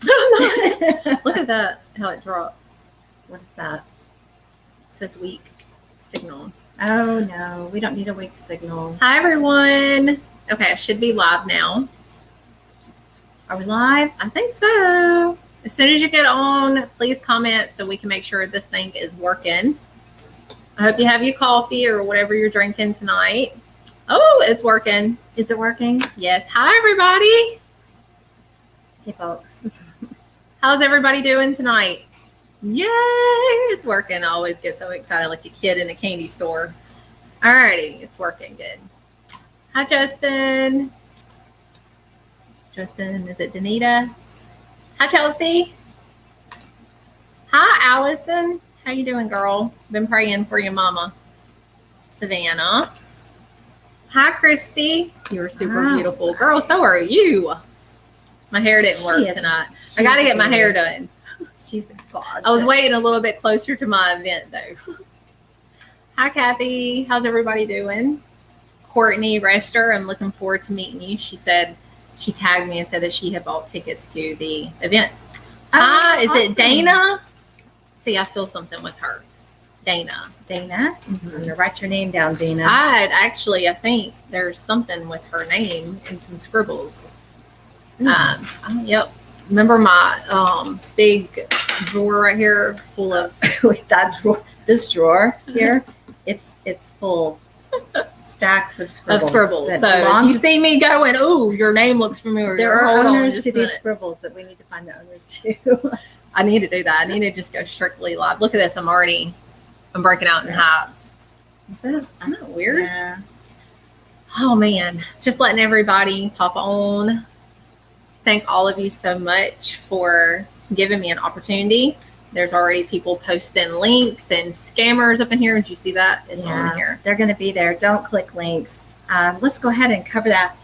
Look at that, how it dropped. What is that? It says weak signal. Oh, no. We don't need a weak signal. Hi, everyone. Okay, I should be live now. Are we live? I think so. As soon as you get on, please comment so we can make sure this thing is working. I hope you have your coffee or whatever you're drinking tonight. Oh, it's working. Is it working? Yes. Hi, everybody. Hey, folks. How's everybody doing tonight? Yay, it's working. I always get so excited like a kid in a candy store. Alrighty, it's working good. Hi, Justin. Justin, is it Danita? Hi, Chelsea. Hi, Allison. How you doing, girl? Been praying for your mama. Savannah. Hi, Christy. You're super beautiful. Girl, so are you. My hair didn't work tonight. I got to get my hair done. She's gorgeous. I was waiting a little bit closer to my event, though. Hi, Kathy. How's everybody doing? Courtney Rester, I'm looking forward to meeting you. She said, she tagged me and said that she had bought tickets to the event. Hi, is it Dana? See, I feel something with her. Dana. Dana? Mm-hmm. I'm going to write your name down, Dana. I think there's something with her name and some scribbles. Yep. Remember my big drawer right here full of with that drawer, this drawer here, it's full stacks of scribbles. So if you see me going, oh, your name looks familiar. There are owners to these scribbles that we need to find the owners to. I need to do that. I need to just go strictly live. Look at this. I'm breaking out in hives. Is that weird? Yeah. Oh man, just letting everybody pop on. Thank all of you so much for giving me an opportunity. There's already people posting links and scammers up in here. Did you see that? It's on here. They're going to be there. Don't click links. Let's go ahead and cover that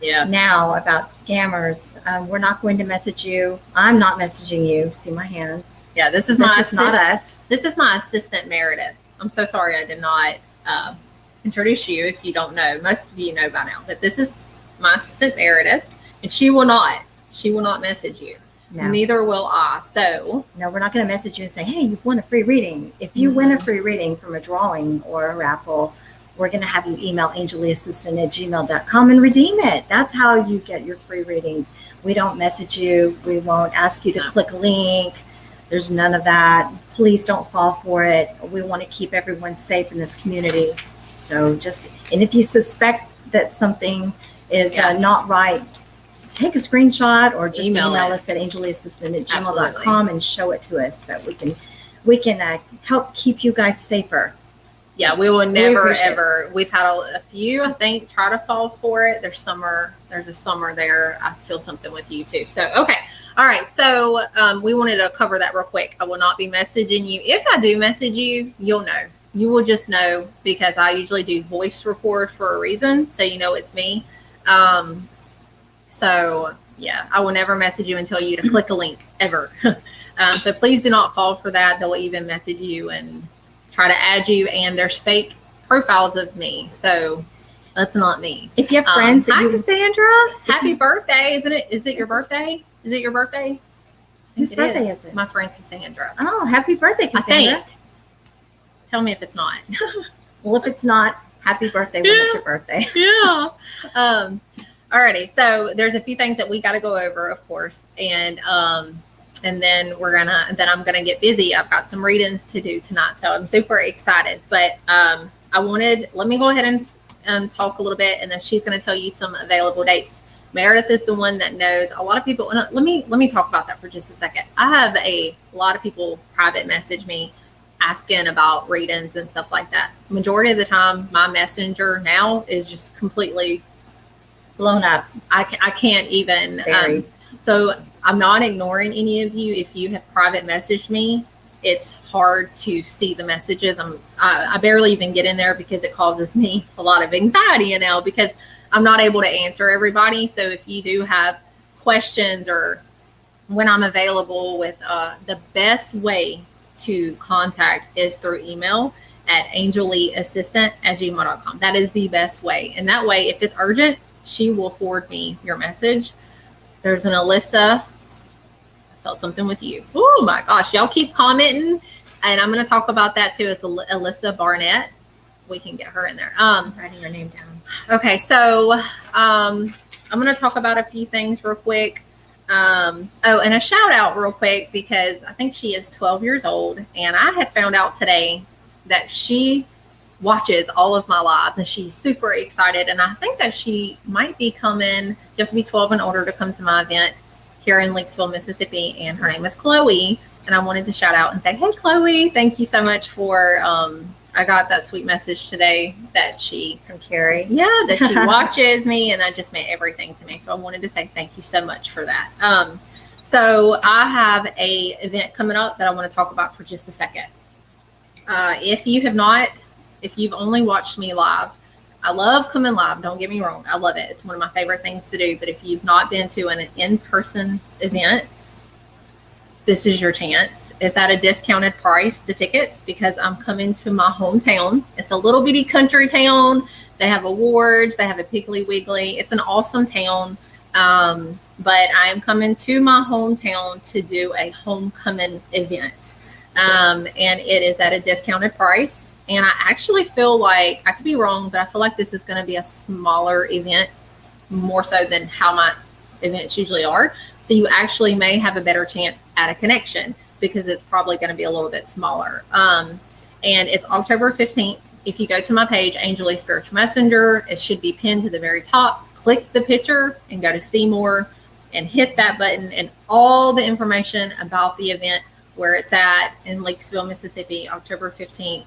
now about scammers. We're not going to message you. I'm not messaging you. See my hands. Yeah, this is not us. This is my assistant, Meredith. I'm so sorry I did not introduce you if you don't know. Most of you know by now. But this is my assistant, Meredith. And she will not message you. No. Neither will I. So no, we're not going to message you and say, hey, you've won a free reading. If you win a free reading from a drawing or a raffle, we're going to have you email angelieassistant@gmail.com and redeem it. That's how you get your free readings. We don't message you. We won't ask you to click a link. There's none of that. Please don't fall for it. We want to keep everyone safe in this community. So and if you suspect that something is not right, take a screenshot or just email us at angelieassistant@gmail.com and show it to us so we can help keep you guys safer. Yeah, we will never ever. We've had a few, I think, try to fall for it. There's a summer there. I feel something with you too. So okay, all right. So we wanted to cover that real quick. I will not be messaging you. If I do message you, you'll know. You will just know because I usually do voice record for a reason, so you know it's me. So yeah, I will never message you and tell you to click a link ever. So please do not fall for that. They'll even message you and try to add you, and there's fake profiles of me. So that's not me. If you have friends hi Cassandra, happy birthday. Is it your birthday? Is it your birthday? Whose birthday is it? My friend Cassandra. Oh, happy birthday, Cassandra. I think. Tell me if it's not. Well, if it's not, happy birthday when it's your birthday. Yeah. Alrighty, so there's a few things that we got to go over, of course, and then I'm gonna get busy. I've got some readings to do tonight, so I'm super excited. But let me go ahead and talk a little bit, and then she's gonna tell you some available dates. Meredith is the one that knows a lot of people. And let me talk about that for just a second. I have a lot of people private message me asking about readings and stuff like that. Majority of the time, my messenger now is just completely blown up. I can't even. So I'm not ignoring any of you. If you have private messaged me, it's hard to see the messages. I barely even get in there because it causes me a lot of anxiety now because I'm not able to answer everybody. So if you do have questions or when I'm available with the best way to contact is through email at angelieassistant@gmail.com. That is the best way. And that way, if it's urgent, she will forward me your message. There's an Alyssa felt something with you. Oh my gosh, y'all keep commenting, and I'm going to talk about that too. It's Alyssa Barnett. We can get her in there. I'm writing her name down. Okay, so I'm going to talk about a few things real quick. Oh, and a shout out real quick, because I think she is 12 years old, and I had found out today that she watches all of my lives, and she's super excited. And I think that she might be coming. You have to be 12 and older to come to my event here in Leakesville, Mississippi. And her name is Chloe. And I wanted to shout out and say, hey, Chloe, thank you so much for, I got that sweet message today that she, From Carrie. yeah, that she watches me, and that just meant everything to me. So I wanted to say thank you so much for that. So I have a event coming up that I want to talk about for just a second. If you've only watched me live, I love coming live. Don't get me wrong. I love it. It's one of my favorite things to do. But if you've not been to an in-person event, this is your chance. It's at a discounted price, the tickets, because I'm coming to my hometown. It's a little bitty country town. They have awards. They have a Piggly Wiggly. It's an awesome town. But I am coming to my hometown to do a homecoming event. And it is at a discounted price. And I actually feel like, I could be wrong, but I feel like this is going to be a smaller event, more so than how my events usually are. So you actually may have a better chance at a connection, because it's probably going to be a little bit smaller. And it's October 15th. If you go to my page, Angel Leigh Spiritual Messenger, it should be pinned to the very top. Click the picture and go to see more and hit that button, and all the information about the event, where it's at in Leakesville, Mississippi, October 15th.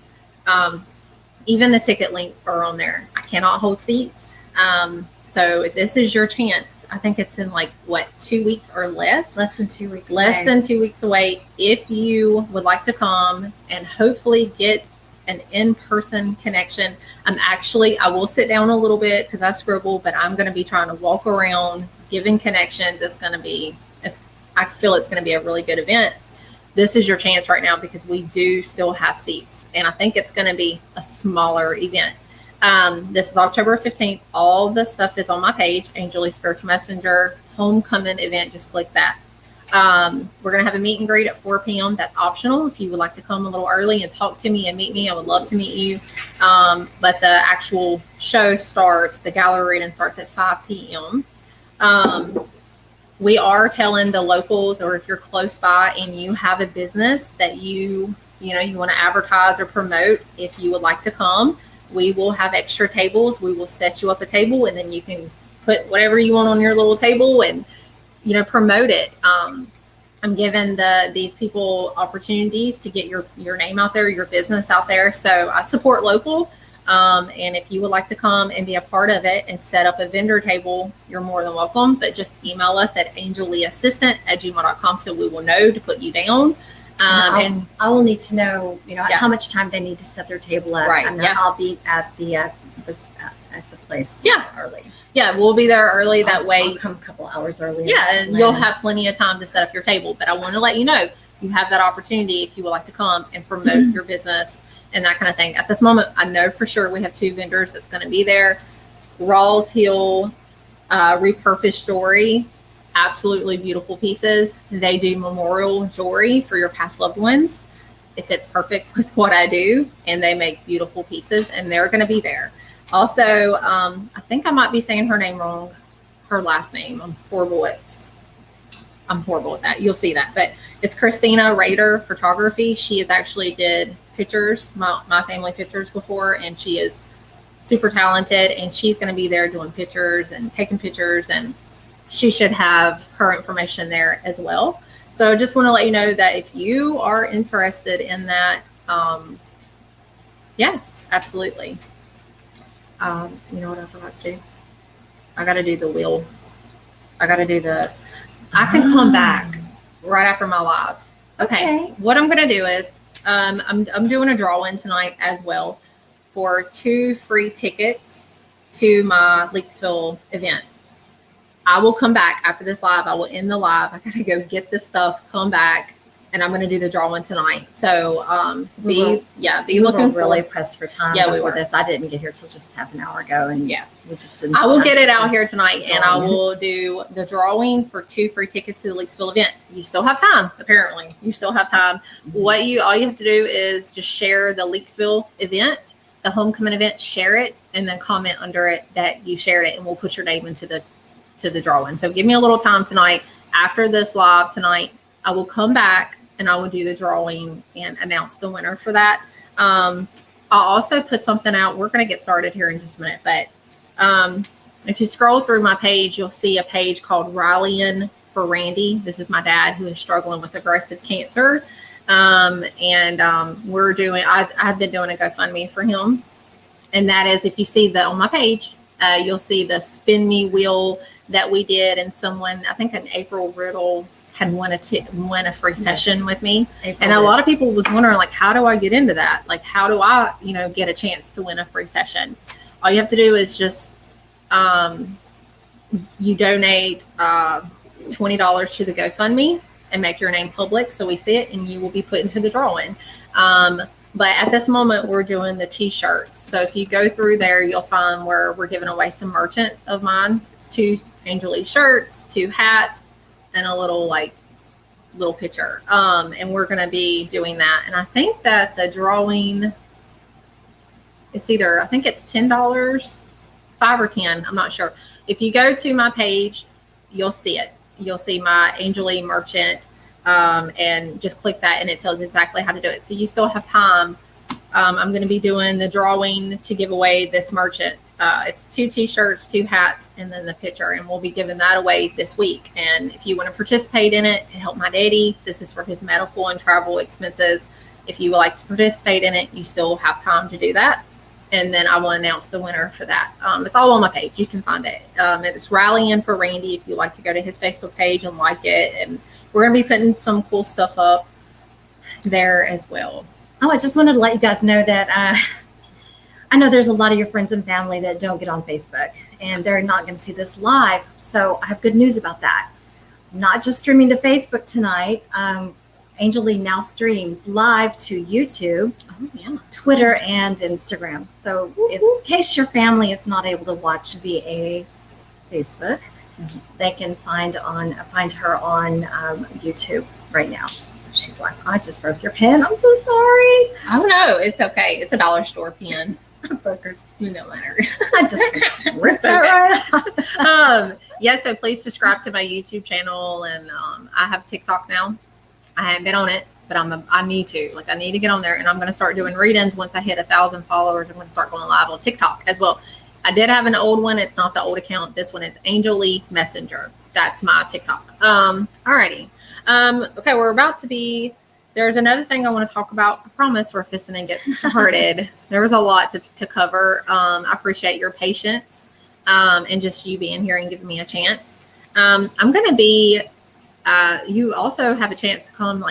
Even the ticket links are on there. I cannot hold seats. So this is your chance. I think it's in 2 weeks or less. Less than 2 weeks. Less than 2 weeks away. If you would like to come and hopefully get an in-person connection, I will sit down a little bit because I scribble, but I'm going to be trying to walk around giving connections. I feel it's going to be a really good event. This is your chance right now, because we do still have seats, and I think it's going to be a smaller event. This is October 15th. All the stuff is on my page, Angel Leigh Spiritual Messenger, homecoming event. Just click that. We're going to have a meet and greet at 4 p.m. That's optional. If you would like to come a little early and talk to me and meet me, I would love to meet you. But the actual show starts, the gallery reading starts at 5 p.m. We are telling the locals, or if you're close by and you have a business that you want to advertise or promote, if you would like to come, we will have extra tables. We will set you up a table, and then you can put whatever you want on your little table and, promote it. I'm giving these people opportunities to get your name out there, your business out there. So I support local. And if you would like to come and be a part of it and set up a vendor table, you're more than welcome. But just email us at angelleassistant@gmail.com, so we will know to put you down. And I will need to know, how much time they need to set their table up. Right. And I'll be at the place early. Yeah, we'll be there early. That way, I'll come a couple hours early. Yeah, and you'll have plenty of time to set up your table. But I want to let you know, you have that opportunity if you would like to come and promote your business and that kind of thing. At this moment, I know for sure we have 2 vendors that's going to be there. Rawls Hill repurposed jewelry, absolutely beautiful pieces. They do memorial jewelry for your past loved ones. It fits perfect with what I do, and they make beautiful pieces, and they're going to be there. Also, I think I might be saying her name wrong, her last name. I'm horrible at that. You'll see that. But it's Christina Rader Photography. She has actually did pictures, my family pictures before, and she is super talented, and she's going to be there doing pictures and taking pictures, and she should have her information there as well. So I just want to let you know that if you are interested in that, yeah, absolutely. You know what I forgot to do? I got to do the wheel. I can come back right after my live. Okay. What I'm going to do is, I'm doing a drawing tonight as well for 2 free tickets to my Leakesville event. I will come back after this live. I will end the live. I got to go get this stuff, come back, and I'm going to do the drawing tonight. So be we looking were really pressed for time. Yeah, we before were. this. I didn't get here till just half an hour ago, and we just didn't. I will get it out here tonight, and I will do the drawing for 2 free tickets to the Leakesville event. You still have time. Apparently, you still have time. All you have to do is just share the Leakesville event, the homecoming event, share it, and then comment under it that you shared it, and we'll put your name into the drawing. So give me a little time tonight. After this live tonight, I will come back and I will do the drawing and announce the winner for that. I'll also put something out. We're going to get started here in just a minute, but if you scroll through my page, you'll see a page called Rallying for Randy. This is my dad who is struggling with aggressive cancer. We're doing, I've been doing a GoFundMe for him. And that is, if you see on my page, you'll see the spin me wheel that we did. And someone, I think an April Riddle had won a free session with me. And a lot of people was wondering, like, how do I get into that? Like, how do I, get a chance to win a free session? All you have to do is just, you donate $20 to the GoFundMe and make your name public so we see it, and you will be put into the drawing. But at this moment, we're doing the t-shirts. So if you go through there, you'll find where we're giving away some merchant of mine. It's 2 Angel Leigh shirts, 2 hats, and a little picture. And we're going to be doing that. And I think that the drawing is I think it's $10, 5 or 10. I'm not sure. If you go to my page, you'll see it. You'll see my Angel Leigh merchant, and just click that and it tells you exactly how to do it. So you still have time. I'm going to be doing the drawing to give away this merchant. It's 2 t-shirts, 2 hats, and then the picture, and we'll be giving that away this week. And if you want to participate in it to help my daddy, this is for his medical and travel expenses. If you would like to participate in it, you still have time to do that. And then I will announce the winner for that. It's all on my page. You can find it. It's Rallying for Randy if you like to go to his Facebook page and like it. And we're going to be putting some cool stuff up there as well. Oh, I just wanted to let you guys know that I know there's a lot of your friends and family that don't get on Facebook, and they're not going to see this live. So I have good news about that. I'm not just streaming to Facebook tonight. Angel Leigh now streams live to YouTube, Twitter, and Instagram. So in case your family is not able to watch via Facebook, they can find her on YouTube right now. So she's like, I just broke your pen. I'm so sorry. Oh no, it's okay. It's a dollar store pen. Brokers, no matter. I just ripped that right out. So please subscribe to my YouTube channel, and I have TikTok now. I haven't been on it, but I need to. I need to get on there, and I'm going to start doing read-ins once I hit 1,000 followers. I'm going to start going live on TikTok as well. I did have an old one. It's not the old account. This one is Angel Leigh Messenger. That's my TikTok. Alrighty. Okay, we're about to be. There's another thing I want to talk about. I promise we're fisting and get started. There was a lot to cover. I appreciate your patience and just you being here and giving me a chance. I'm going to be. You also have a chance to come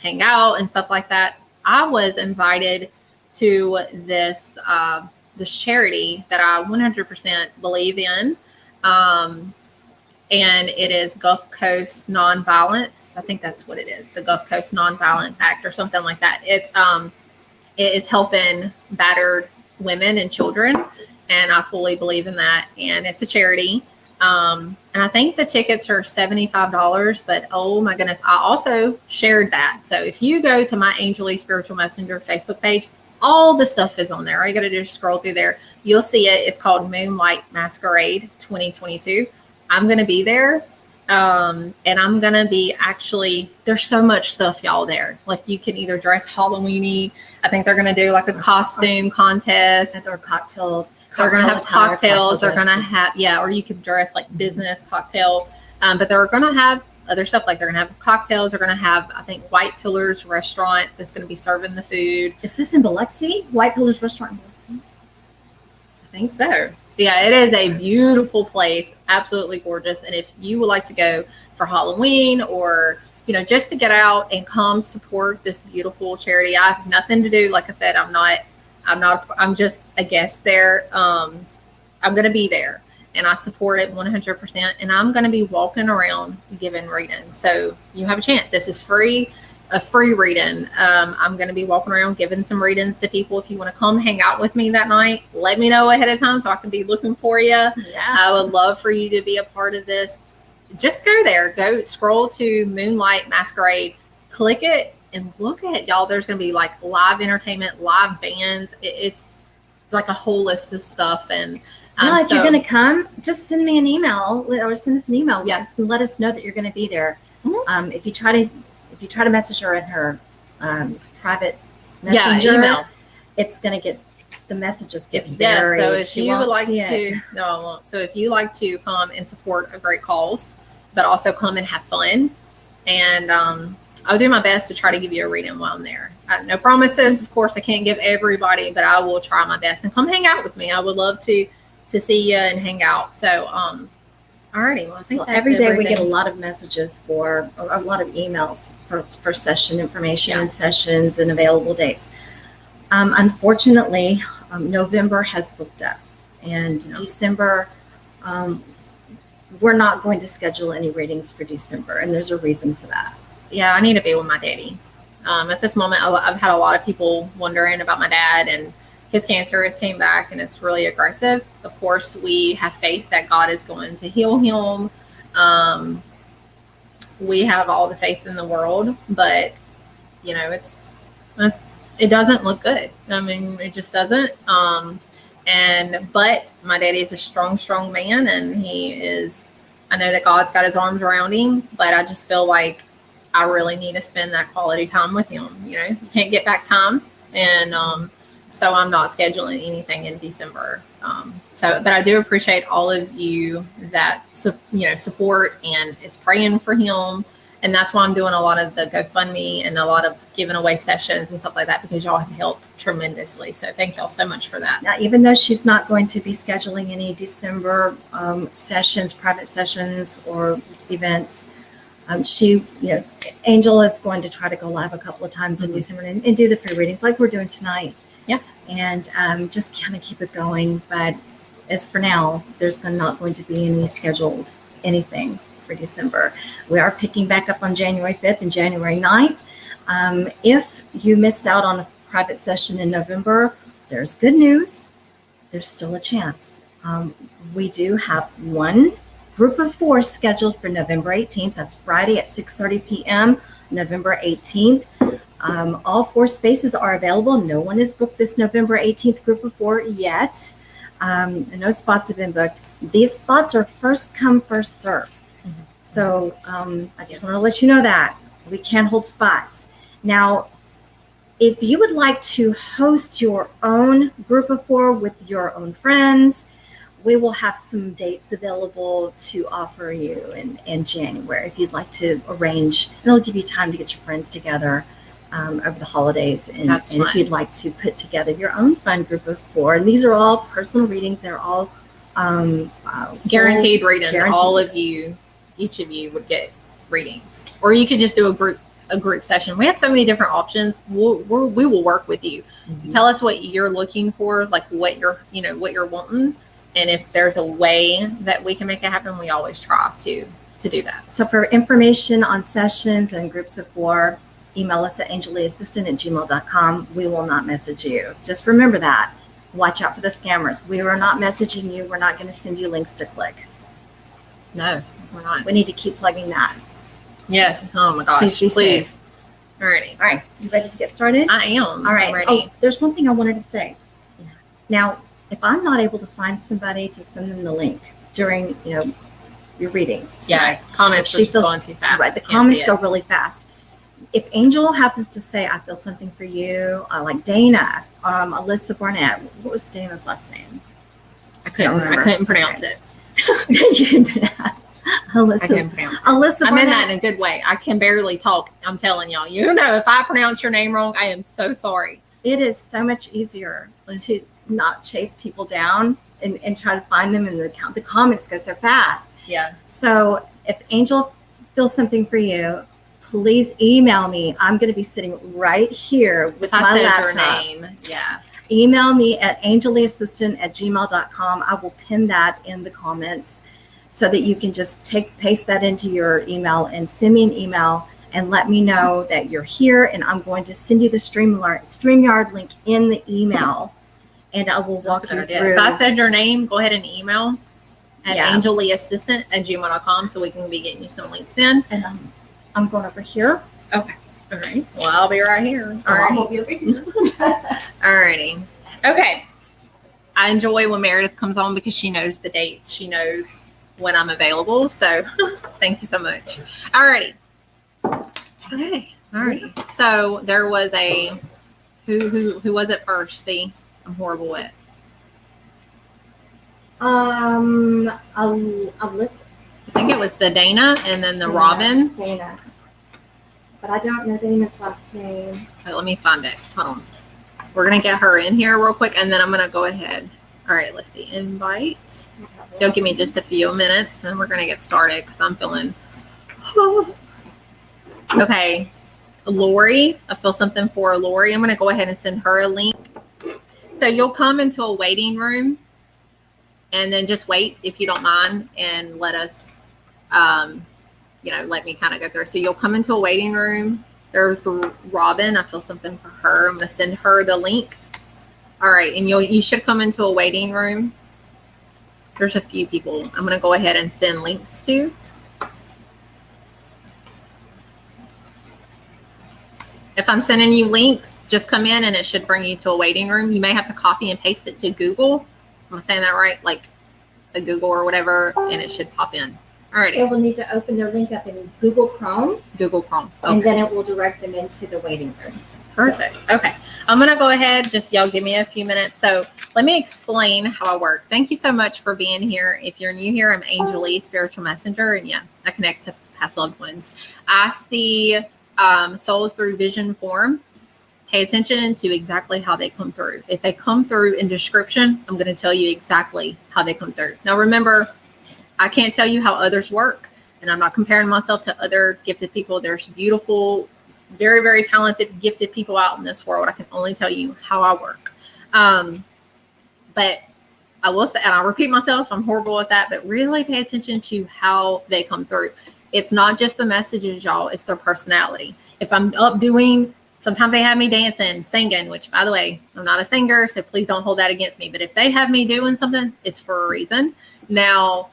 hang out and stuff like that. I was invited to this charity that I 100% believe in. And it is Gulf Coast Nonviolence. I think that's what it is. The Gulf Coast Nonviolence Act or something like that. It is helping battered women and children. And I fully believe in that. And it's a charity. And I think the tickets are $75, but oh my goodness, I also shared that. So if you go to my Angel Leigh Spiritual Messenger Facebook page, all the stuff is on there. All you got to do is scroll through there. You'll see it. It's called Moonlight Masquerade 2022. I'm going to be there. And I'm going to be there's so much stuff, y'all, there. You can either dress Halloween-y. I think they're going to do a costume contest. Or cocktail. They're going to have cocktails. They're going to have, or you could dress business cocktail. But they're going to have other stuff. They're going to have cocktails. They're going to have, I think, White Pillars Restaurant that's going to be serving the food. Is this in Biloxi? White Pillars Restaurant in Biloxi? I think so. Yeah, it is a beautiful place. Absolutely gorgeous. And if you would like to go for Halloween or, just to get out and come support this beautiful charity, I have nothing to do. Like I said, I'm just a guest there. I'm going to be there and I support it 100%. And I'm going to be walking around giving readings. So you have a chance. This is free. a free reading. I'm going to be walking around giving some readings to people. If you want to come hang out with me that night, let me know ahead of time so I can be looking for you. Yeah. I would love for you to be a part of this. Just go there, go scroll to Moonlight Masquerade, click it and look at it, y'all. There's going to be like live entertainment, live bands. It's like a whole list of stuff. And if you're going to come, just send me an email or send us an email. Yes. And let us know that you're going to be there. Mm-hmm. If you try to message her in her private messenger, email, it's going to get the messages get yes. buried. So if you would like see to, it. no, I won't. So if you like to come and support a great cause, but also come and have fun, and I'll do my best to try to give you a reading while I'm there. No promises, of course. I can't give everybody, but I will try my best. And come hang out with me. I would love to see you and hang out. So, alrighty. Well, I think that's every day everything. we get a lot of messages for a lot of emails for session information and sessions and available dates. Unfortunately, November has booked up, and December, we're not going to schedule any readings for December, and there's a reason for that. Yeah, I need to be with my daddy. At this moment, I've had a lot of people wondering about my dad, and his cancer has came back, and it's really aggressive. Of course, we have faith that God is going to heal him. We have all the faith in the world, but it doesn't look good. I mean, it just doesn't. But my daddy is a strong man, and I know that God's got his arms around him, but I just feel like I really need to spend that quality time with him. You can't get back time. And, so I'm not scheduling anything in December. But I do appreciate all of you that, support and is praying for him. And that's why I'm doing a lot of the GoFundMe and a lot of giving away sessions and stuff like that, because y'all have helped tremendously. So thank y'all so much for that. Now, even though she's not going to be scheduling any December sessions, private sessions or events, Angel is going to try to go live a couple of times in December and do the free readings like we're doing tonight. Yeah. And just kind of keep it going. But as for now, there's not going to be any scheduled anything for December. We are picking back up on January 5th and January 9th. If you missed out on a private session in November, there's good news. There's still a chance. We do have one group of 4 scheduled for November 18th. That's Friday at 6:30 p.m., November 18th. All 4 spaces are available. No one has booked this November 18th group of 4 yet. No spots have been booked. These spots are first come, first serve. So I just want to let you know that we can hold spots. Now, if you would like to host your own group of 4 with your own friends, we will have some dates available to offer you in January. If you'd like to arrange, it'll give you time to get your friends together over the holidays. And if you'd like to put together your own fun group of 4, and these are all personal readings. They're all guaranteed readings. All of you, each of you would get readings, or you could just do a group session. We have so many different options. We will work with you. Tell us what you're looking for, like what you're wanting. And if there's a way that we can make it happen, we always try to do that. So for information on sessions and groups of 4, email us at angelleassistant@gmail.com. We will not message you. Just remember that. Watch out for the scammers. We are not messaging you. We're not going to send you links to click. No, we're not. We need to keep plugging that. Yes. Oh my gosh. Please. Alrighty. All right. You ready to get started? I am. All right. I'm ready. Oh, there's one thing I wanted to say. Now, if I'm not able to find somebody to send them the link during, your readings tonight, comments are just going too fast. Right, the comments go really fast. If Angel happens to say, I feel something for you, like Dana, Alyssa Barnett, what was Dana's last name? I couldn't pronounce it. Alyssa, I couldn't pronounce it. Alyssa I meant Barnett. that in a good way. I can barely talk. I'm telling y'all. If I pronounce your name wrong, I am so sorry. It is so much easier to not chase people down and try to find them in the comments go so fast. Yeah. So if Angel feels something for you, please email me. I'm going to be sitting right here with my laptop. Your name. Yeah. Email me at angelleassistant@gmail.com. I will pin that in the comments so that you can just paste that into your email and send me an email, and let me know that you're here. And I'm going to send you the StreamYard link in the email, and I will walk you through. If I said your name, go ahead and email at Yeah. angelleassistant@gmail.com so we can be getting you some links in. And I'm going over here. Okay. All right. Well, I'll be right here. All right. I'll be over here. All righty. Okay. I enjoy when Meredith comes on because she knows the dates. She knows when I'm available. So thank you so much. All righty. Okay. All righty. So there was a who was it first? See, I'm horrible at. Let's. I think it was the Dana and then the Robin. Dana. But I don't know Dana's last name. Right, let me find it. Hold on. We're going to get her in here real quick, and then I'm going to go ahead. All right, let's see. Invite. You'll give me just a few minutes, and we're going to get started because I'm feeling... Okay. Lori. I feel something for Lori. I'm going to go ahead and send her a link. So you'll come into a waiting room, and then just wait, if you don't mind, and let us... let me kind of go through. So you'll come into a waiting room. There's the Robin. I feel something for her. I'm going to send her the link. All right. And you should come into a waiting room. There's a few people I'm going to go ahead and send links to. If I'm sending you links, just come in and it should bring you to a waiting room. You may have to copy and paste it to Google. Am I saying that right? Like a Google or whatever, and it should pop in. Alrighty. They will need to open their link up in Google Chrome. Google Chrome. Okay. And then it will direct them into the waiting room. Perfect. Okay. I'm going to go ahead. Just y'all give me a few minutes. So let me explain how I work. Thank you so much for being here. If you're new here, I'm Angel Leigh, Spiritual Messenger. And yeah, I connect to past loved ones. I see souls through vision form. Pay attention to exactly how they come through. If they come through in description, I'm going to tell you exactly how they come through. Now, remember, I can't tell you how others work, and I'm not comparing myself to other gifted people. There's beautiful, very, very talented, gifted people out in this world. I can only tell you how I work. But I will say, and I'll repeat myself, I'm horrible at that, but really pay attention to how they come through. It's not just the messages, y'all. It's their personality. If I'm up doing, sometimes they have me dancing, singing, which, by the way, I'm not a singer, so please don't hold that against me. But if they have me doing something, it's for a reason. Now,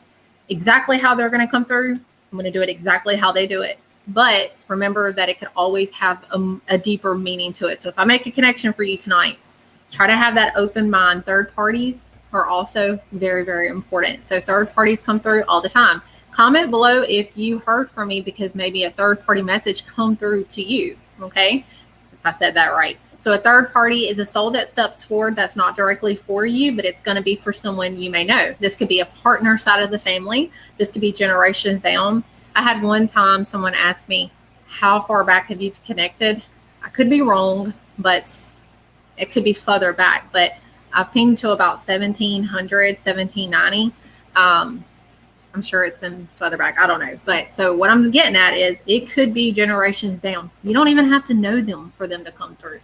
exactly how they're going to come through, I'm going to do it exactly how they do it. But remember that it could always have a deeper meaning to it. So if I make a connection for you tonight, try to have that open mind. Third parties are also very, very important. So third parties come through all the time. Comment below if you heard from me because maybe a third party message come through to you. Okay. If I said that right. So a third party is a soul that steps forward that's not directly for you, but it's going to be for someone you may know. This could be a partner side of the family. This could be generations down. I had one time someone asked me, how far back have you connected? I could be wrong, but it could be further back. But I pinged to about 1700, 1790. I'm sure it's been further back. I don't know. But so what I'm getting at is it could be generations down. You don't even have to know them for them to come through.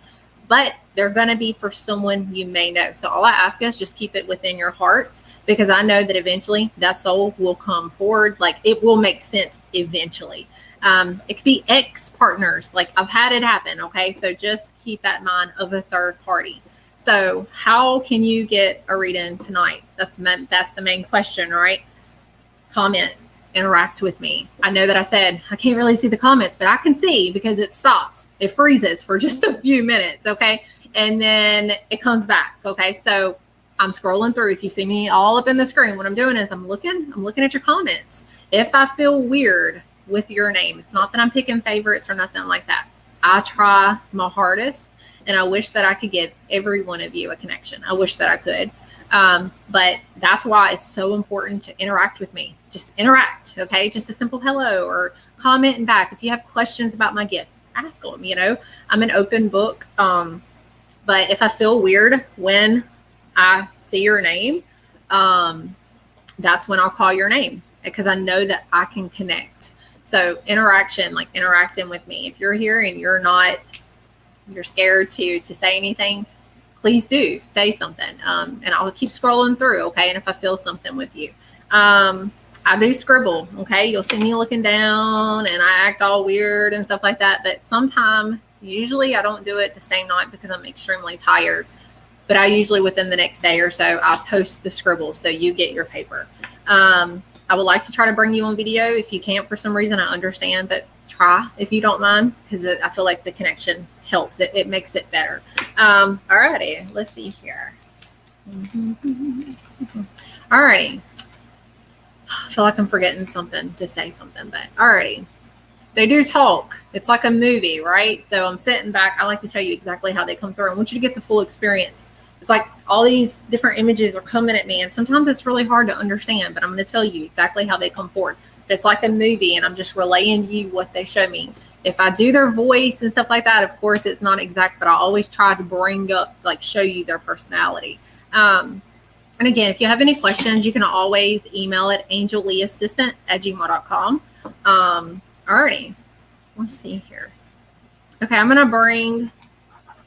But they're going to be for someone you may know. So all I ask is just keep it within your heart, because I know that eventually that soul will come forward. Like it will make sense eventually. It could be ex-partners. Like I've had it happen. Okay. So just keep that in mind of a third party. So how can you get a reading tonight? That's the main question, right? Comment, interact with me. I know that I said I can't really see the comments, but I can see because it stops. It freezes for just a few minutes, okay? And then it comes back, okay? So I'm scrolling through. If you see me all up in the screen, what I'm doing is I'm looking at your comments. If I feel weird with your name, it's not that I'm picking favorites or nothing like that. I try my hardest, and I wish that I could give every one of you a connection. I wish that I could. But that's why it's so important to interact with me. Just interact, okay? Just a simple hello or comment back. If you have questions about my gift, ask them, you know. I'm an open book. But if I feel weird when I see your name, that's when I'll call your name because I know that I can connect. So interaction, like interacting with me. If you're here and you're scared to say anything, please do say something. And I'll keep scrolling through. Okay. And if I feel something with you, I do scribble. Okay. You'll see me looking down and I act all weird and stuff like that. But usually I don't do it the same night because I'm extremely tired. But I usually within the next day or so, I post the scribble. So you get your paper. I would like to try to bring you on video. If you can't for some reason, I understand, but try if you don't mind, because I feel like the connection helps. It makes it better. Alrighty, let's see here. Alrighty. I feel like I'm forgetting something to say something, but alrighty. They do talk. It's like a movie, right? So I'm sitting back. I like to tell you exactly how they come through. I want you to get the full experience. It's like all these different images are coming at me, and sometimes it's really hard to understand, but I'm going to tell you exactly how they come forward. But it's like a movie, and I'm just relaying to you what they show me. If I do their voice and stuff like that, of course, it's not exact, but I always try to bring up, like, show you their personality. And again, if you have any questions, you can always email it angelleassistant@gmail.com. Alrighty, let's see here. Okay, I'm going to bring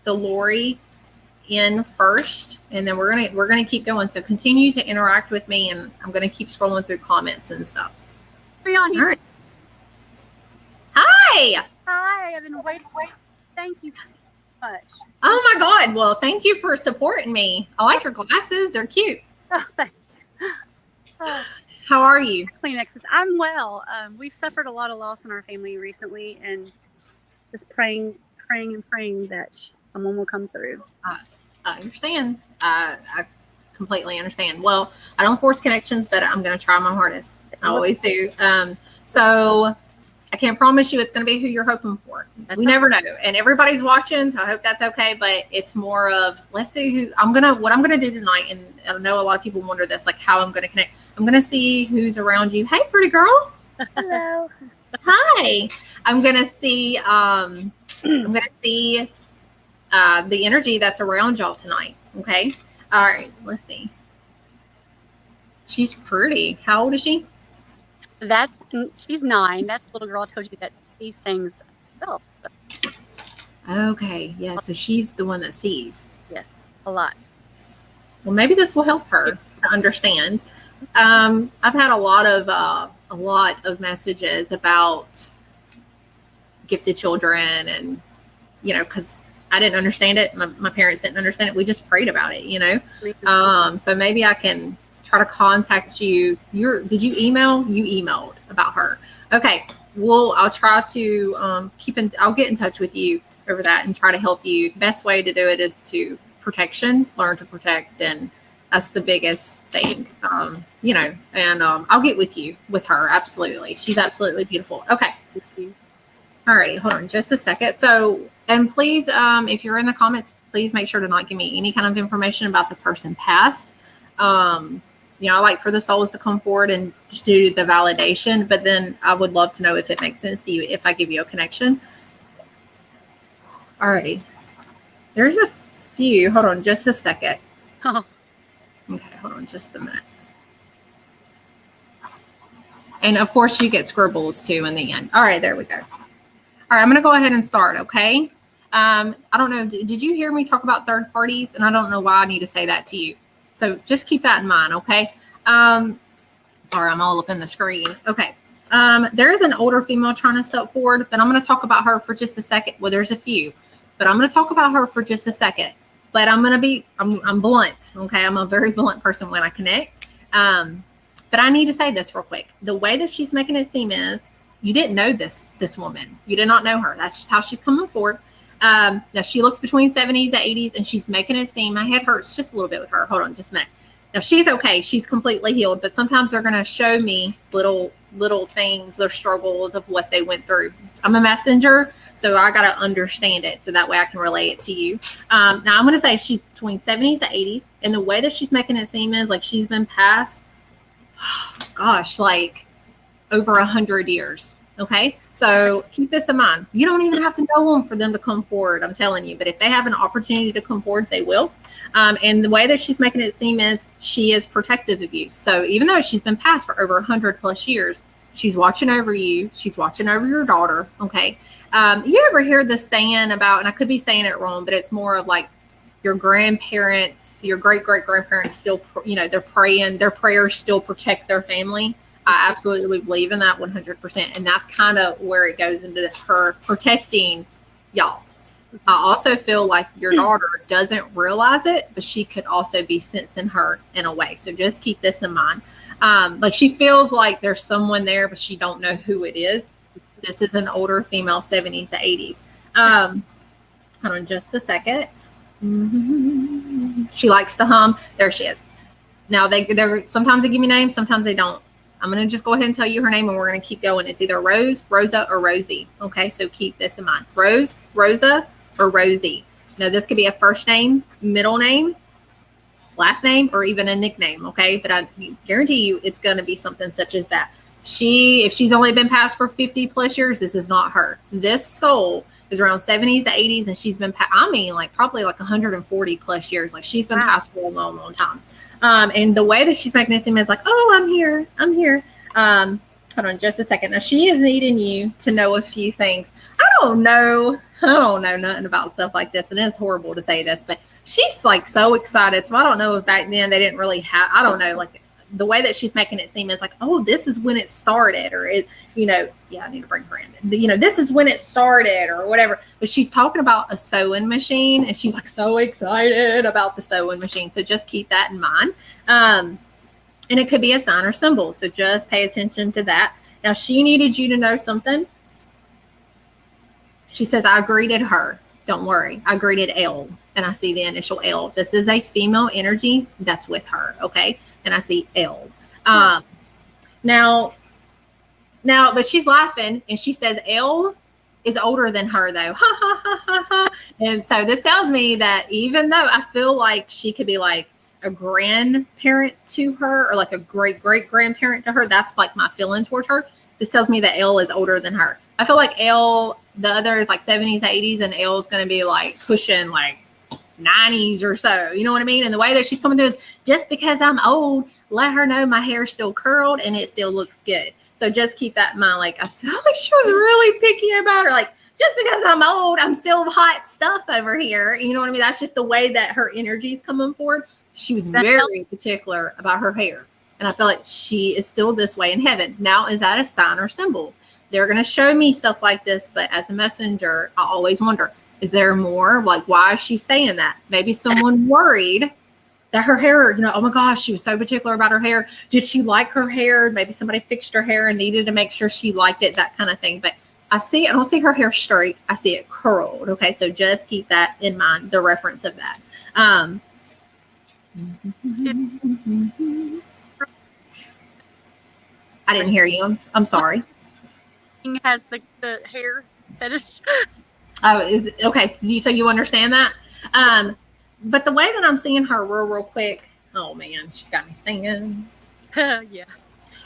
the Lori in first, and then we're gonna keep going. So continue to interact with me, and I'm gonna keep scrolling through comments and stuff. Are you on here? All right. Hi. Hi, I've been waiting. Thank you so much. Oh my God. Well, thank you for supporting me. I like your glasses. They're cute. Oh, thank you. How are you? Kleenexes. I'm well. We've suffered a lot of loss in our family recently, and just praying that someone will come through. I understand. I completely understand. Well, I don't force connections, but I'm going to try my hardest. I always do. So I can't promise you it's going to be who you're hoping for. We never know. And everybody's watching, so I hope that's okay. But it's more of, let's see what I'm going to do tonight. And I know a lot of people wonder this, like how I'm going to connect. I'm going to see who's around you. Hey, pretty girl. Hello. Hi. I'm going to see, the energy that's around y'all tonight. Okay. All right. Let's see. She's pretty. How old is she? She's 9. That's the little girl I told you that sees things herself. Okay. Yeah. So she's the one that sees. Yes, a lot. Well, maybe this will help her to understand. I've had a lot of messages about gifted children, and because I didn't understand it. My parents didn't understand it. We just prayed about it, So maybe I can try to contact you. Did you email? You emailed about her. Okay. Well, I'll try to I'll get in touch with you over that and try to help you. The best way to do it is to learn to protect. And that's the biggest thing, and I'll get with her. Absolutely. She's absolutely beautiful. Okay. All righty. Hold on just a second. So, and please, if you're in the comments, please make sure to not give me any kind of information about the person past. I like for the souls to come forward and do the validation, but then I would love to know if it makes sense to you if I give you a connection. All righty. There's a few. Hold on just a second. Oh. Okay, hold on just a minute. And of course you get scribbles too in the end. All right, there we go. All right, I'm going to go ahead and start, okay? I don't know. Did you hear me talk about third parties? And I don't know why I need to say that to you. So just keep that in mind, okay? Sorry, I'm all up in the screen. Okay. There is an older female trying to step forward, but I'm going to talk about her for just a second. Well, there's a few, but I'm going to talk about her for just a second. But I'm blunt, okay? I'm a very blunt person when I connect. But I need to say this real quick. The way that she's making it seem is, you didn't know this woman. You did not know her. That's just how she's coming forward. Now she looks between 70s and 80s, and she's making it seem, my head hurts just a little bit with her. Hold on just a minute. Now she's okay. She's completely healed, but sometimes they're going to show me little things or struggles of what they went through. I'm a messenger, so I got to understand it so that way I can relay it to you. Now I'm going to say she's between 70s and 80s, and the way that she's making it seem is like she's been past, gosh, like over 100 years. Okay. So keep this in mind. You don't even have to know them for them to come forward. I'm telling you, but if they have an opportunity to come forward, they will. And the way that she's making it seem is she is protective of you. So even though she's been passed for over 100 plus years, she's watching over you. She's watching over your daughter. Okay. You ever hear this saying about, and I could be saying it wrong, but it's more of like your grandparents, your great grandparents still, they're praying, their prayers still protect their family. I absolutely believe in that 100%. And that's kind of where it goes into her protecting y'all. I also feel like your daughter doesn't realize it, but she could also be sensing her in a way. So just keep this in mind. Like she feels like there's someone there, but she don't know who it is. This is an older female, 70s to 80s. Hold on just a second. She likes to hum. There she is. Now they're sometimes they give me names, sometimes they don't. I'm going to just go ahead and tell you her name, and we're going to keep going. It's either Rose, Rosa, or Rosie. Okay, so keep this in mind. Rose, Rosa, or Rosie. Now, this could be a first name, middle name, last name, or even a nickname, okay? But I guarantee you it's going to be something such as that. If she's only been passed for 50 plus years, this is not her. This soul is around 70s to 80s, and she's been, probably like 140 plus years. Like she's been passed for a long, long time. And the way that she's making it seem is like, oh, I'm here. Hold on just a second. Now she is needing you to know a few things. I don't know nothing about stuff like this. And it's horrible to say this, but she's like so excited. So I don't know if back then they didn't really have, I don't know, like the way that she's making it seem is like, oh, this is when it started, or it, I need to bring her in. This is when it started or whatever. But she's talking about a sewing machine, and she's like so excited about the sewing machine. So just keep that in mind. And it could be a sign or symbol. So just pay attention to that. Now she needed you to know something. She says, I greeted her. Don't worry. I greeted L, and I see the initial L. This is a female energy that's with her. Okay. And I see L. Now, but she's laughing, and she says L is older than her, though. Ha, ha, ha, ha, ha. And so this tells me that even though I feel like she could be like a grandparent to her, or like a great-great-grandparent to her, that's like my feeling towards her. This tells me that L is older than her. I feel like L, the other is like 70s, 80s, and L is going to be like pushing like 90s or so. You know what I mean? And the way that she's coming through is, just because I'm old, let her know my hair's still curled and it still looks good. So just keep that in mind. Like, I feel like she was really picky about her. Like, just because I'm old, I'm still hot stuff over here. You know what I mean? That's just the way that her energy is coming forward. She was very particular about her hair. And I feel like she is still this way in heaven. Now, is that a sign or symbol? They're going to show me stuff like this, but as a messenger, I always wonder, is there more? Like, why is she saying that? Maybe someone worried that her hair, oh my gosh, she was so particular about her hair. Did she like her hair? Maybe somebody fixed her hair and needed to make sure she liked it, that kind of thing. But I don't see her hair straight. I see it curled. Okay, so just keep that in mind, the reference of that. I didn't hear you. I'm sorry. Has the hair fetish. Oh, is okay. So you understand that? But the way that I'm seeing her real quick. Oh man, she's got me singing. Yeah.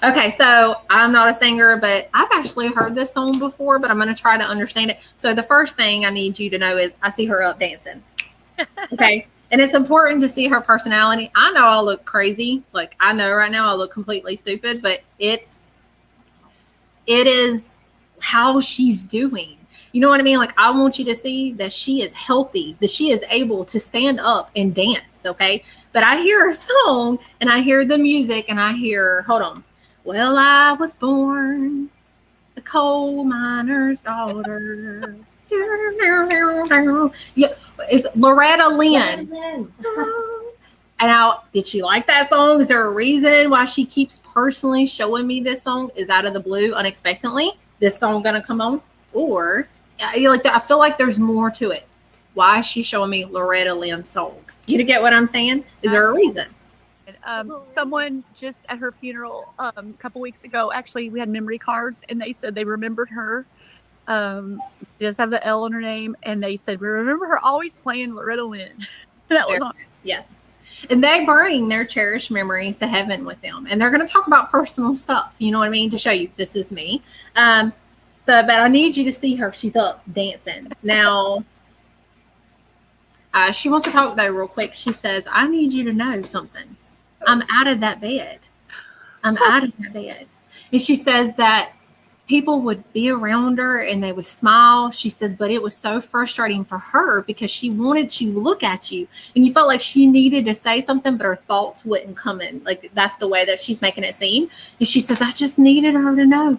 Okay, so I'm not a singer, but I've actually heard this song before, but I'm going to try to understand it. So the first thing I need you to know is I see her up dancing. Okay. And it's important to see her personality. I know I look crazy. Like, I know right now I look completely stupid, but it is how she's doing. You know what I mean? Like, I want you to see that she is healthy, that she is able to stand up and dance, okay? But I hear a song, and I hear the music, and I hear, hold on. Well, I was born a coal miner's daughter. Yeah, it's Loretta Lynn. And now, did she like that song? Is there a reason why she keeps personally showing me this song? Is out of the blue, unexpectedly, this song gonna come on? Or I feel like there's more to it. Why is she showing me Loretta Lynn's song? You get what I'm saying? Is there a reason? Someone just at her funeral a couple weeks ago, actually, we had memory cards, and they said they remembered her. She does have the L in her name, and they said, we remember her always playing Loretta Lynn. That was on. Yes. And they bring their cherished memories to heaven with them. And they're going to talk about personal stuff, you know what I mean, to show you this is me. But I need you to see her. She's up dancing. Now, she wants to talk, though, real quick. She says, I need you to know something. I'm out of that bed. I'm out of that bed. And she says that people would be around her and they would smile. She says, but it was so frustrating for her because she wanted to look at you and you felt like she needed to say something, but her thoughts wouldn't come in. Like, that's the way that she's making it seem. And she says, I just needed her to know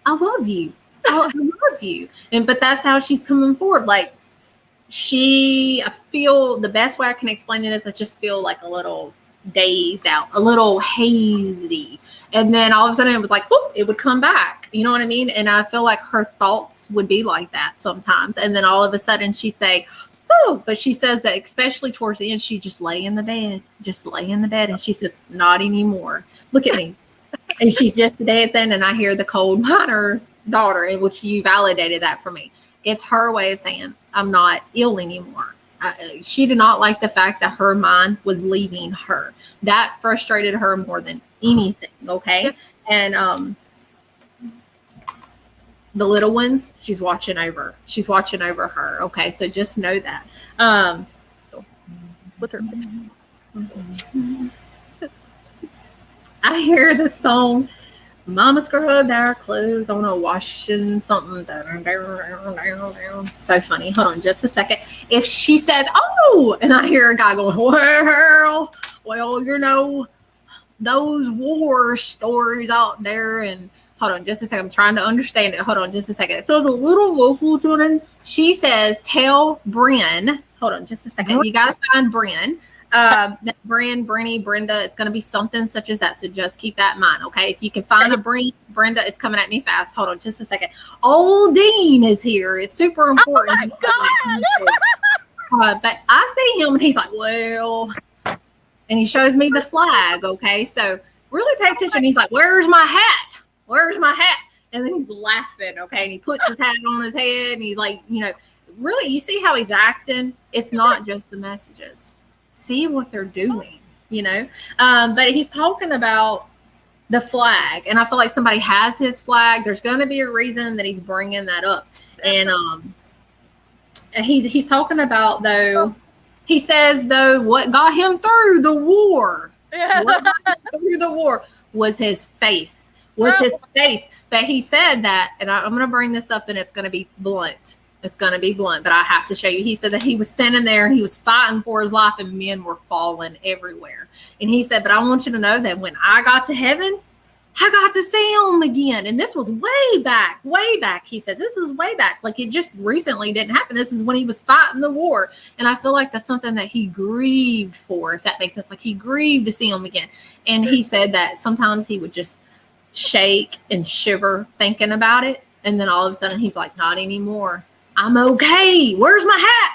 I love you. I love you. But that's how she's coming forward. Like, I feel the best way I can explain it is I just feel like a little dazed out, a little hazy. And then all of a sudden it was like, whoop, it would come back. You know what I mean? And I feel like her thoughts would be like that sometimes. And then all of a sudden she'd say, oh, but she says that especially towards the end, she just lay in the bed. And she says, not anymore. Look at me. And she's just dancing. And I hear the coal miner's daughter, in which you validated that for me. It's her way of saying, I'm not ill anymore. She did not like the fact that her mind was leaving her. That frustrated her more than anything. Okay. And the little ones, she's watching over her. Okay. So just know that. With her. I hear the song, Mama scrubbed our clothes on a washing something. So funny. Hold on just a second. If she says, oh, and I hear a guy going, well, you know, those war stories out there. And hold on just a second. I'm trying to understand it. Hold on just a second. So the little wolf woman, she says, tell Bren. Hold on just a second. You got to find Bren. Bren, Brenny, Brenda, it's going to be something such as that. So just keep that in mind. Okay. If you can find a Brenda, it's coming at me fast. Hold on just a second. Old Dean is here. It's super important. Oh my God. But I see him and he's like, well, and he shows me the flag. Okay. So really pay attention. He's like, where's my hat? Where's my hat? And then he's laughing. Okay. And he puts his hat on his head and he's like, you know, really, you see how he's acting? It's not just the messages. See what they're doing, you know? But he's talking about the flag. And I feel like somebody has his flag. There's going to be a reason that he's bringing that up. And he's talking about, though, he says, though, what got him through the war, was his faith, But he said that, and I'm going to bring this up and it's going to be blunt. It's going to be blunt, but I have to show you. He said that he was standing there and he was fighting for his life and men were falling everywhere. And he said, but I want you to know that when I got to heaven, I got to see him again. And this was way back. He says, this is way back. Like, it just recently didn't happen. This is when he was fighting the war. And I feel like that's something that he grieved for, if that makes sense. Like, he grieved to see him again. And he said that sometimes he would just shake and shiver thinking about it. And then all of a sudden he's like, not anymore. I'm okay. Where's my hat?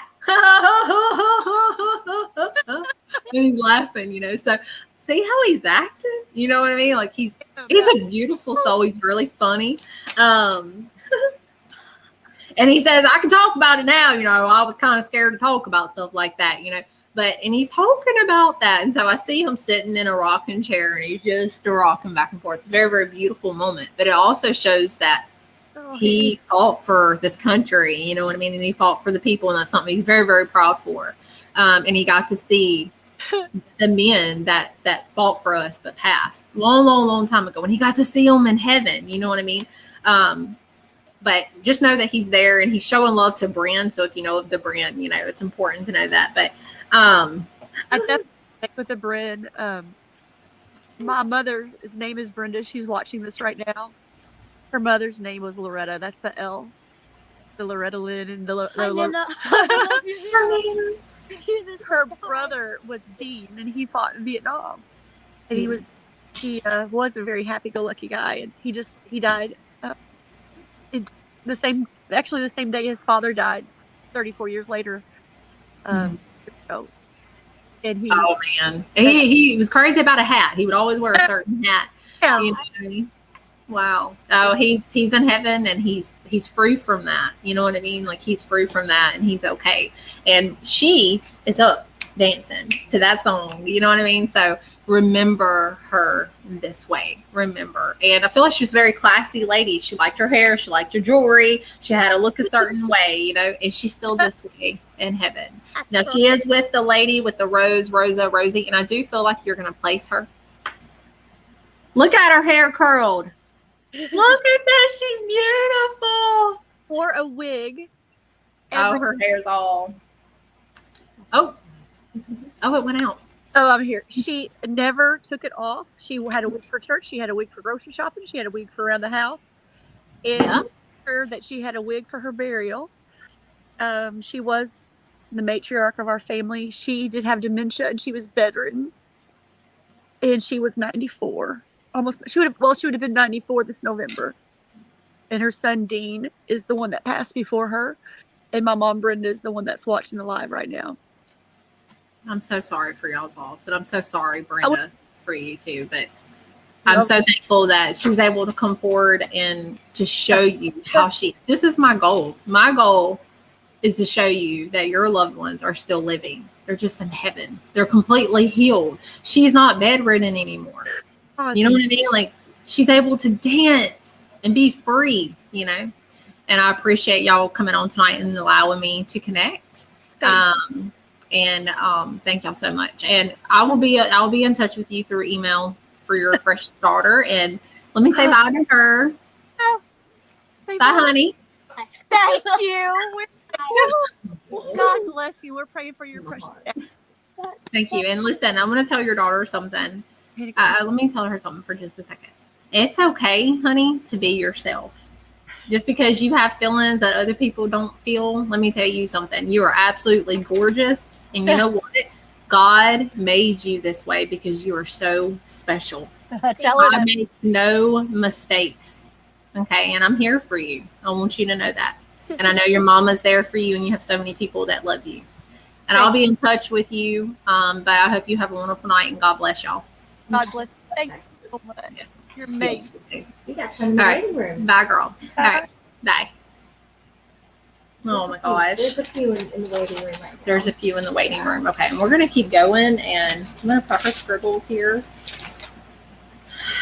And he's laughing, you know. So see how he's acting? You know what I mean? Like, he's a beautiful soul. He's really funny. And he says, I can talk about it now. You know, I was kind of scared to talk about stuff like that, you know. And he's talking about that. And so I see him sitting in a rocking chair and he's just rocking back and forth. It's a very, very beautiful moment. But it also shows that he fought for this country, you know what I mean? And he fought for the people, and that's something he's very, very proud for. And he got to see the men that fought for us but passed long time ago. And he got to see them in heaven, you know what I mean? But just know that he's there and he's showing love to Bren. So if you know of the Bren, you know, it's important to know that. But I definitely think with the Bren. My mother's name is Brenda. She's watching this right now. Her mother's name was Loretta. That's the L. The Loretta Lynn and the Her brother was Dean, and he fought in Vietnam. And he was a very happy-go-lucky guy, and he died the same day his father died, 34 years later. And he was crazy about a hat. He would always wear a certain hat. Yeah. You know what I mean? Wow. Oh, he's in heaven and he's free from that. You know what I mean? Like, he's free from that and he's okay. And she is up dancing to that song. You know what I mean? So remember her this way. Remember. And I feel like she was a very classy lady. She liked her hair. She liked her jewelry. She had to look a certain way, you know, and she's still this way in heaven. Now, she is with the lady with the Rosie, and I do feel like you're going to place her. Look at her hair curled. Look at that. She's beautiful. Wore a wig. Oh, her hair's all. Oh, it went out. Oh, I'm here. She never took it off. She had a wig for church. She had a wig for grocery shopping. She had a wig for around the house. And Yeah. she her that she had a wig for her burial. She was the matriarch of our family. She did have dementia and she was bedridden. And she was 94. She would have been 94 this November. And her son Dean is the one that passed before her. And my mom Brenda is the one that's watching the live right now. I'm so sorry for y'all's loss. And I'm so sorry, Brenda, for you too. But I'm so thankful that she was able to come forward and to show you how this is my goal. My goal is to show you that your loved ones are still living. They're just in heaven. They're completely healed. She's not bedridden anymore. Awesome. You know what I mean? Like, she's able to dance and be free, you know? And I appreciate y'all coming on tonight and allowing me to connect. Thank y'all so much. And I'll be in touch with you through email for your precious daughter. And let me say bye to her. Bye, honey. Thank you. God bless you. We're praying for your precious. Thank you. And listen, I'm going to tell your daughter something. Let me tell her something for just a second. It's okay, honey, to be yourself. Just because you have feelings that other people don't feel, let me tell you something. You are absolutely gorgeous. And you know what? God made you this way because you are so special. God makes no mistakes. Okay. And I'm here for you. I want you to know that. And I know your mama's there for you and you have so many people that love you. And I'll be in touch with you. But I hope you have a wonderful night and God bless y'all. God bless you. Thank you so much. Yes. You're amazing. We got some in the waiting room. Bye, girl. All right. Bye. Oh my gosh. There's a few in the waiting room right now. There's a few in the waiting room. Okay. And we're going to keep going. And I'm going to put her scribbles here.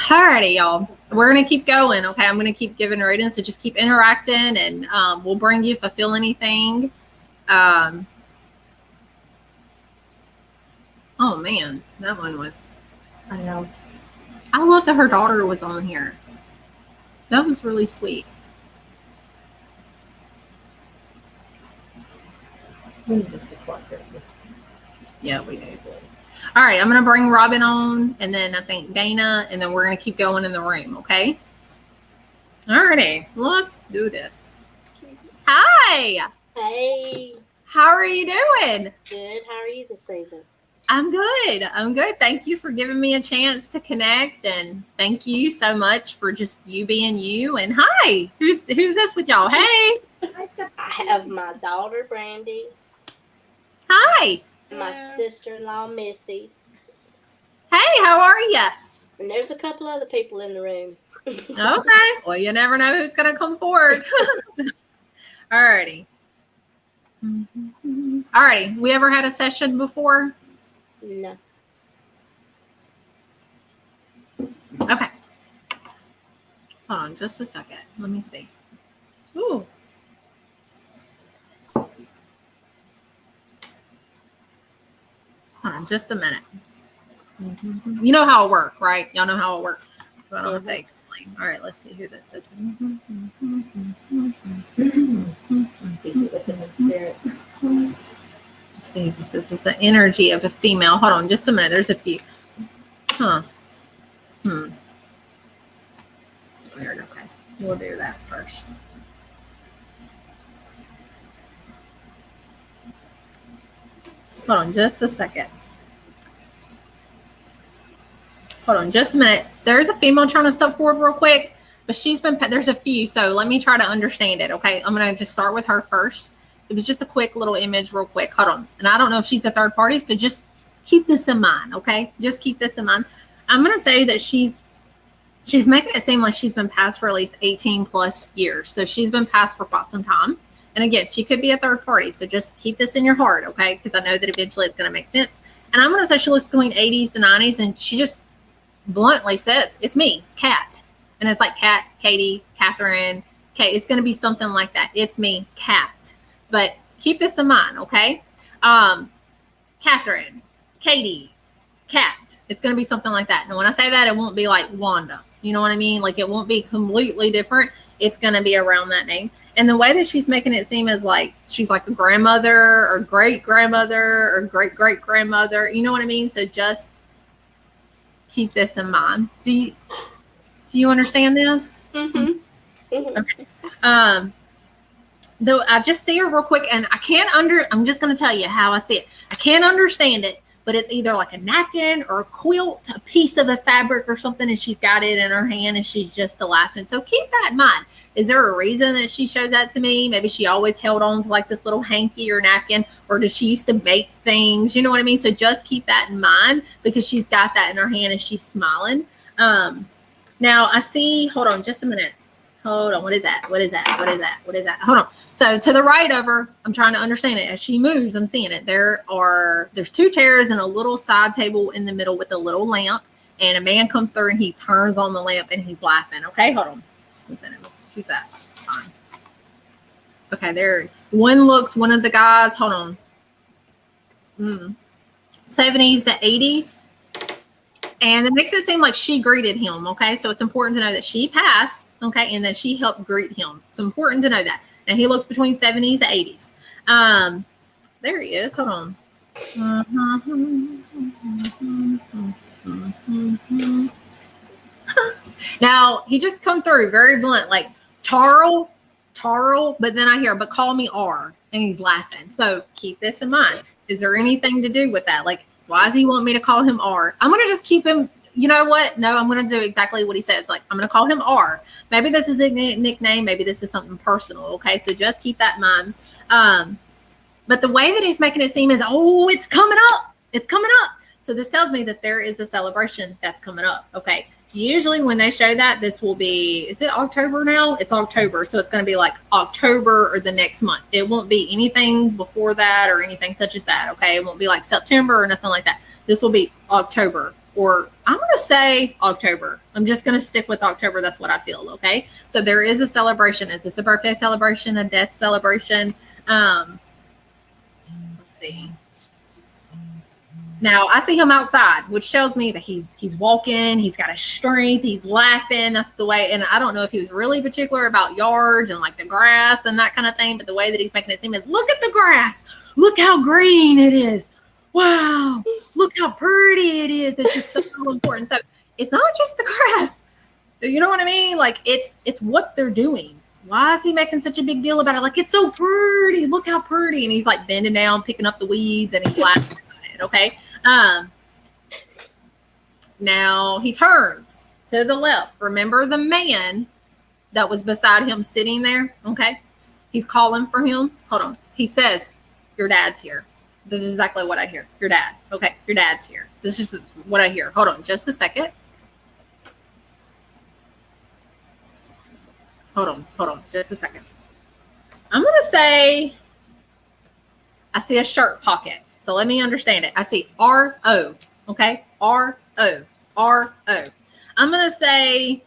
Alrighty, y'all. We're going to keep going. Okay. I'm going to keep giving ratings. So just keep interacting and we'll bring you if I feel anything. Oh man, that one was. I know. I love that her daughter was on here. That was really sweet. We need to support her. Yeah, we do. All right, I'm going to bring Robin on, and then I think Dana, and then we're going to keep going in the room, okay? All righty, let's do this. Hi. Hey. How are you doing? Good. How are you this evening? I'm good. I'm good. Thank you for giving me a chance to connect, and thank you so much for just you being you. And hi, who's this with y'all? Hey. I have my daughter Brandy. Hi. My sister-in-law Missy. Hey, how are you? And there's a couple other people in the room. Okay. Well, you never know who's gonna come forward. Alrighty. Alrighty. We ever had a session before? No. Okay. Hold on just a second. Let me see. Ooh. Hold on just a minute. You know how it works, right? Y'all know how it works. So I don't have to explain. All right, let's see who this is. Speak within the spirit. Let's see if this is the energy of a female. Hold on just a minute. There's a few. Huh. It's weird. Okay. We'll do that first. Hold on just a second. Hold on just a minute. There's a female trying to step forward real quick, but there's a few. So let me try to understand it. Okay. I'm going to just start with her first. It was just a quick little image real quick. Hold on. And I don't know if she's a third party. So just keep this in mind. Okay. Just keep this in mind. I'm going to say that she's making it seem like she's been passed for at least 18 plus years. So she's been passed for quite some time. And again, she could be a third party. So just keep this in your heart. Okay. Because I know that eventually it's going to make sense. And I'm going to say she lives between 80s to 90s. And she just bluntly says, it's me, Kat. And it's like Kat, Katie, Catherine. Okay. It's going to be something like that. It's me, Kat. But keep this in mind. Okay. Catherine, Katie, cat. It's going to be something like that. And when I say that, it won't be like Wanda. You know what I mean? Like, it won't be completely different. It's going to be around that name. And the way that she's making it seem is like she's like a grandmother or great grandmother or great great grandmother. You know what I mean? So just keep this in mind. Do you understand this? Mm-hmm. Mm-hmm. Okay. Though I just see her real quick, and I'm just going to tell you how I see it. I can't understand it, but it's either like a napkin or a quilt, a piece of a fabric or something, and she's got it in her hand and she's just laughing. So keep that in mind. Is there a reason that she shows that to me? Maybe she always held on to like this little hanky or napkin, or does she used to make things? You know what I mean? So just keep that in mind, because she's got that in her hand and she's smiling. Now I see, hold on just a minute. Hold on. What is that? What is that? What is that? What is that? Hold on. So to the right of her, I'm trying to understand it. As she moves, I'm seeing it. There's 2 chairs and a little side table in the middle with a little lamp. And a man comes through and he turns on the lamp and he's laughing. Okay, hold on. Who's that? It's fine. Okay, there. One of the guys, hold on. 70s to 80s. And it makes it seem like she greeted him, okay? So it's important to know that she passed, okay, and that she helped greet him. It's important to know that. Now, he looks between 70s to 80s. There he is. Hold on. Now, he just come through very blunt, like, Charles, but then I hear, but call me R, and he's laughing. So keep this in mind. Is there anything to do with that? Like, why does he want me to call him R? I'm going to just keep him, you know what? No, I'm going to do exactly what he says. Like, I'm going to call him R. Maybe this is a nickname. Maybe this is something personal. Okay. So just keep that in mind. But the way that he's making it seem is, oh, it's coming up. It's coming up. So this tells me that there is a celebration that's coming up. Okay. Usually when they show that, this will be, is it October now? It's October. So it's going to be like October or the next month. It won't be anything before that or anything such as that. Okay. It won't be like September or nothing like that. This will be October, or I'm going to say October. I'm just going to stick with October. That's what I feel. Okay. So there is a celebration. Is this a birthday celebration, a death celebration? Let's see. Now I see him outside, which tells me that he's walking, he's got a strength, he's laughing. That's the way. And I don't know if he was really particular about yards and like the grass and that kind of thing, but the way that he's making it seem is, look at the grass, look how green it is. Wow, look how pretty it is. It's just so important. So it's not just the grass. You know what I mean? Like it's what they're doing. Why is he making such a big deal about it? Like, it's so pretty. Look how pretty. And he's like bending down, picking up the weeds, and he's laughing at it. Okay. Now he turns to the left. Remember the man that was beside him sitting there? Okay. He's calling for him. Hold on. He says, your dad's here. This is exactly what I hear. Your dad. Okay. Your dad's here. This is what I hear. Hold on just a second. Hold on just a second. I'm going to say, I see a shirt pocket. So let me understand it. I see R-O, okay? R-O, R-O. I'm going to say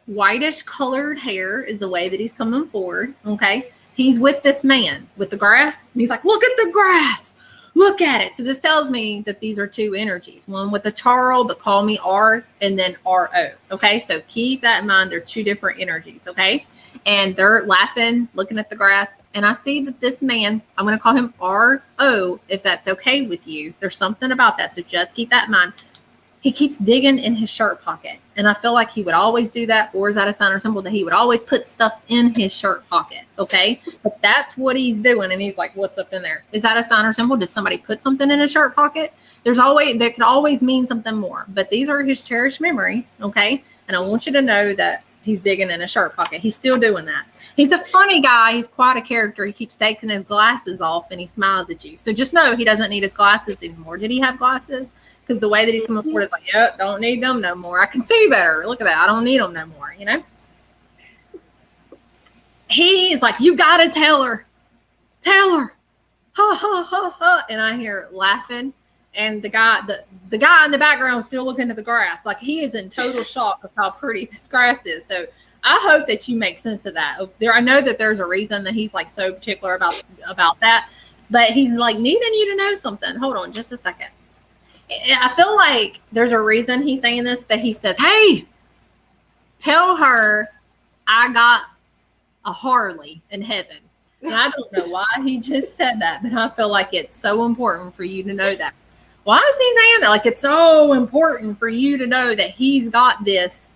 whitish colored hair is the way that he's coming forward, okay? He's with this man with the grass. And he's like, look at the grass. Look at it. So this tells me that these are 2 energies. One with the Charles, but call me R, and then R-O, okay? So keep that in mind. They're 2 different energies, okay? And they're laughing, looking at the grass. And I see that this man, I'm going to call him R-O, if that's okay with you. There's something about that. So just keep that in mind. He keeps digging in his shirt pocket. And I feel like he would always do that. Or is that a sign or symbol that he would always put stuff in his shirt pocket? Okay. But that's what he's doing. And he's like, what's up in there? Is that a sign or symbol? Did somebody put something in his shirt pocket? That could always mean something more. But these are his cherished memories. Okay. And I want you to know that he's digging in a shirt pocket. He's still doing that. He's a funny guy. He's quite a character. He keeps taking his glasses off and he smiles at you. So just know he doesn't need his glasses anymore. Did he have glasses? Because the way that he's coming forward is like, yep, don't need them no more. I can see better. Look at that. I don't need them no more, you know? He is like, you got to tell her. Tell her. Ha, ha, ha, ha. And I hear laughing. And the guy in the background is still looking at the grass. Like, he is in total shock of how pretty this grass is. So I hope that you make sense of that. I know that there's a reason that he's like so particular about that. But he's like needing you to know something. Hold on just a second. I feel like there's a reason he's saying this, but he says, hey, tell her I got a Harley in heaven. And I don't know why he just said that, but I feel like it's so important for you to know that. Why is he saying that? Like, it's so important for you to know that he's got this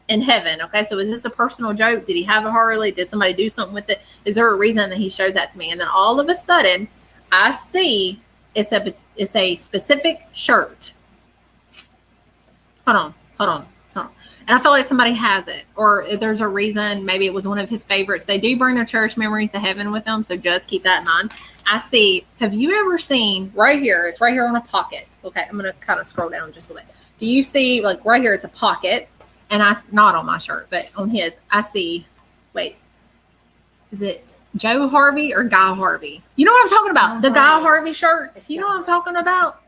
in heaven. Okay, so is this a personal joke? Did he have a Harley? Did somebody do something with it? Is there a reason that he shows that to me? And then all of a sudden, I see it's a specific shirt. Hold on. And I feel like somebody has it, or if there's a reason. Maybe it was one of his favorites. They do bring their cherished memories to heaven with them, so just keep that in mind. I see. Have you ever seen right here? It's right here on a pocket. Okay, I'm gonna kind of scroll down just a little bit. Do you see, like, right here is a pocket, and not on my shirt, but on his, I see. Wait, is it Joe Harvey or Guy Harvey? You know what I'm talking about? The Guy Harvey shirts. You know what I'm talking about?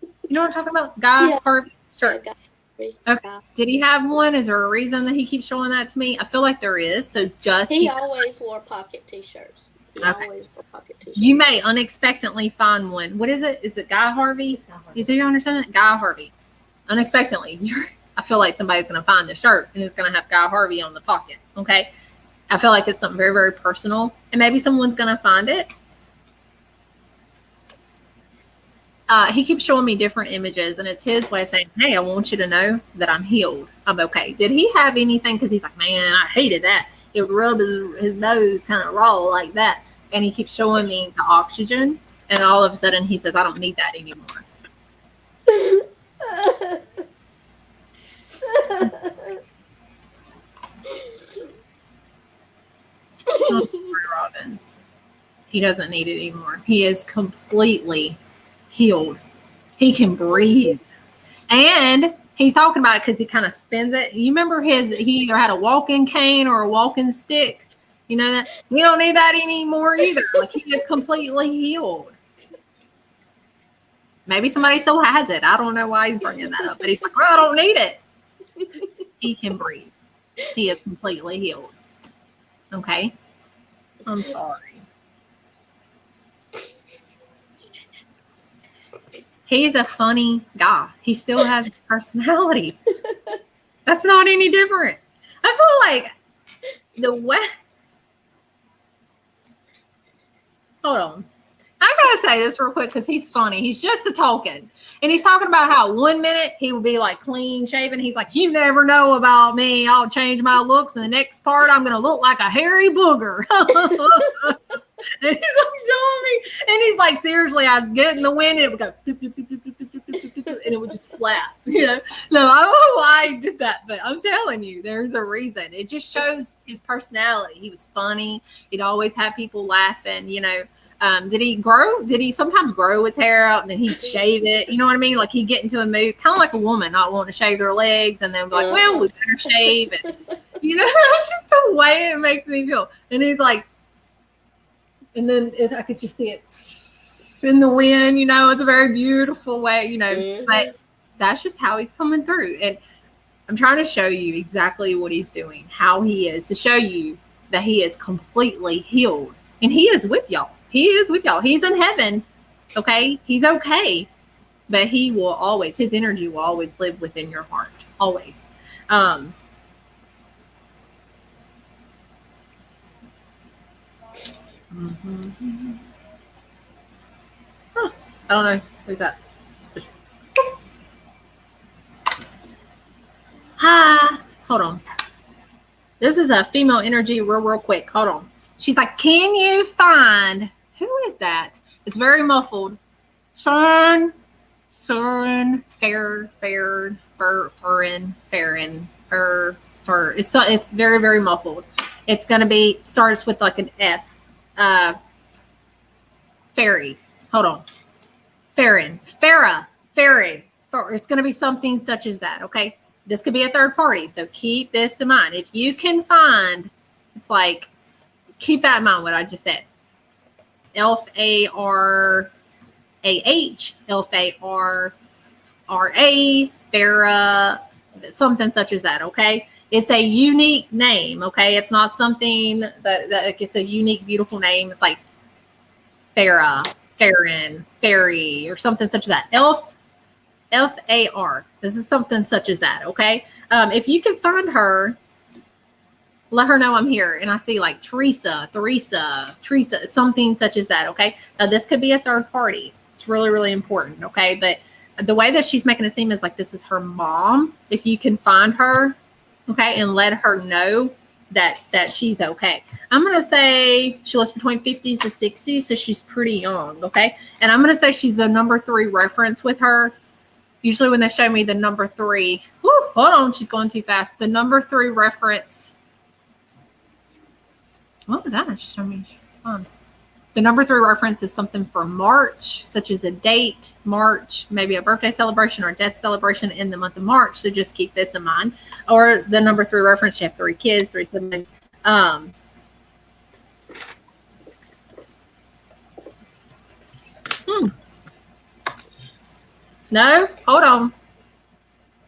You know what I'm talking about? Guy Harvey shirt. Okay. Did he have one? Is there a reason that he keeps showing that to me? I feel like there is. So just he always wore pocket t-shirts. He always wore pocket t-shirts. You may unexpectedly find one. What is it? Is it Guy Harvey? Do you understand it? Guy Harvey. Unexpectedly, I feel like somebody's going to find the shirt and it's going to have Guy Harvey on the pocket. Okay. I feel like it's something very, very personal, and maybe someone's going to find it. He keeps showing me different images, and it's his way of saying, hey, I want you to know that I'm healed. I'm okay. Did he have anything? Because he's like, man, I hated that. It would rub his nose kind of raw like that. And he keeps showing me the oxygen, and all of a sudden he says, I don't need that anymore. Robin. He doesn't need it anymore. He is completely healed. He can breathe. And he's talking about it because he kind of spins it. You remember he either had a walking cane or a walking stick. You know that? We don't need that anymore either. Like, he is completely healed. Maybe somebody still has it. I don't know why he's bringing that up, but he's like, well, I don't need it. He can breathe. He is completely healed. Okay? I'm sorry. He's a funny guy. He still has a personality. That's not any different. I feel like the way. Hold on. I gotta say this real quick because he's funny. He's just a talking. And he's talking about how 1 minute he will be like clean shaven. He's like, you never know about me. I'll change my looks. And the next part, I'm going to look like a hairy booger. And he's like showing me. And he's like, seriously, I'd get in the wind and it would go, and it would just flap. You know? No, I don't know why he did that, but I'm telling you, there's a reason. It just shows his personality. He was funny. He'd always have people laughing, you know. Did he grow? Did he sometimes grow his hair out and then he'd shave it? You know what I mean? Like, he'd get into a mood, kind of like a woman not wanting to shave their legs, and then be like, well, we better shave. And, you know, it's just the way it makes me feel. And he's like, and then I could just see it in the wind, you know, it's a very beautiful way, you know, but that's just how he's coming through. And I'm trying to show you exactly what he's doing, how he is, to show you that he is completely healed. And he is with y'all. He is with y'all. He's in heaven. Okay. He's okay. But he will always, his energy will always live within your heart. Always. Huh. I don't know. Who's that? Hi. Hold on. This is a female energy real quick. Hold on. She's like, can you find, who is that? It's very muffled. Farrin. It's very, very muffled. It's going to be, starts with like an F. Fairy. Hold on. Farrin. It's going to be something such as that. Okay. This could be a third party. So keep this in mind. If you can find, it's like, keep that in mind, what I just said. Farah, Farah, something such as that, okay? It's a unique name, okay? It's not something that it's a unique, beautiful name. It's like Farah, Farrin, Fairy, or something such as that. FAR. This is something such as that, okay? If you can find her, let her know I'm here. And I see like Teresa, something such as that, okay? Now, this could be a third party. It's really, really important, okay? But the way that she's making it seem is like this is her mom. If you can find her, okay, and let her know that she's okay. I'm going to say she lives between 50s to 60s, so she's pretty young, okay? And I'm going to say she's the number 3 reference with her. Usually when they show me the number 3, hold on, she's going too fast. The number 3 reference. What was that? She's showing me. The number 3 reference is something for March, such as a date, March, maybe a birthday celebration or a death celebration in the month of March. So just keep this in mind. Or the number 3 reference, you have 3 kids, 3 siblings. No, hold on.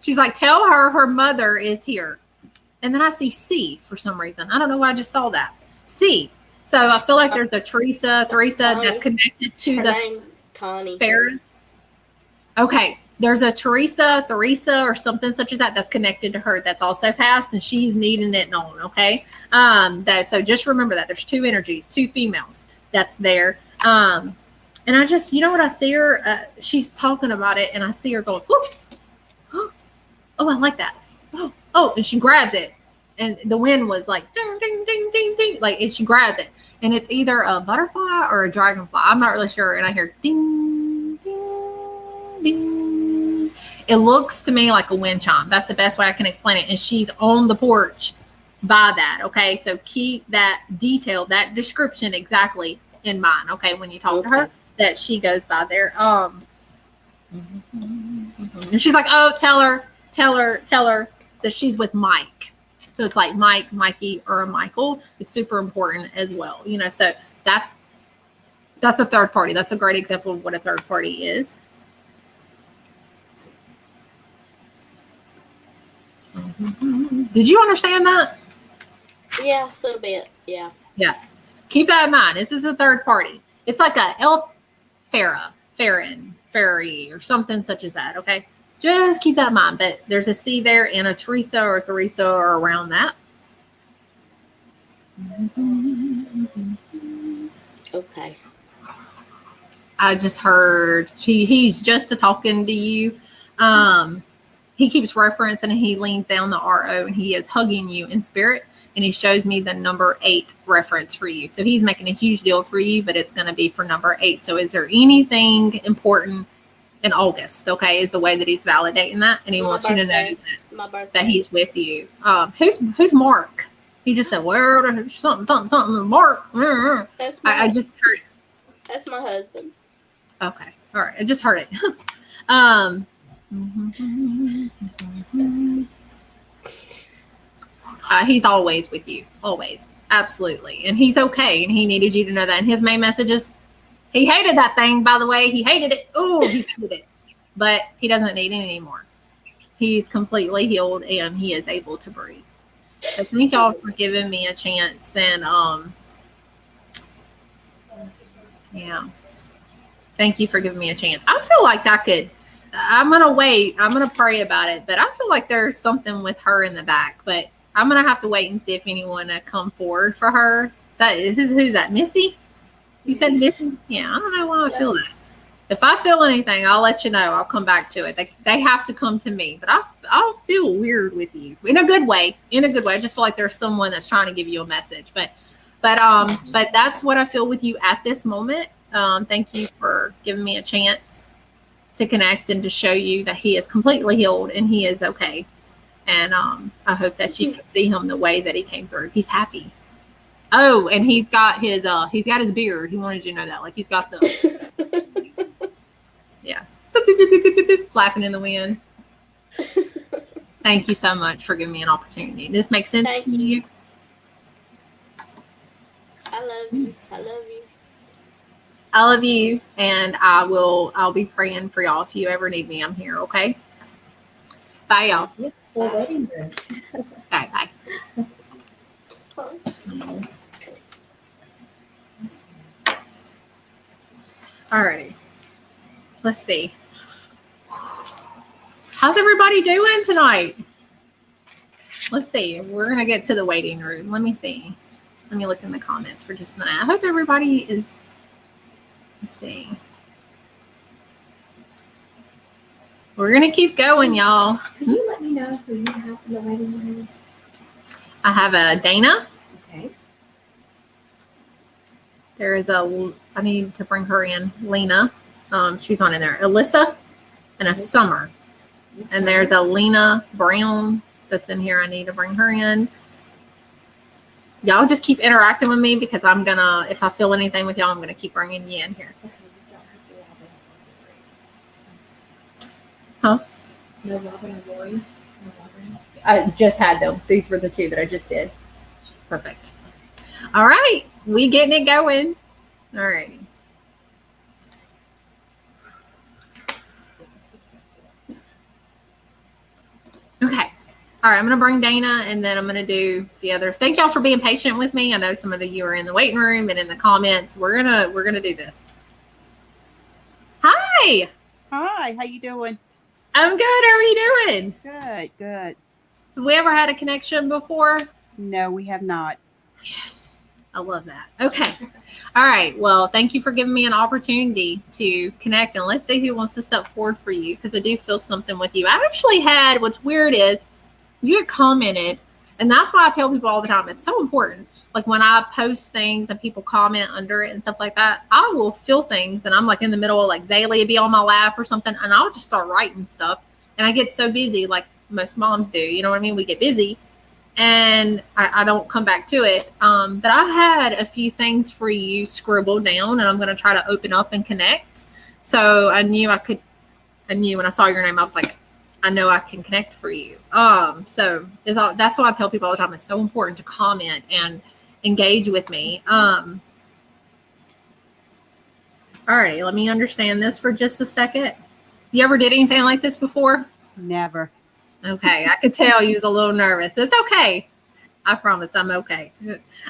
She's like, tell her mother is here. And then I see C for some reason. I don't know why I just saw that. C. So I feel like there's a Teresa Connie. that's connected to Her the name, Connie. Farron. Okay. There's a Teresa, or something such as that that's connected to her that's also passed, and she's needing it known, okay? So just remember that. There's 2 energies, 2 females that's there. And I just, you know what I see her? She's talking about it, and I see her going, oh, I like that. Oh, and she grabs it. And the wind was like, ding, ding, ding, ding, ding. Like, and she grabs it. And it's either a butterfly or a dragonfly. I'm not really sure. And I hear ding, ding, ding. It looks to me like a wind chime. That's the best way I can explain it. And she's on the porch by that. Okay. So keep that detail, that description exactly in mind. Okay. When you talk to her, that she goes by there. And she's like, oh, tell her that she's with Mike. So it's like Mike, Mikey, or a Michael. It's super important as well. You know, so that's a third party. That's a great example of what a third party is. Did you understand that? Yeah, a little bit. Yeah. Yeah. Keep that in mind. This is a third party. It's like a elf Farron, Fairy, or something such as that. Okay. Just keep that in mind. But there's a C there, and a Teresa or Theresa are around that. Okay. I just heard he's just talking to you. He keeps referencing, and he leans down the RO, and he is hugging you in spirit, and he shows me the number 8 reference for you. So he's making a huge deal for you, but it's going to be for number 8. So is there anything important in August? Okay, is the way that he's validating that, and he wants you to know that he's with you. Who's Mark? He just said, well, something, Mark. I just heard. That's my husband. Okay, all right, I just heard it. He's always with you, always, absolutely, and he's okay, and he needed you to know that. And his main message is, he hated that thing, by the way. He hated it. Oh, he hated it. But he doesn't need it anymore. He's completely healed, and he is able to breathe. So thank y'all for giving me a chance. And yeah, thank you for giving me a chance. I feel like I'm going to wait. I'm going to pray about it. But I feel like there's something with her in the back. But I'm going to have to wait and see if anyone come forward for her. Who's that, Missy? You said Missy? Yeah, I don't know why I feel that. If I feel anything, I'll let you know. I'll come back to it. They have to come to me. But I'll feel weird with you in a good way. I just feel like there's someone that's trying to give you a message. But that's what I feel with you at this moment. Thank you for giving me a chance to connect and to show you that he is completely healed and he is okay. And I hope that you can see him the way that he came through. He's happy. Oh, and he's got his beard. He wanted you to know that. Like, he's got the yeah, flapping in the wind. Thank you so much for giving me an opportunity. Does this make sense to you? I love you. I love you. I love you, and I'll be praying for y'all. If you ever need me, I'm here, okay? Bye, y'all. Yeah, full wedding room. Bye. Alrighty. Let's see. How's everybody doing tonight? Let's see. We're going to get to the waiting room. Let me see. Let me look in the comments for just a minute. I hope everybody is, let's see. We're going to keep going, y'all. Could you let me know who you have in the waiting room? I have a Dana. Okay. There is a, I need to bring her in, Lena. She's on in there. Alyssa and a Summer. And there's a Lena Brown that's in here. I need to bring her in. Y'all just keep interacting with me because I'm going to, if I feel anything with y'all, I'm going to keep bringing you in here. Huh? No Robin and Lori? No Robin? I just had them. These were the two that I just did. Perfect. All right. We getting it going. All righty. Okay. All right. I'm going to bring Dana and then I'm going to do the other. Thank y'all for being patient with me. I know some of you are in the waiting room and in the comments. We're going to do this. Hi. Hi, how you doing? I'm good. How are you doing? Good, good. Have we ever had a connection before? No, we have not. Yes. I love that. Okay. All right. Well, thank you for giving me an opportunity to connect. And let's see who wants to step forward for you because I do feel something with you. I actually had, what's weird is you had commented, and that's why I tell people all the time, it's so important. Like when I post things and people comment under it and stuff like that, I will feel things and I'm like in the middle of like Zaylee be on my lap or something and I'll just start writing stuff. And I get so busy like most moms do. You know what I mean? We get busy and I don't come back to it. But I had a few things for you scribbled down and I'm going to try to open up and connect. So I knew when I saw your name, I was like, I know I can connect for you. So that's why I tell people all the time, it's so important to comment and engage with me. All righty, let me understand this for just a second. You ever did anything like this before? Never. Okay, I could tell you was a little nervous. It's okay. I promise I'm okay.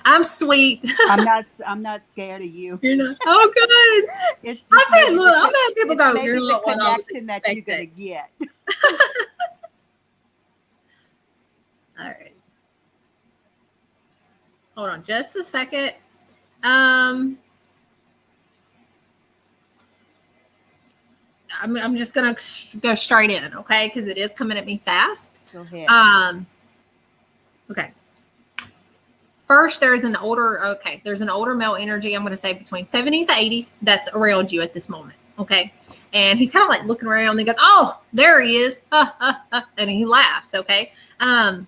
I'm sweet. I'm not scared of you. You're not. Oh, good. It's just I've had people go, maybe you're the not what I was connection that you're gonna expecting. get. All right. Hold on just a second. I'm just gonna go straight in, okay? Because it is coming at me fast. Go ahead. Okay. First, there's an older male energy, I'm going to say between 70s to 80s that's around you at this moment, okay? And he's kind of like looking around and he goes, oh, there he is. And he laughs, okay? I'm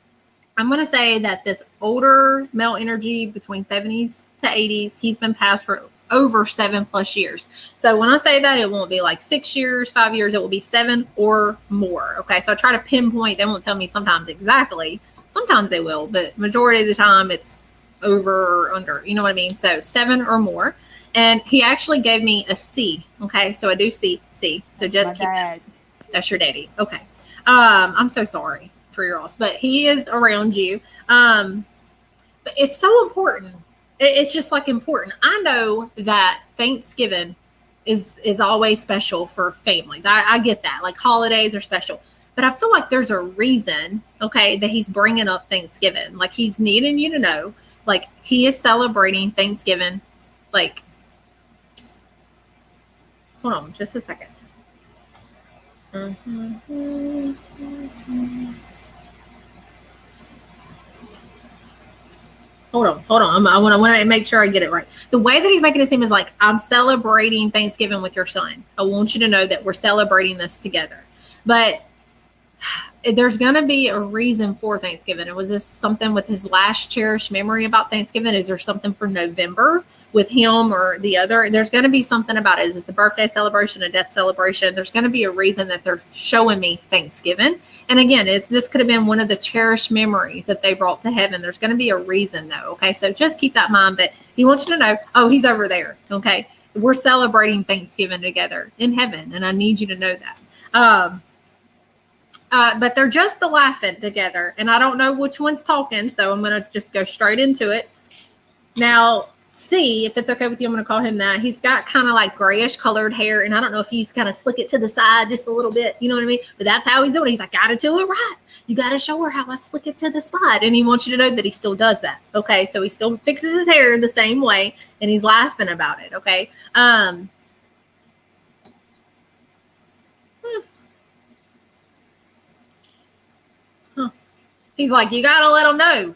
going to say that this older male energy between 70s to 80s, he's been passed for over 7+ years. So when I say that, it won't be like 6 years, 5 years, it will be 7 or more, okay? So I try to pinpoint, they won't tell me sometimes exactly. Sometimes they will, but majority of the time it's over or under, you know what I mean? So 7 or more. And he actually gave me a C. Okay. So I do see. So That's just my keep dad. that's your daddy. Okay. I'm so sorry for your loss, but he is around you. But it's so important. It's just like important. I know that Thanksgiving is always special for families. I get that. Like holidays are special. But I feel like there's a reason, okay, that he's bringing up Thanksgiving. Like he's needing you to know, like he is celebrating Thanksgiving. Like, hold on just a second. Hold on. I want to make sure I get it right. The way that he's making it seem is like, I'm celebrating Thanksgiving with your son. I want you to know that we're celebrating this together. But there's going to be a reason for Thanksgiving. And was this something with his last cherished memory about Thanksgiving? Is there something for November with him or the other? There's going to be something about it. Is this a birthday celebration, a death celebration? There's going to be a reason that they're showing me Thanksgiving. And again, this could have been one of the cherished memories that they brought to heaven. There's going to be a reason though. Okay. So just keep that in mind. But he wants you to know, oh, he's over there. Okay. We're celebrating Thanksgiving together in heaven. And I need you to know that. But they're just laughing together. And I don't know which one's talking. So I'm going to just go straight into it. Now, C, if it's okay with you, I'm going to call him that. He's got kind of like grayish colored hair, and I don't know if he's kind of slick it to the side just a little bit, you know what I mean? But that's how he's doing it. He's like, gotta do it right. You got to show her how I slick it to the side. And he wants you to know that he still does that. Okay. So he still fixes his hair the same way, and he's laughing about it. Okay. He's like, you got to let him know.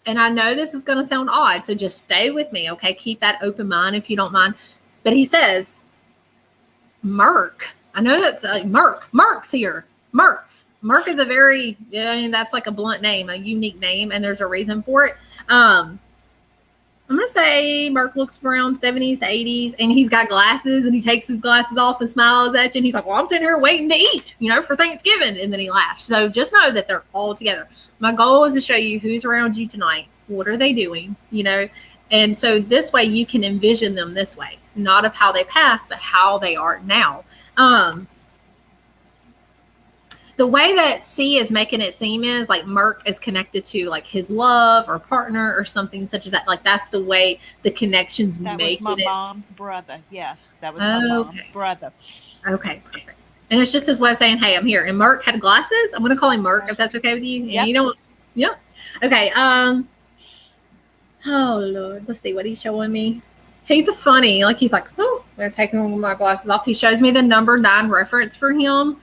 And I know this is going to sound odd, so just stay with me, okay? Keep that open mind if you don't mind. But he says, Merc. I know that's Merc. Merc's here. Merc. Merc is a very, that's like a blunt name, a unique name, and there's a reason for it. I'm going to say Merc looks around 70s to 80s, and he's got glasses, and he takes his glasses off and smiles at you, and he's like, well, I'm sitting here waiting to eat, for Thanksgiving, and then he laughs. So just know that they're all together. My goal is to show you who's around you tonight. What are they doing? And so this way you can envision them this way, not of how they passed, but how they are now. The way that C is making it seem is like Merc is connected to like his love or partner or something such as that. Like that's the way the connections That make was my it. mom's brother. Yes, that was my mom's brother. Okay, perfect. And it's just his way of saying, hey, I'm here. And Merc had glasses. I'm going to call him Merc if that's okay with you. Yep. And you don't. Yep. Okay. Oh, Lord. Let's see what he's showing me. He's a funny. Like, he's like, oh, they're taking my glasses off. He shows me the number 9 reference for him.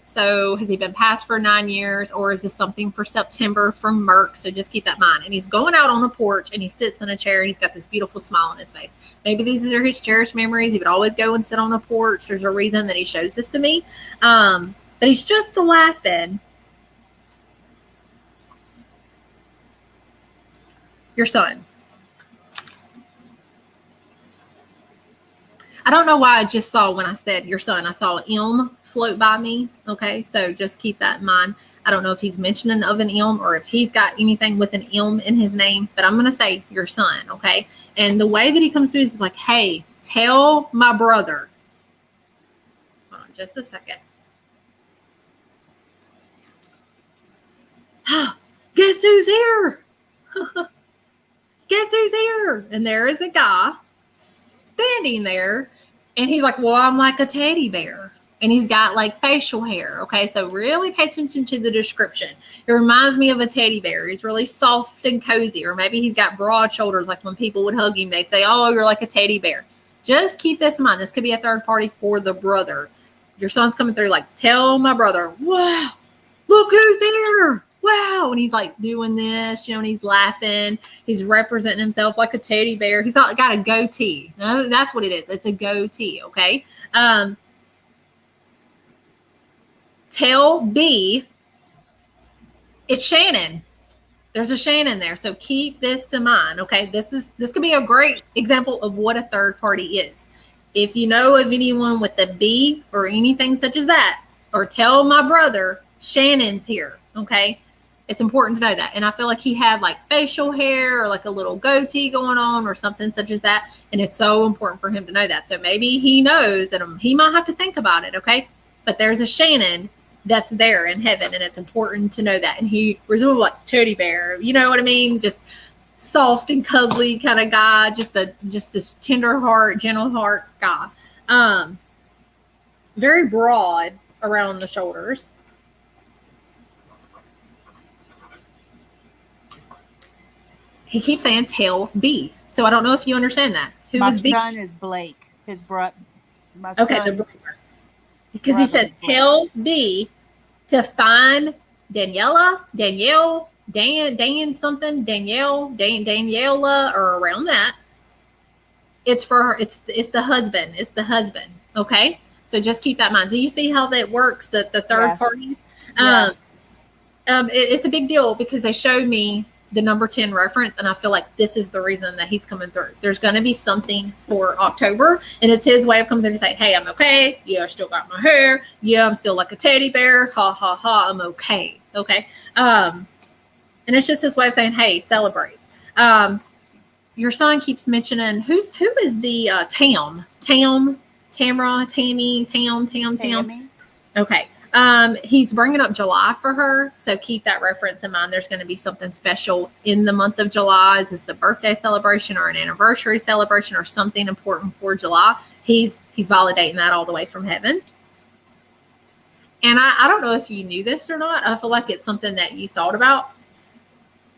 So has he been passed for 9 years, or is this something for September from Merc? So just keep that in mind. And he's going out on a porch, and he sits in a chair, and he's got this beautiful smile on his face. Maybe these are his cherished memories. He would always go and sit on a porch. There's a reason that he shows this to me. But he's just laughing. Your son. I don't know why I just saw when I said your son, I saw M float by me. Okay, so just keep that in mind. I don't know if he's mentioning of an M or if he's got anything with an M in his name, but I'm going to say your son. Okay, and the way that he comes through is like, hey, tell my brother. Hold on just a second. Guess who's here? Guess who's here? And there is a guy standing there, and he's like, well, I'm like a teddy bear. And he's got like facial hair. Okay, so really pay attention to the description. It reminds me of a teddy bear. He's really soft and cozy, or maybe he's got broad shoulders. Like when people would hug him, they'd say, oh, you're like a teddy bear. Just keep this in mind. This could be a third party for the brother. Your son's coming through like, tell my brother, wow, look who's here. Wow. And he's like doing this, and he's laughing. He's representing himself like a teddy bear. He's not got a goatee. No, that's what it is. It's a goatee. Okay. Tell B, it's Shannon. There's a Shannon there. So keep this in mind. Okay. This could be a great example of what a third party is. If you know of anyone with a B or anything such as that, or tell my brother, Shannon's here. Okay. It's important to know that. And I feel like he had like facial hair or like a little goatee going on or something such as that. And it's so important for him to know that. So maybe he knows, and he might have to think about it. Okay. But there's a Shannon that's there in heaven, and it's important to know that. And he resembles like teddy bear, you know what I mean? Just soft and cuddly kind of guy, just this tender heart, gentle heart guy. Very broad around the shoulders. He keeps saying tell B. So I don't know if you understand that. Who My is B? son is Blake. His brother. Okay, the brother. Because he says tell B to find Daniela, Danielle, Dan something, Daniela, or around that. It's for her. It's the husband. It's the husband. Okay. So just keep that in mind. Do you see how that works? The third party. Yes. It's a big deal because they showed me the number 10 reference, and I feel like this is the reason that he's coming through. There's going to be something for October, and it's his way of coming through to say, hey, I'm okay. Yeah, I still got my hair. Yeah, I'm still like a teddy bear. Ha, ha, ha. I'm okay. Okay. And it's just his way of saying, hey, celebrate. Your son keeps mentioning who is the Tammy. Okay. He's bringing up July for her, so keep that reference in mind. There's going to be something special in the month of July. Is this a birthday celebration or an anniversary celebration or something important for July? He's validating that all the way from heaven. And I don't know if you knew this or not. I feel like it's something that you thought about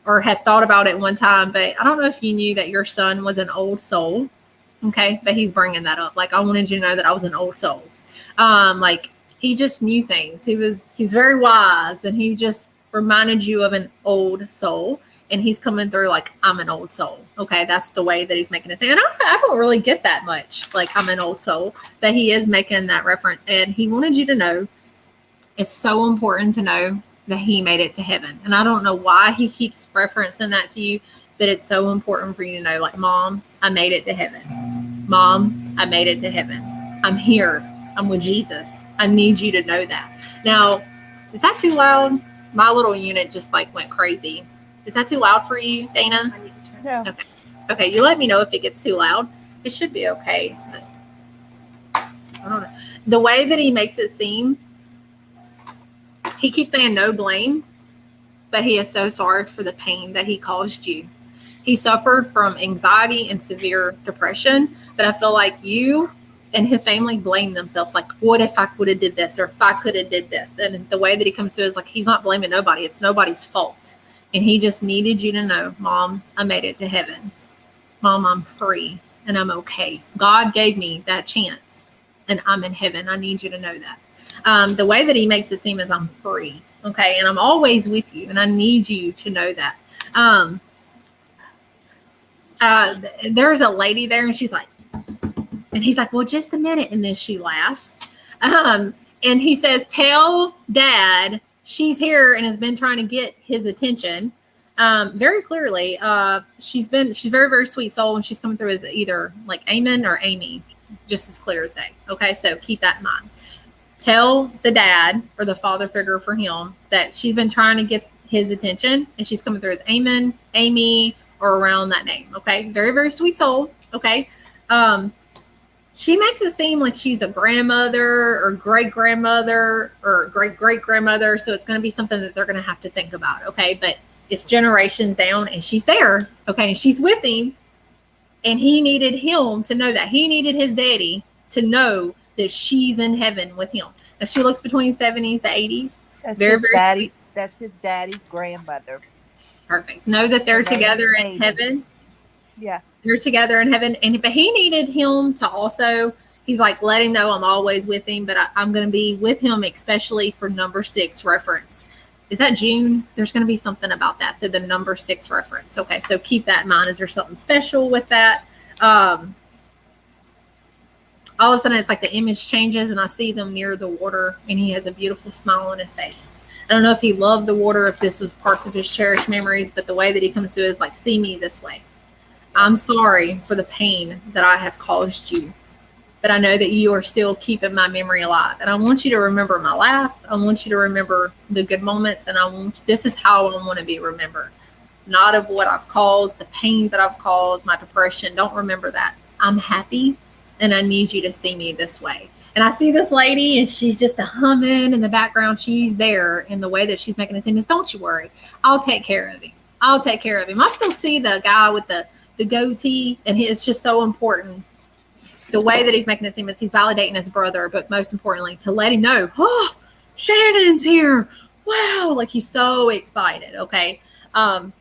or had thought about at one time, but I don't know if you knew that your son was an old soul. Okay, but he's bringing that up. Like, I wanted you to know that I was an old soul. Like, he just knew things. He was very wise, and he just reminded you of an old soul. And he's coming through like, I'm an old soul. Okay, that's the way that he's making it. And I don't really get that much. Like, I'm an old soul, but he is making that reference, and he wanted you to know. It's so important to know that he made it to heaven. And I don't know why he keeps referencing that to you, but it's so important for you to know, like, Mom, I made it to heaven. Mom, I made it to heaven. I'm here. I'm with Jesus. I need you to know that. Now, is that too loud? My little unit just like went crazy. Is that too loud for you, Dana? I need to turn. No. Okay. Okay, you let me know if it gets too loud. It should be okay. But I don't know. The way that he makes it seem, he keeps saying no blame, but he is so sorry for the pain that he caused you. He suffered from anxiety and severe depression, but I feel like you and his family blame themselves. Like, what if I could have did this, or if I could have did this? And the way that he comes to it is like, he's not blaming nobody. It's nobody's fault. And he just needed you to know, Mom, I made it to heaven. Mom, I'm free and I'm okay. God gave me that chance and I'm in heaven. I need you to know that. The way that he makes it seem is I'm free. Okay. And I'm always with you. And I need you to know that. There's a lady there and she's like, and he's like, well, just a minute. And then she laughs. And he says, tell Dad she's here and has been trying to get his attention. Very clearly. She's very, very sweet soul, and she's coming through as either like Amen or Amy, just as clear as day. Okay. So keep that in mind. Tell the dad or the father figure for him that she's been trying to get his attention, and she's coming through as Amen, Amy, or around that name. Okay. Very, very sweet soul. Okay. She makes it seem like she's a grandmother or great-grandmother or great-great-grandmother. So it's going to be something that they're going to have to think about. Okay. But it's generations down, and she's there. Okay. And she's with him, and he needed him to know that. He needed his daddy to know that she's in heaven with him. Now, she looks between 70s to 80s. That's his daddy's grandmother. Perfect. Know that they're together in heaven. Yes. They're together in heaven. But he needed him to also, he's like, let him know I'm always with him, but I'm going to be with him, especially for number 6 reference. Is that June? There's going to be something about that. So the number 6 reference. Okay. So keep that in mind. Is there something special with that? All of a sudden it's like the image changes and I see them near the water and he has a beautiful smile on his face. I don't know if he loved the water, if this was parts of his cherished memories, but the way that he comes to it is like, see me this way. I'm sorry for the pain that I have caused you, but I know that you are still keeping my memory alive. And I want you to remember my laugh. I want you to remember the good moments. And this is how I want to be remembered. Not of what I've caused, the pain that I've caused, my depression. Don't remember that. I'm happy. And I need you to see me this way. And I see this lady and she's just a humming in the background. She's there in the way that she's making it seem is, don't you worry. I'll take care of him. I'll take care of him. I still see the guy with the goatee, and it's just so important. The way that he's making it seem is he's validating his brother, but most importantly, to let him know, oh, Shannon's here. Wow. Like, he's so excited. Okay. I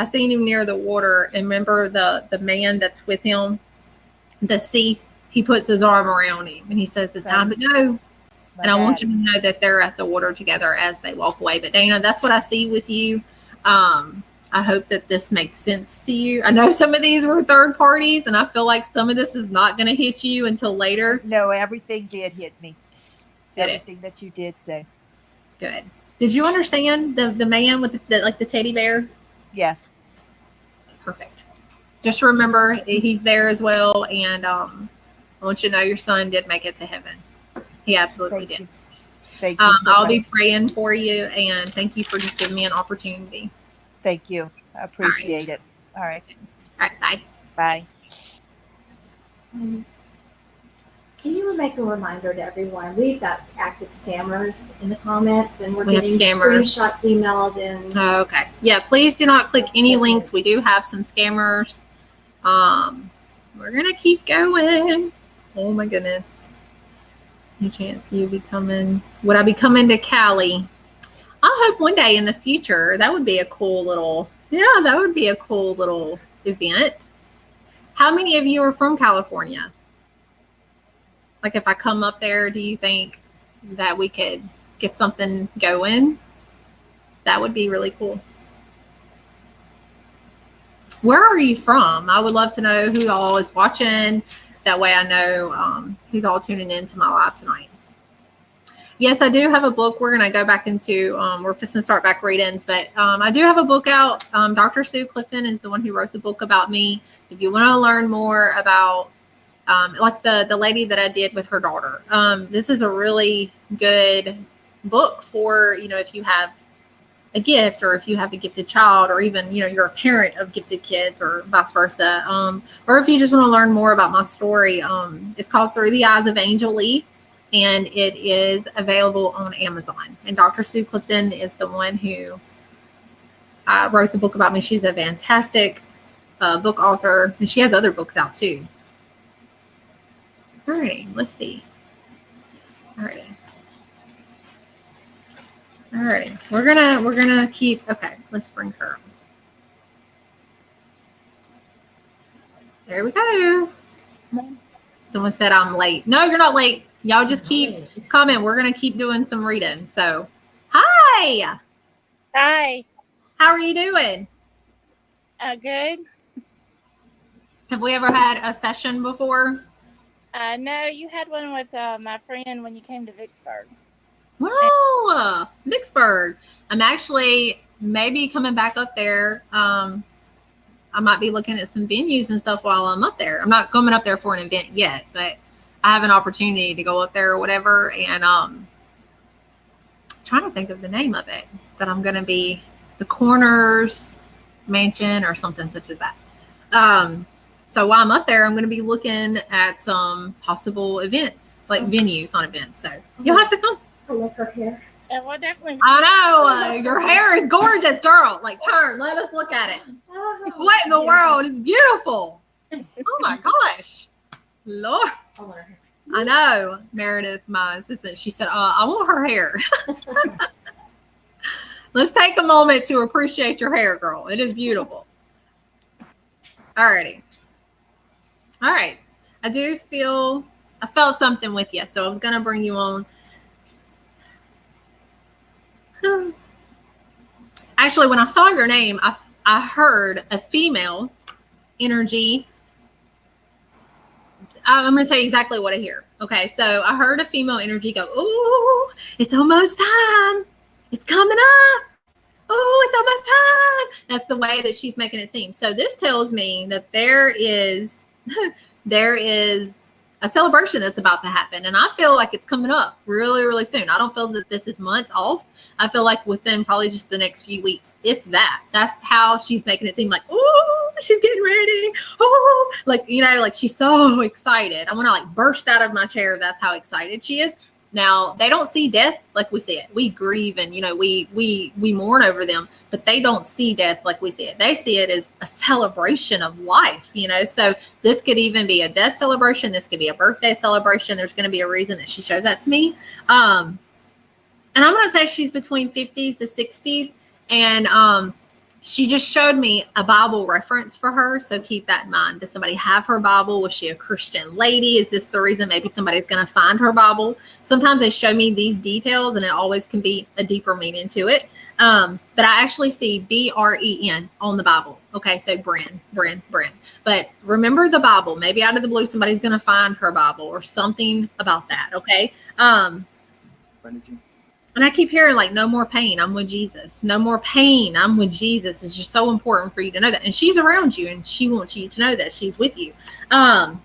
seen him near the water, and remember the man that's with him, the sea, he puts his arm around him and he says, it's time to go. And I want you to know that they're at the water together as they walk away. But Dana, that's what I see with you. I hope that this makes sense to you. I know some of these were third parties, and I feel like some of this is not going to hit you until later. No, everything did hit me. Did everything that you did say. Good. Did you understand the man with the teddy bear? Yes. Perfect. Just remember he's there as well, and I want you to know your son did make it to heaven. He absolutely did. Thank you so I'll much. be praying for you, and thank you for just giving me an opportunity. Thank you. I appreciate it. All right. All right, bye. Bye. Can you make a reminder to everyone? We've got active scammers in the comments, and we're We have getting scammers. screenshots emailed in. Oh, okay. Yeah, please do not click any links. We do have some scammers. We're gonna keep going. Oh my goodness. Any chance you be coming? Would I be coming to Cali? I hope one day in the future. That would be a cool little. Yeah, that would be a cool little event. How many of you are from California? Like, if I come up there, do you think that we could get something going? That would be really cool. Where are you from? I would love to know who all is watching. That way I know who's all tuning in to my live tonight. Yes, I do have a book. We're going to go back into, we're just going to start back readings, but I do have a book out. Dr. Sue Clifton is the one who wrote the book about me. If you want to learn more about, like the lady that I did with her daughter, this is a really good book for, if you have a gift, or if you have a gifted child, or even, you're a parent of gifted kids, or vice versa. Or if you just want to learn more about my story, it's called Through the Eyes of Angel Leigh, and it is available on Amazon. And Dr. Sue Clifton is the one who wrote the book about me. She's a fantastic book author, and she has other books out too. All right, let's see. All right. All right, we're gonna keep. Okay, let's bring her up. There we go. Someone said I'm late. No, you're not late. Y'all just keep comment. We're gonna keep doing some reading. So, hi. Hi. How are you doing? Good. Have we ever had a session before? No, you had one with my friend when you came to Vicksburg. Wow, Vicksburg. I'm actually maybe coming back up there. I might be looking at some venues and stuff while I'm up there. I'm not coming up there for an event yet, but I have an opportunity to go up there or whatever. And trying to think of the name of it, that I'm going to be the Corners Mansion or something such as that. So while I'm up there, I'm going to be looking at some possible events, like venues, not events. So you'll have to come. I love her hair. Well, definitely. I know. Your hair is gorgeous, girl. Like, turn. Let us look at it. What in the world? It's beautiful. Oh, my gosh. Lord. I know. Meredith, my assistant, she said, I want her hair. Let's take a moment to appreciate your hair, girl. It is beautiful. All righty. All right. I felt something with you, so I was going to bring you on. Actually, when I saw your name, I heard a female energy. I'm going to tell you exactly what I hear. Okay, so I heard a female energy go, "Oh, it's almost time. It's coming up. Oh, it's almost time." That's the way that she's making it seem. So this tells me that there is a celebration that's about to happen. And I feel like it's coming up really, really soon. I don't feel that this is months off. I feel like within probably just the next few weeks, if that. That's how she's making it seem like, oh, she's getting ready. Oh, like she's so excited. I want to like burst out of my chair. That's how excited she is. Now, they don't see death like we see it. We grieve and, we mourn over them, but they don't see death like we see it. They see it as a celebration of life, So this could even be a death celebration. This could be a birthday celebration. There's going to be a reason that she shows that to me. And I'm going to say she's between 50s to 60s. And she just showed me a Bible reference for her. So keep that in mind. Does somebody have her Bible? Was she a Christian lady? Is this the reason maybe somebody's going to find her Bible? Sometimes they show me these details and it always can be a deeper meaning to it. But I actually see B-R-E-N on the Bible. Okay, so Bren. But remember the Bible. Maybe out of the blue, somebody's going to find her Bible or something about that. Okay. And I keep hearing like, no more pain. I'm with Jesus. No more pain. I'm with Jesus. It's just so important for you to know that. And she's around you and she wants you to know that she's with you. I'm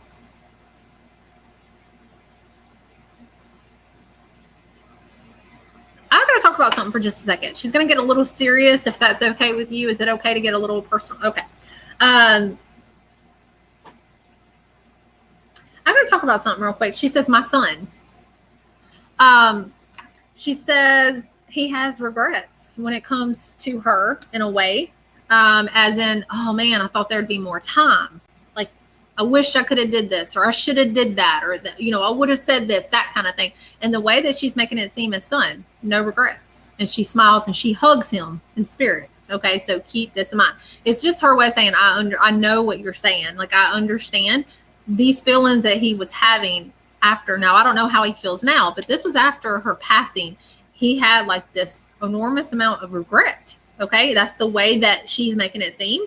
going to talk about something for just a second. She's going to get a little serious if that's okay with you. Is it okay to get a little personal? Okay. I'm going to talk talk about something real quick. She says, my son. She says he has regrets when it comes to her in a way, as in, oh man, I thought there'd be more time. Like, I wish I could have did this, or I should have did that, or that, you know, I would have said this, that kind of thing. And the way that she's making it seem as son, no regrets. And she smiles and she hugs him in spirit. Okay, so keep this in mind. It's just her way of saying, I know what you're saying. Like, I understand these feelings that he was having after. Now, I don't know how he feels now, but this was after her passing. He had like this enormous amount of regret. Okay, that's the way that she's making it seem.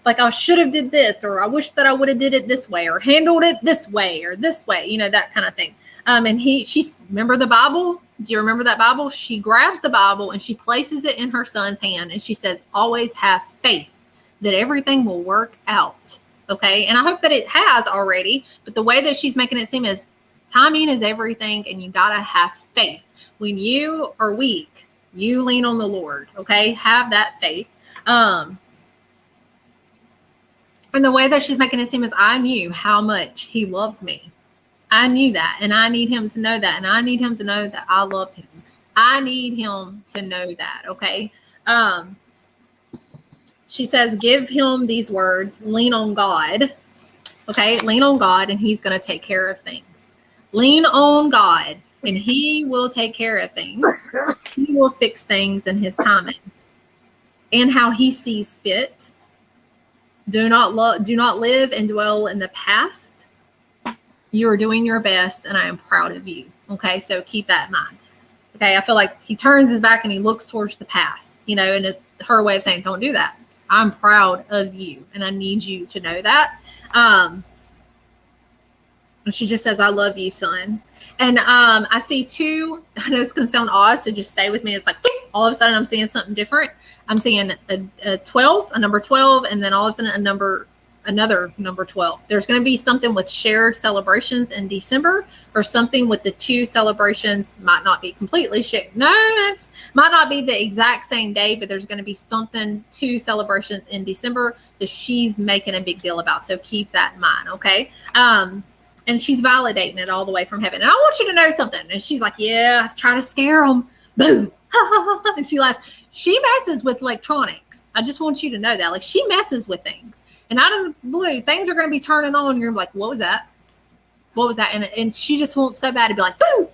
Like, I should have did this, or I wish that I would have did it this way, or handled it this way, or this way, you know, that kind of thing. And she's, remember the Bible? Do you remember that Bible? She grabs the Bible and she places it in her son's hand, and she says, always have faith that everything will work out. Okay. And I hope that it has already, but the way that she's making it seem is timing is everything, and you got to have faith. When you are weak, you lean on the Lord. Okay. Have that faith. And the way that she's making it seem is, I knew how much he loved me. I knew that, and I need him to know that, and I need him to know that I loved him. I need him to know that. Okay. She says, give him these words, lean on God. Okay. Lean on God, and he's going to take care of things. Lean on God, and he will take care of things. He will fix things in his timing and how he sees fit. Do not live and dwell in the past. You are doing your best, and I am proud of you. Okay, so keep that in mind. Okay, I feel like he turns his back and he looks towards the past, you know, and it's her way of saying, don't do that. I'm proud of you, and I need you to know that. And she just says, I love you, son. And I see two, I know it's going to sound odd, so just stay with me. It's like, all of a sudden I'm seeing something different. I'm seeing a 12, a number 12, and then all of a sudden another number 12. There's going to be something with shared celebrations in December, or something with the two celebrations. Might not be completely shared. No, it might not be the exact same day, but there's going to be something, two celebrations in December that she's making a big deal about. So keep that in mind. Okay. And she's validating it all the way from heaven. And I want you to know something. And she's like, yeah, I was trying to scare them. Boom. And she laughs. She messes with electronics. I just want you to know that. Like, she messes with things. And out of the blue, things are going to be turning on. And you're like, what was that? What was that? And she just wants so bad to be like, boom.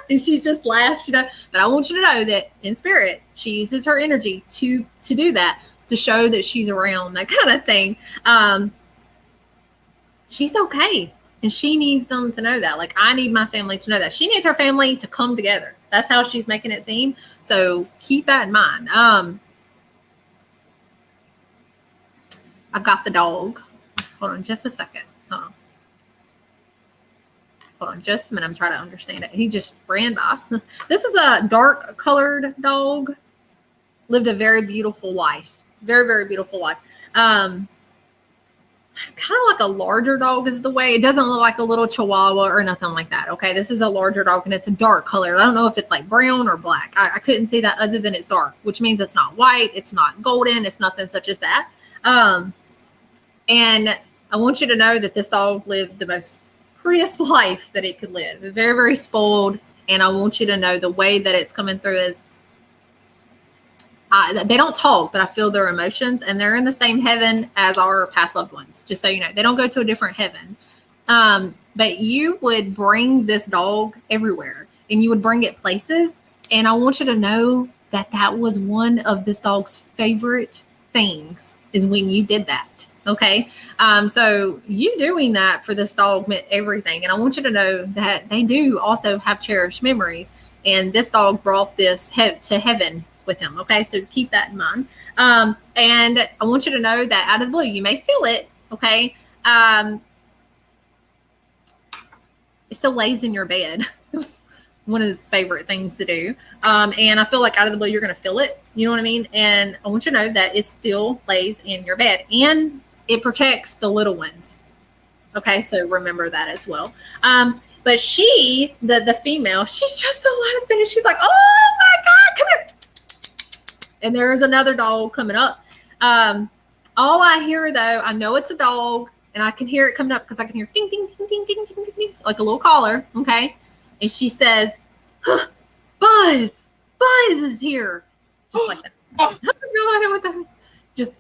And she just laughs, you know. But I want you to know that in spirit, she uses her energy to do that, to show that she's around, that kind of thing. She's okay. And she needs them to know that. Like, I need my family to know that. She needs her family to come together. That's how she's making it seem. So keep that in mind. I've got the dog. Hold on just a second. Hold on just a minute. I'm trying to understand it. He just ran by. This is a dark colored dog. Lived a very beautiful life. Very, very beautiful life. It's kind of like a larger dog is the way. It doesn't look like a little Chihuahua or nothing like that. Okay, this is a larger dog, and it's a dark color. I don't know if it's like brown or black. I couldn't see that other than it's dark, which means it's not white. It's not golden. It's nothing such as that. And I want you to know that this dog lived the most prettiest life that it could live. Very, very spoiled. And I want you to know the way that it's coming through is they don't talk, but I feel their emotions, and they're in the same heaven as our past loved ones. Just so you know, they don't go to a different heaven. But you would bring this dog everywhere, and you would bring it places. And I want you to know that that was one of this dog's favorite things, is when you did that. Okay. So you doing that for this dog meant everything. And I want you to know that they do also have cherished memories, and this dog brought this to heaven with him. Okay. So keep that in mind. And I want you to know that out of the blue, you may feel it. Okay. It still lays in your bed. It was one of his favorite things to do. And I feel like out of the blue, you're going to feel it. You know what I mean? And I want you to know that it still lays in your bed, and it protects the little ones. Okay. So remember that as well. But she, the female, she's just so laughing, and she's like, oh my God, come here. And there's another dog coming up. All I hear, though, I know it's a dog, and I can hear it coming up because I can hear ding, ding, ding, ding, ding, ding, ding, ding, like a little caller. Okay. And she says, huh, Buzz is here. Just like that. Oh God, what the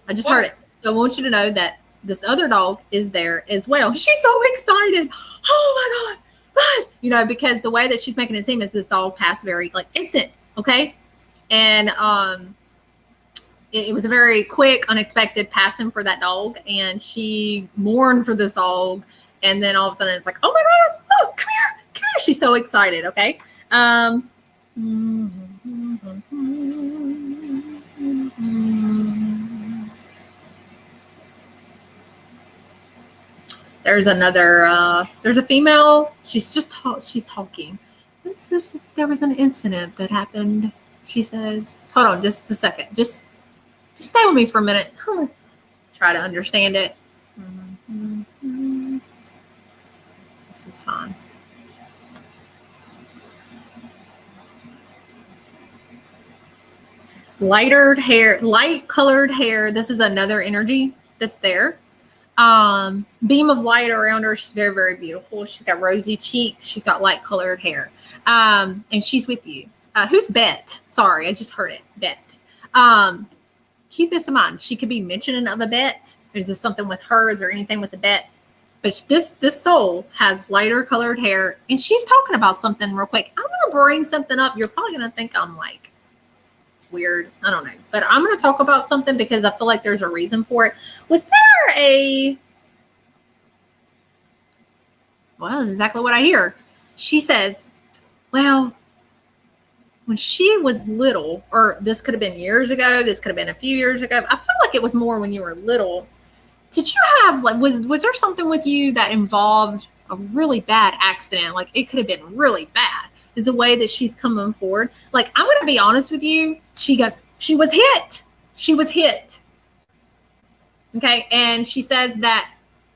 I just heard it. So I want you to know that this other dog is there as well. She's so excited. Oh my God, Buzz. You know, because the way that she's making it seem is this dog passed very like instant. Okay. And it was a very quick, unexpected passing for that dog. And she mourned for this dog. And then all of a sudden it's like, oh my God, oh, come here. She's so excited. Okay. There's another, there's a female. She's talking. There was an incident that happened. She says, hold on just a second. Just stay with me for a minute. Try to understand it. This is fine. Light colored hair. This is another energy that's there. Beam of light around her. She's very, very beautiful. She's got rosy cheeks. She's got light colored hair. And she's with you. Who's Bet? Sorry, I just heard it. Bet. Keep this in mind. She could be mentioning of a Bet. Is this something with her? Is there anything with the Bet? But this soul has lighter colored hair, and she's talking about something real quick. I'm gonna bring something up. You're probably gonna think I'm like weird. I don't know. But I'm gonna talk about something because I feel like there's a reason for it. Was there a well, that's exactly what I hear. She says, well, when she was little, or this could have been years ago, this could have been a few years ago. I feel like it was more when you were little. Did you have like was there something with you that involved a really bad accident? Like it could have been really bad. Is the way that she's coming forward. Like I'm gonna be honest with you, she was hit. She was hit. Okay, and she says that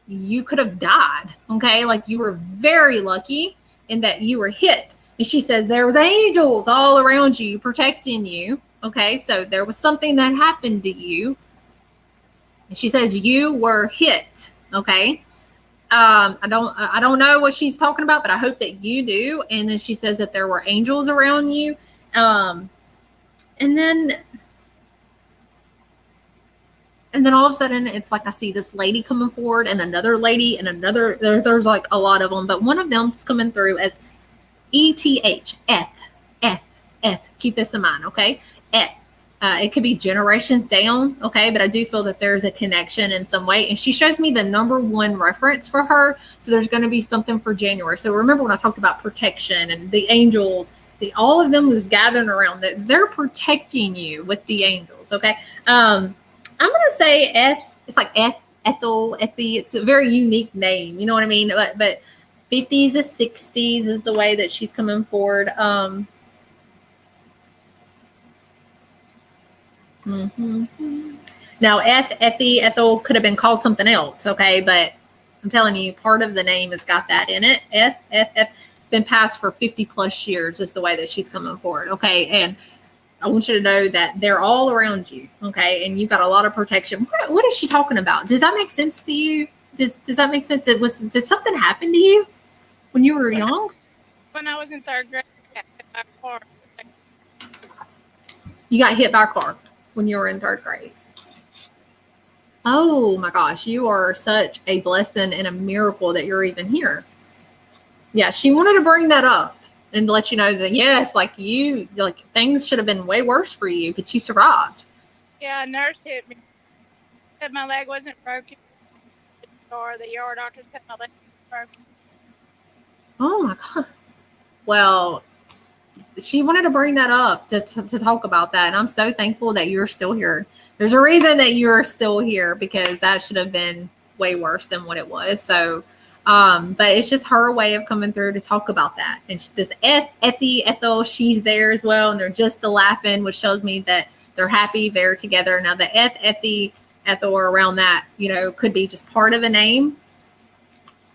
you could have died. Okay, like you were very lucky in that you were hit. And she says there was angels all around you protecting you. Okay, so there was something that happened to you. And she says you were hit. Okay. I don't know what she's talking about, but I hope that you do. And then she says that there were angels around you. And then all of a sudden it's like I see this lady coming forward and another lady and another, there's like a lot of them, but one of them's coming through as ETH, F. Keep this in mind, okay? F. It could be generations down, okay? But I do feel that there's a connection in some way. And she shows me the number one reference for her. So there's going to be something for January. So remember when I talked about protection and the angels, all of them who's gathering around, that they're protecting you with the angels, okay? I'm going to say F. It's like Ethel. It's a very unique name. You know what I mean? But 50s to 60s is the way that she's coming forward. Now, Ethel could have been called something else, okay? But I'm telling you, part of the name has got that in it. F, been passed for 50 plus years is the way that she's coming forward, okay? And I want you to know that they're all around you, okay? And you've got a lot of protection. What is she talking about? Does that make sense to you? Does that make sense? Did something happen to you when you were young? When I was in third grade, I got hit by a car. You got hit by a car when you were in third grade. Oh my gosh, you are such a blessing and a miracle that you're even here. Yeah, she wanted to bring that up and let you know that, yes, like things should have been way worse for you, but you survived. Yeah, a nurse hit me. Said my leg wasn't broken. Or the ER doctor said my leg was broken. Oh my God. Well, she wanted to bring that up to talk about that. And I'm so thankful that you're still here. There's a reason that you're still here, because that should have been way worse than what it was. So, but it's just her way of coming through to talk about that. And this Ethel, she's there as well. And they're just laughing, which shows me that they're happy they're together. Now the Ethel or around that, could be just part of a name.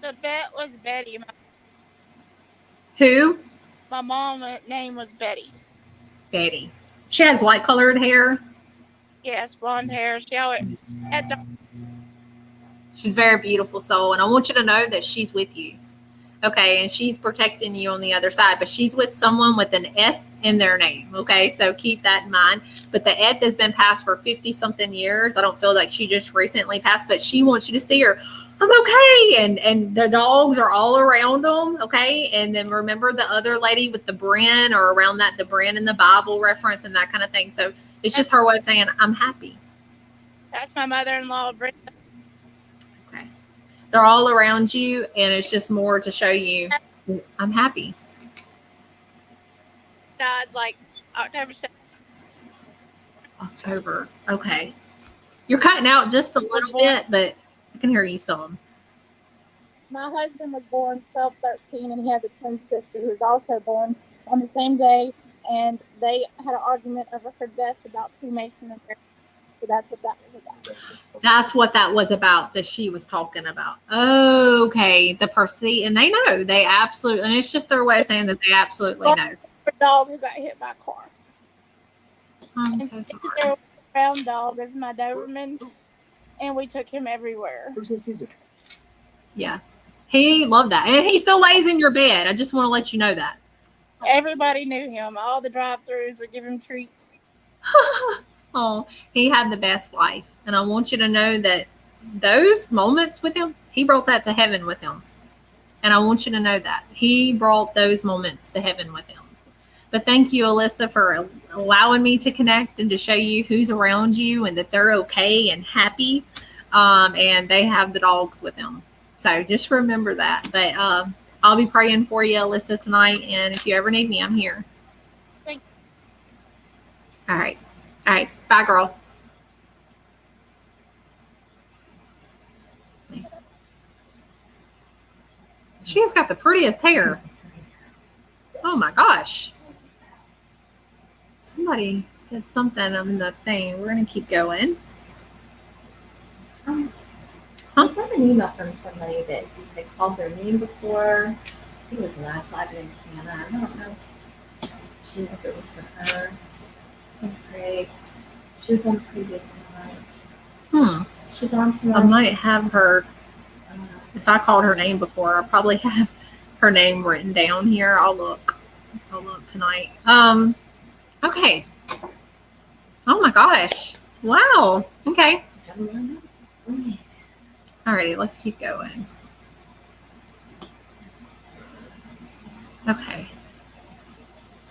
The bet was Betty. Who? My mom's name was Betty. Betty. She has light colored hair. Yes, blonde hair. She always had She's a very beautiful soul. And I want you to know that she's with you. Okay. And she's protecting you on the other side, but she's with someone with an F in their name. Okay. So keep that in mind. But the F has been passed for 50 something years. I don't feel like she just recently passed, but she wants you to see her. I'm okay. And the dogs are all around them. Okay. And then remember the other lady with the Bren, or around that, the Bren in the Bible reference and that kind of thing. So it's just her way of saying, I'm happy. That's my mother-in-law, Brenda. Okay. They're all around you. And it's just more to show you I'm happy. Died like October 7th. October. Okay. You're cutting out just a little bit, but I can hear you some. My husband was born 12/13, and he has a twin sister who's also born on the same day. And they had an argument over her death about cremation and burial. So that's what that was about. That's what that was about that she was talking about. Okay. The person, and they know. They absolutely, and it's just their way of saying that they absolutely know. A dog who got hit by a car. I'm And so sorry. Caesar was a brown dog as my Doberman, and we took him everywhere. Yeah. He loved that. And he still lays in your bed. I just want to let you know that. Everybody knew him. All the drive-thrus would give him treats. Oh, he had the best life. And I want you to know that those moments with him, he brought that to heaven with him. And I want you to know that. He brought those moments to heaven with him. But thank you, Alyssa, for allowing me to connect and to show you who's around you and that they're okay and happy. And they have the dogs with them. So just remember that. But I'll be praying for you, Alyssa, tonight. And if you ever need me, I'm here. Thank you. All right. All right. Bye, girl. She has got the prettiest hair. Oh, my gosh. Somebody said something on the thing. We're going to keep going. I got an email from somebody that they called their name before. I think it was the last live name's Hannah. I don't know if it was for her. Craig. She was on the previous line. She's on tonight. I might have her. If I called her name before, I probably have her name written down here. I'll look tonight. Okay. Oh my gosh. Wow. Okay. Alrighty, let's keep going. Okay.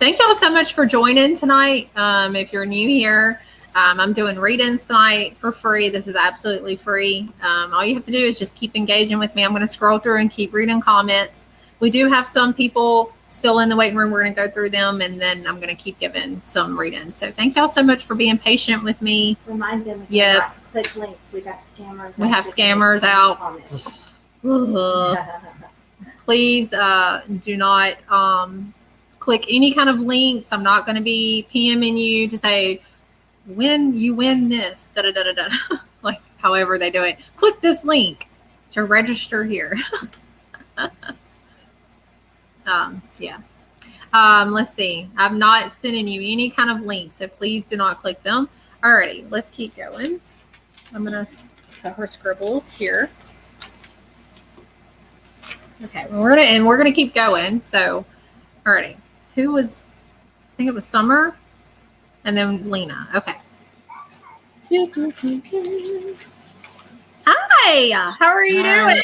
Thank y'all so much for joining tonight. If you're new here, I'm doing read-ins tonight for free. This is absolutely free. All you have to do is just keep engaging with me. I'm going to scroll through and keep reading comments. We do have some people still in the waiting room. We're going to go through them, and then I'm going to keep giving some read-ins. So thank y'all so much for being patient with me. Remind them Yep. to click links. We got scammers. We have scammers out. Please do not click any kind of links. I'm not going to be PMing you to say, when you win this, da da da da da. Like however they do it. Click this link to register here. Yeah. Let's see. I'm not sending you any kind of link, so please do not click them. Alrighty, let's keep going. I'm gonna put her scribbles here. Okay, we're gonna keep going. So, alrighty. Who was? I think it was Summer, and then Lena. Okay. Hi. How are you doing?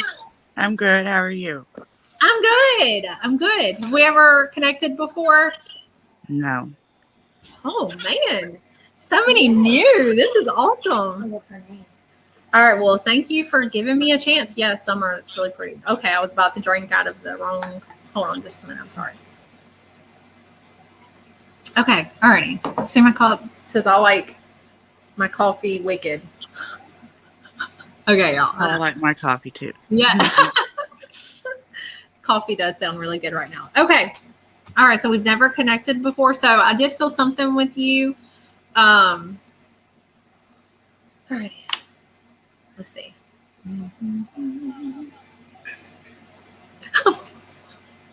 I'm good. How are you? I'm good. I'm good. Have we ever connected before? No. Oh man, so many new. This is awesome. All right. Well, thank you for giving me a chance. Yeah, Summer. It's really pretty. Okay, I was about to drink out of the wrong. Hold on, just a minute. I'm sorry. Okay. All righty. See my cup. It says I like my coffee wicked. Okay, y'all. I like my coffee too. Yeah. Coffee does sound really good right now. Okay. All right. So we've never connected before. So I did feel something with you. All right. Let's see.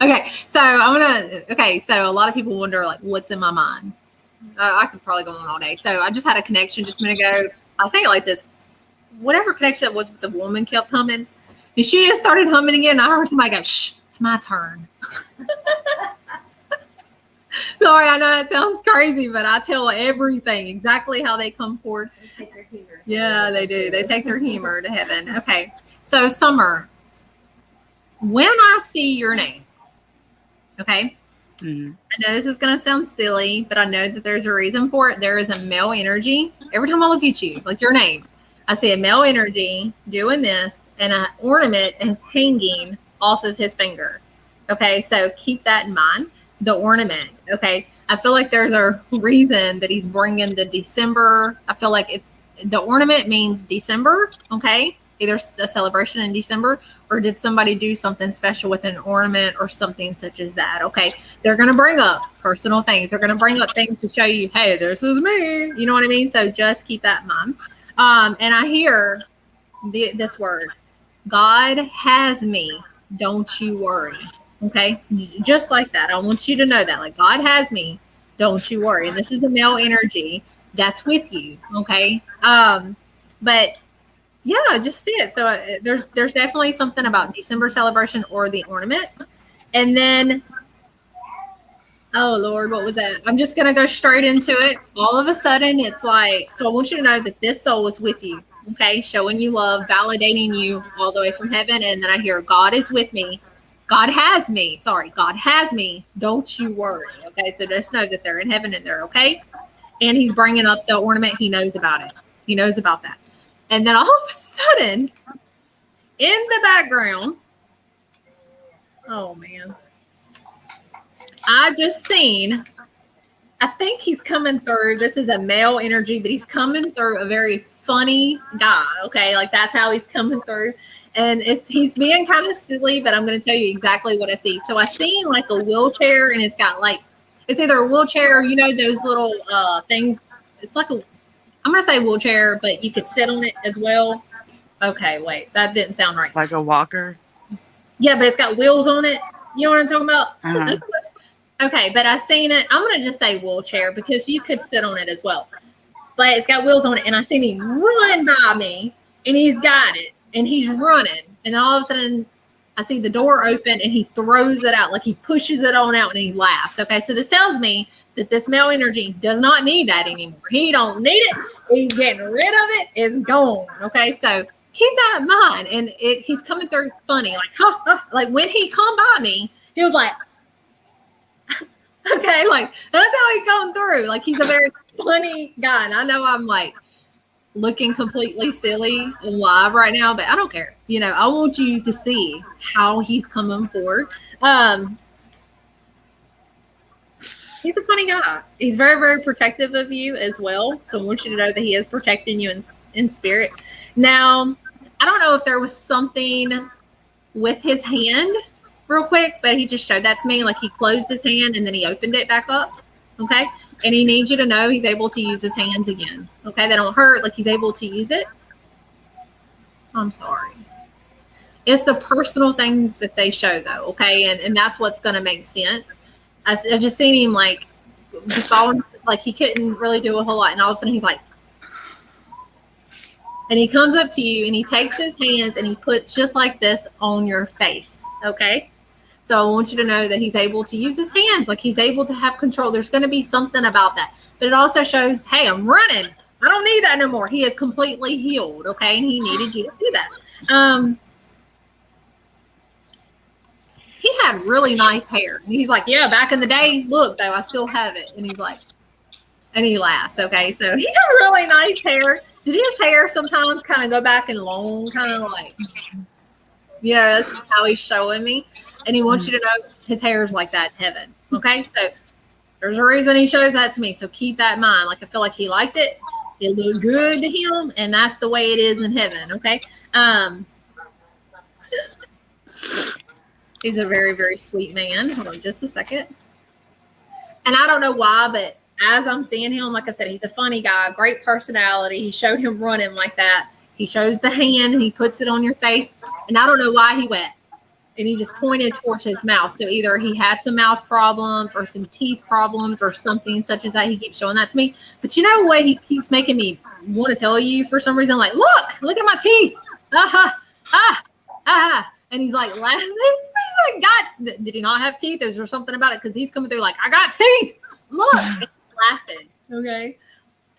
Okay. So a lot of people wonder like what's in my mind. I could probably go on all day. So I just had a connection just a minute ago. I think like this whatever connection that was with the woman kept humming. And she just started humming again. I heard somebody go, shh, it's my turn. Sorry, I know that sounds crazy, but I tell everything exactly how they come forward. They take their humor. Yeah, they do. They take their humor to heaven. Okay. So, Summer, when I see your name, okay, Mhm. I know this is going to sound silly, but I know that there's a reason for it. There is a male energy. Every time I look at you, like your name, I see a male energy doing this, and an ornament is hanging off of his finger. Okay, so keep that in mind. The ornament. Okay, I feel like there's a reason that he's bringing the December. I feel like it's the ornament means December. Okay, either a celebration in December, or did somebody do something special with an ornament or something such as that? Okay, they're going to bring up personal things. They're going to bring up things to show you, hey, this is me. You know what I mean? So just keep that in mind. And I hear this word, God has me. Don't you worry. Okay, just like that. I want you to know that, like, God has me. Don't you worry. And this is a male energy that's with you. Okay. But yeah, just see it. So there's definitely something about December celebration or the ornament. And then, oh Lord, what was that? I'm just gonna go straight into it. All of a sudden, it's like, so I want you to know that this soul is with you. Okay, showing you love, validating you all the way from heaven. And then I hear, God is with me. God has me. Sorry, God has me. Don't you worry. Okay, so just know that they're in heaven and they're okay. And he's bringing up the ornament. He knows about it. He knows about that. And then all of a sudden, in the background, oh man, I just seen, I think he's coming through. This is a male energy, but he's coming through a very funny guy. Okay, like that's how he's coming through. And he's being kind of silly, but I'm going to tell you exactly what I see. So I seen like a wheelchair, and it's got like, it's either a wheelchair, you know, those little things. It's like a, I'm going to say wheelchair, but you could sit on it as well. Okay, wait, that didn't sound right. Like a walker. Yeah, but it's got wheels on it. You know what I'm talking about? Uh-huh. Okay, but I seen it. I'm going to just say wheelchair because you could sit on it as well. But it's got wheels on it, and I seen him run by me, and he's got it, and he's running. And then all of a sudden, I see the door open, and he throws it out, like he pushes it on out, and he laughs. Okay, so this tells me that this male energy does not need that anymore. He don't need it. He's getting rid of it. It's gone. Okay, so keep that in mind. And he's coming through funny, like, ha, ha. Like when he come by me, he was like, okay, like that's how he come through. Like he's a very funny guy. And I know I'm like looking completely silly and live right now, but I don't care. You know, I want you to see how he's coming forward. He's a funny guy. He's very, very protective of you as well. So I want you to know that he is protecting you in spirit. Now, I don't know if there was something with his hand real quick, but he just showed that to me. Like he closed his hand and then he opened it back up. Okay. And he needs you to know he's able to use his hands again. Okay. They don't hurt. Like he's able to use it. I'm sorry. It's the personal things that they show though. Okay. And that's what's going to make sense. I just seen him like just falling, like he couldn't really do a whole lot. And all of a sudden he's like, and he comes up to you and he takes his hands and he puts just like this on your face. Okay. So I want you to know that he's able to use his hands, like he's able to have control. There's going to be something about that. But it also shows, hey, I'm running. I don't need that no more. He is completely healed. Okay. And he needed you to do that. He had really nice hair. And he's like, yeah, back in the day, look, though, I still have it. And he's like, and he laughs. Okay. So he had really nice hair. Did his hair sometimes kind of go back and long, kind of like, yeah, that's how he's showing me. And he wants you to know his hair is like that in heaven. Okay. So there's a reason he shows that to me. So keep that in mind. Like, I feel like he liked it. It looked good to him. And that's the way it is in heaven. Okay. He's a very, very sweet man. Hold on just a second. And I don't know why, but as I'm seeing him, like I said, he's a funny guy, great personality. He showed him running like that. He shows the hand, he puts it on your face. And I don't know why he went. and he just pointed towards his mouth. So either he had some mouth problems or some teeth problems or something such as that. He keeps showing that to me. But you know what? He keeps making me want to tell you for some reason, like, look at my teeth. And he's like laughing. He's like, God, did he not have teeth? Is there something about it? Because he's coming through like, I got teeth. Look. And he's laughing. Okay.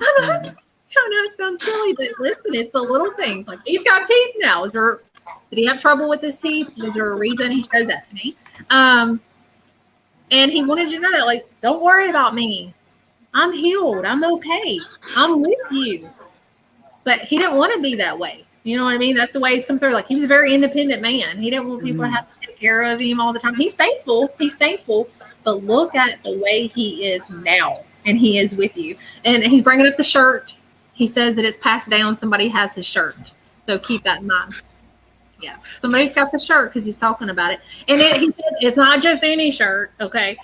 I know it sounds silly, but listen, it's the little things. Like, he's got teeth now. Did he have trouble with his teeth? Is there a reason? He shows that to me. And he wanted you to know that, like, don't worry about me. I'm healed. I'm okay. I'm with you. But he didn't want to be that way. You know what I mean? That's the way he's come through. Like, he was a very independent man. He didn't want people to have to take care of him all the time. He's thankful. But look at the way he is now. And he is with you. And he's bringing up the shirt. He says that it's passed down. Somebody has his shirt. So keep that in mind. Yeah. Somebody's got the shirt because he's talking about it. And he said it's not just any shirt. Okay.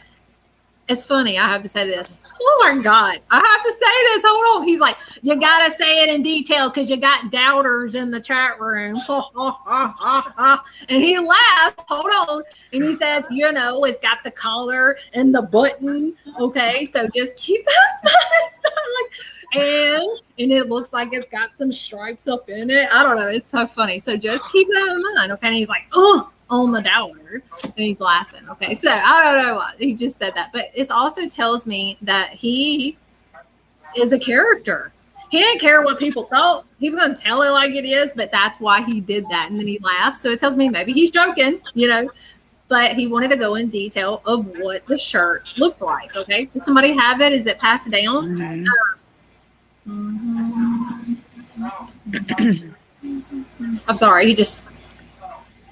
It's funny. I have to say this. Oh my God. I have to say this. Hold on. He's like, you got to say it in detail because you got doubters in the chat room. And he laughs. Hold on. And he says, it's got the collar and the button. Okay. So just keep that in mind. And it looks like it's got some stripes up in it. I don't know. It's so funny. So just keep that in mind. Okay. And he's like, on the doubter, and he's laughing. Okay, so I don't know what he just said that, but it also tells me that he is a character. He didn't care what people thought. He was going to tell it like it is, but that's why he did that. And then he laughs. So it tells me maybe he's joking, but he wanted to go in detail of what the shirt looked like. Okay, does somebody have it? Is it passed down? I'm sorry. He just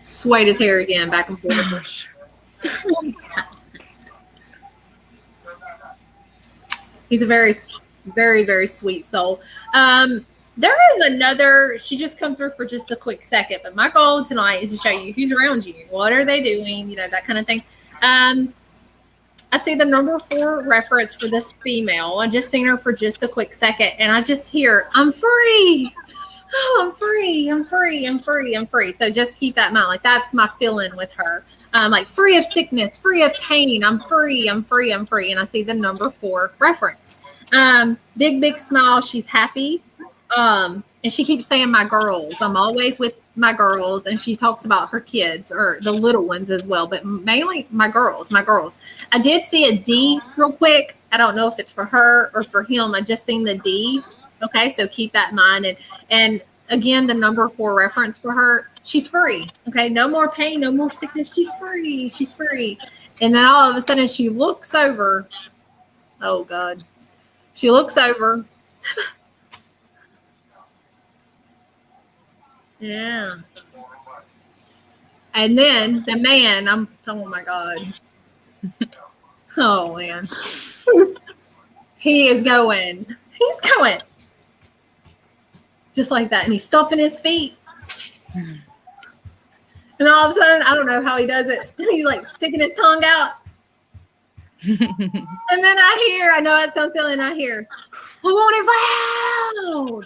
swayed his hair again back and forth. He's a very, very, very sweet soul. There is another, she just come through for just a quick second, but my goal tonight is to show you who's around you. What are they doing? That kind of thing. I see the number 4 reference for this female. I just seen her for just a quick second, and I just hear, I'm free. Oh, I'm free. So just keep that in mind. Like, that's my feeling with her. Like, free of sickness, free of pain. I'm free. And I see the number 4 reference. Big smile. She's happy. And she keeps saying my girls. I'm always with my girls. And she talks about her kids or the little ones as well, but mainly my girls. I did see a D real quick. I don't know if it's for her or for him. I just seen the D. Okay, so keep that in mind. And again, the number 4 reference for her, she's free. Okay, no more pain, no more sickness. She's free. And then all of a sudden she looks over. Oh, God. She looks over. Yeah. And then the man, oh, my God. Oh, man. He is going. He's going. Just like that. And he's stomping his feet. And all of a sudden, I don't know how he does it. He's like sticking his tongue out. And then I know it sounds silly, and I hear, I want it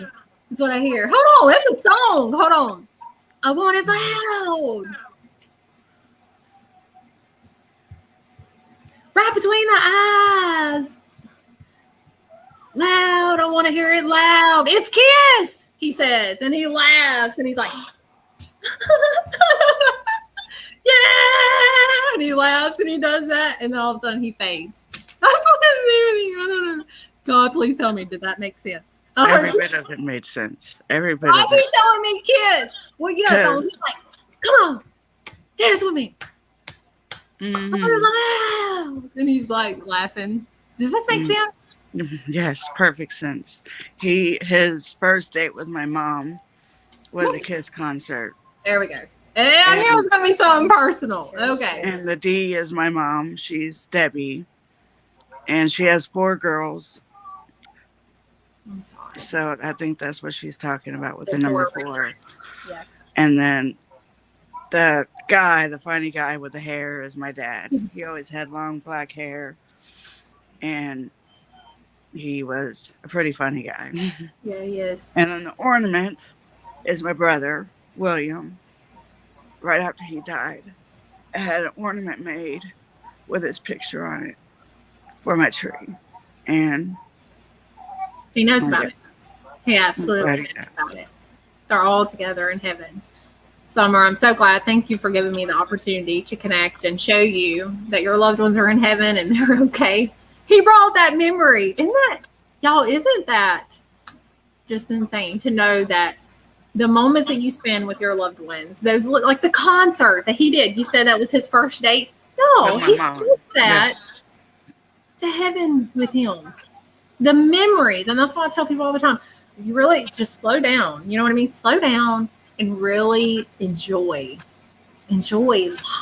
loud. That's what I hear. Hold on. That's a song. Hold on. I want it loud. Right between the eyes. Loud. I want to hear it loud. It's Kiss, he says. And he laughs and he's like, yeah. And he laughs and he does that. And then all of a sudden he fades. That's what I'm doing. I don't know. God, please tell me, did that make sense? Every bit of it made sense. Every bit Why of is he it. showing me Kiss? Well, so he's like, come on, dance with me. Mm-hmm. And he's like laughing. Does this make sense? Yes, perfect sense. His first date with my mom was a Kiss concert. There we go. And I knew it was going to be something personal. Okay. And the D is my mom. She's Debbie. And she has 4 girls. I'm sorry. So I think that's what she's talking about with the number 4. Yeah. And then the guy, the funny guy with the hair, is my dad. He always had long black hair. And he was a pretty funny guy. Yeah, he is. And then the ornament is my brother, William, right after he died. had an ornament made with his picture on it for my tree. And He knows I'm about glad- it. He I'm absolutely glad he knows does. about it. They're all together in heaven. Summer, I'm so glad. Thank you for giving me the opportunity to connect and show you that your loved ones are in heaven and they're okay. He brought that memory. Isn't that just insane to know that the moments that you spend with your loved ones, those like the concert that he did, you said that was his first date? No, With my he mom. took that Yes. to heaven with him. The memories, and that's why I tell people all the time, you really just slow down. You know what I mean? Slow down and really enjoy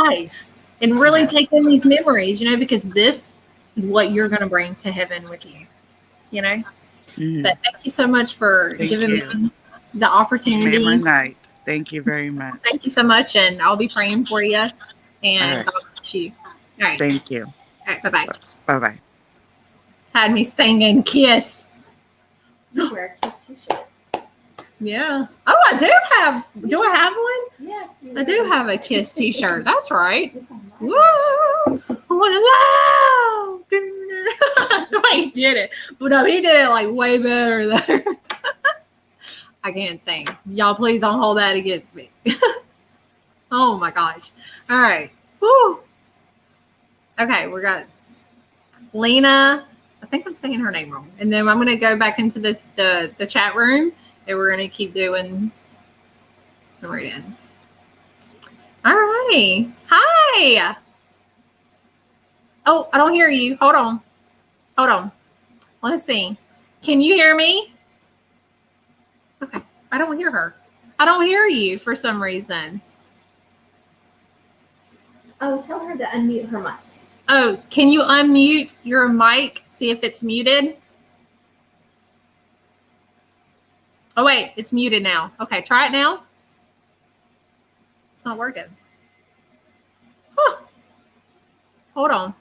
life and really take in these memories, because this is what you're going to bring to heaven with you, Mhm. But thank you so much for Thank giving you. me the opportunity. Made my night. Thank you very much. Thank you so much, and I'll be praying for you, and All right. God bless you. All right. Thank you. All right. Bye-bye. Bye-bye. Had me singing Kiss. You wear a Kiss t-shirt. Yeah. Oh, I do have one? Yes. I do have a Kiss t-shirt. That's right. Woo! I wanna love. That's why he did it. But no, he did it like way better there. I can't sing. Y'all please don't hold that against me. Oh my gosh. All right. Woo. Okay, we got Lena. I think I'm saying her name wrong. And then I'm gonna go back into the chat room and we're gonna keep doing some readings. All right. Hi. Oh, I don't hear you. Hold on. Let's see. Can you hear me? Okay. I don't hear her. I don't hear you for some reason. Oh, tell her to unmute her mic. Oh, can you unmute your mic? See if it's muted. Oh, wait. It's muted now. Okay. Try it now. It's not working. Huh. Hold on.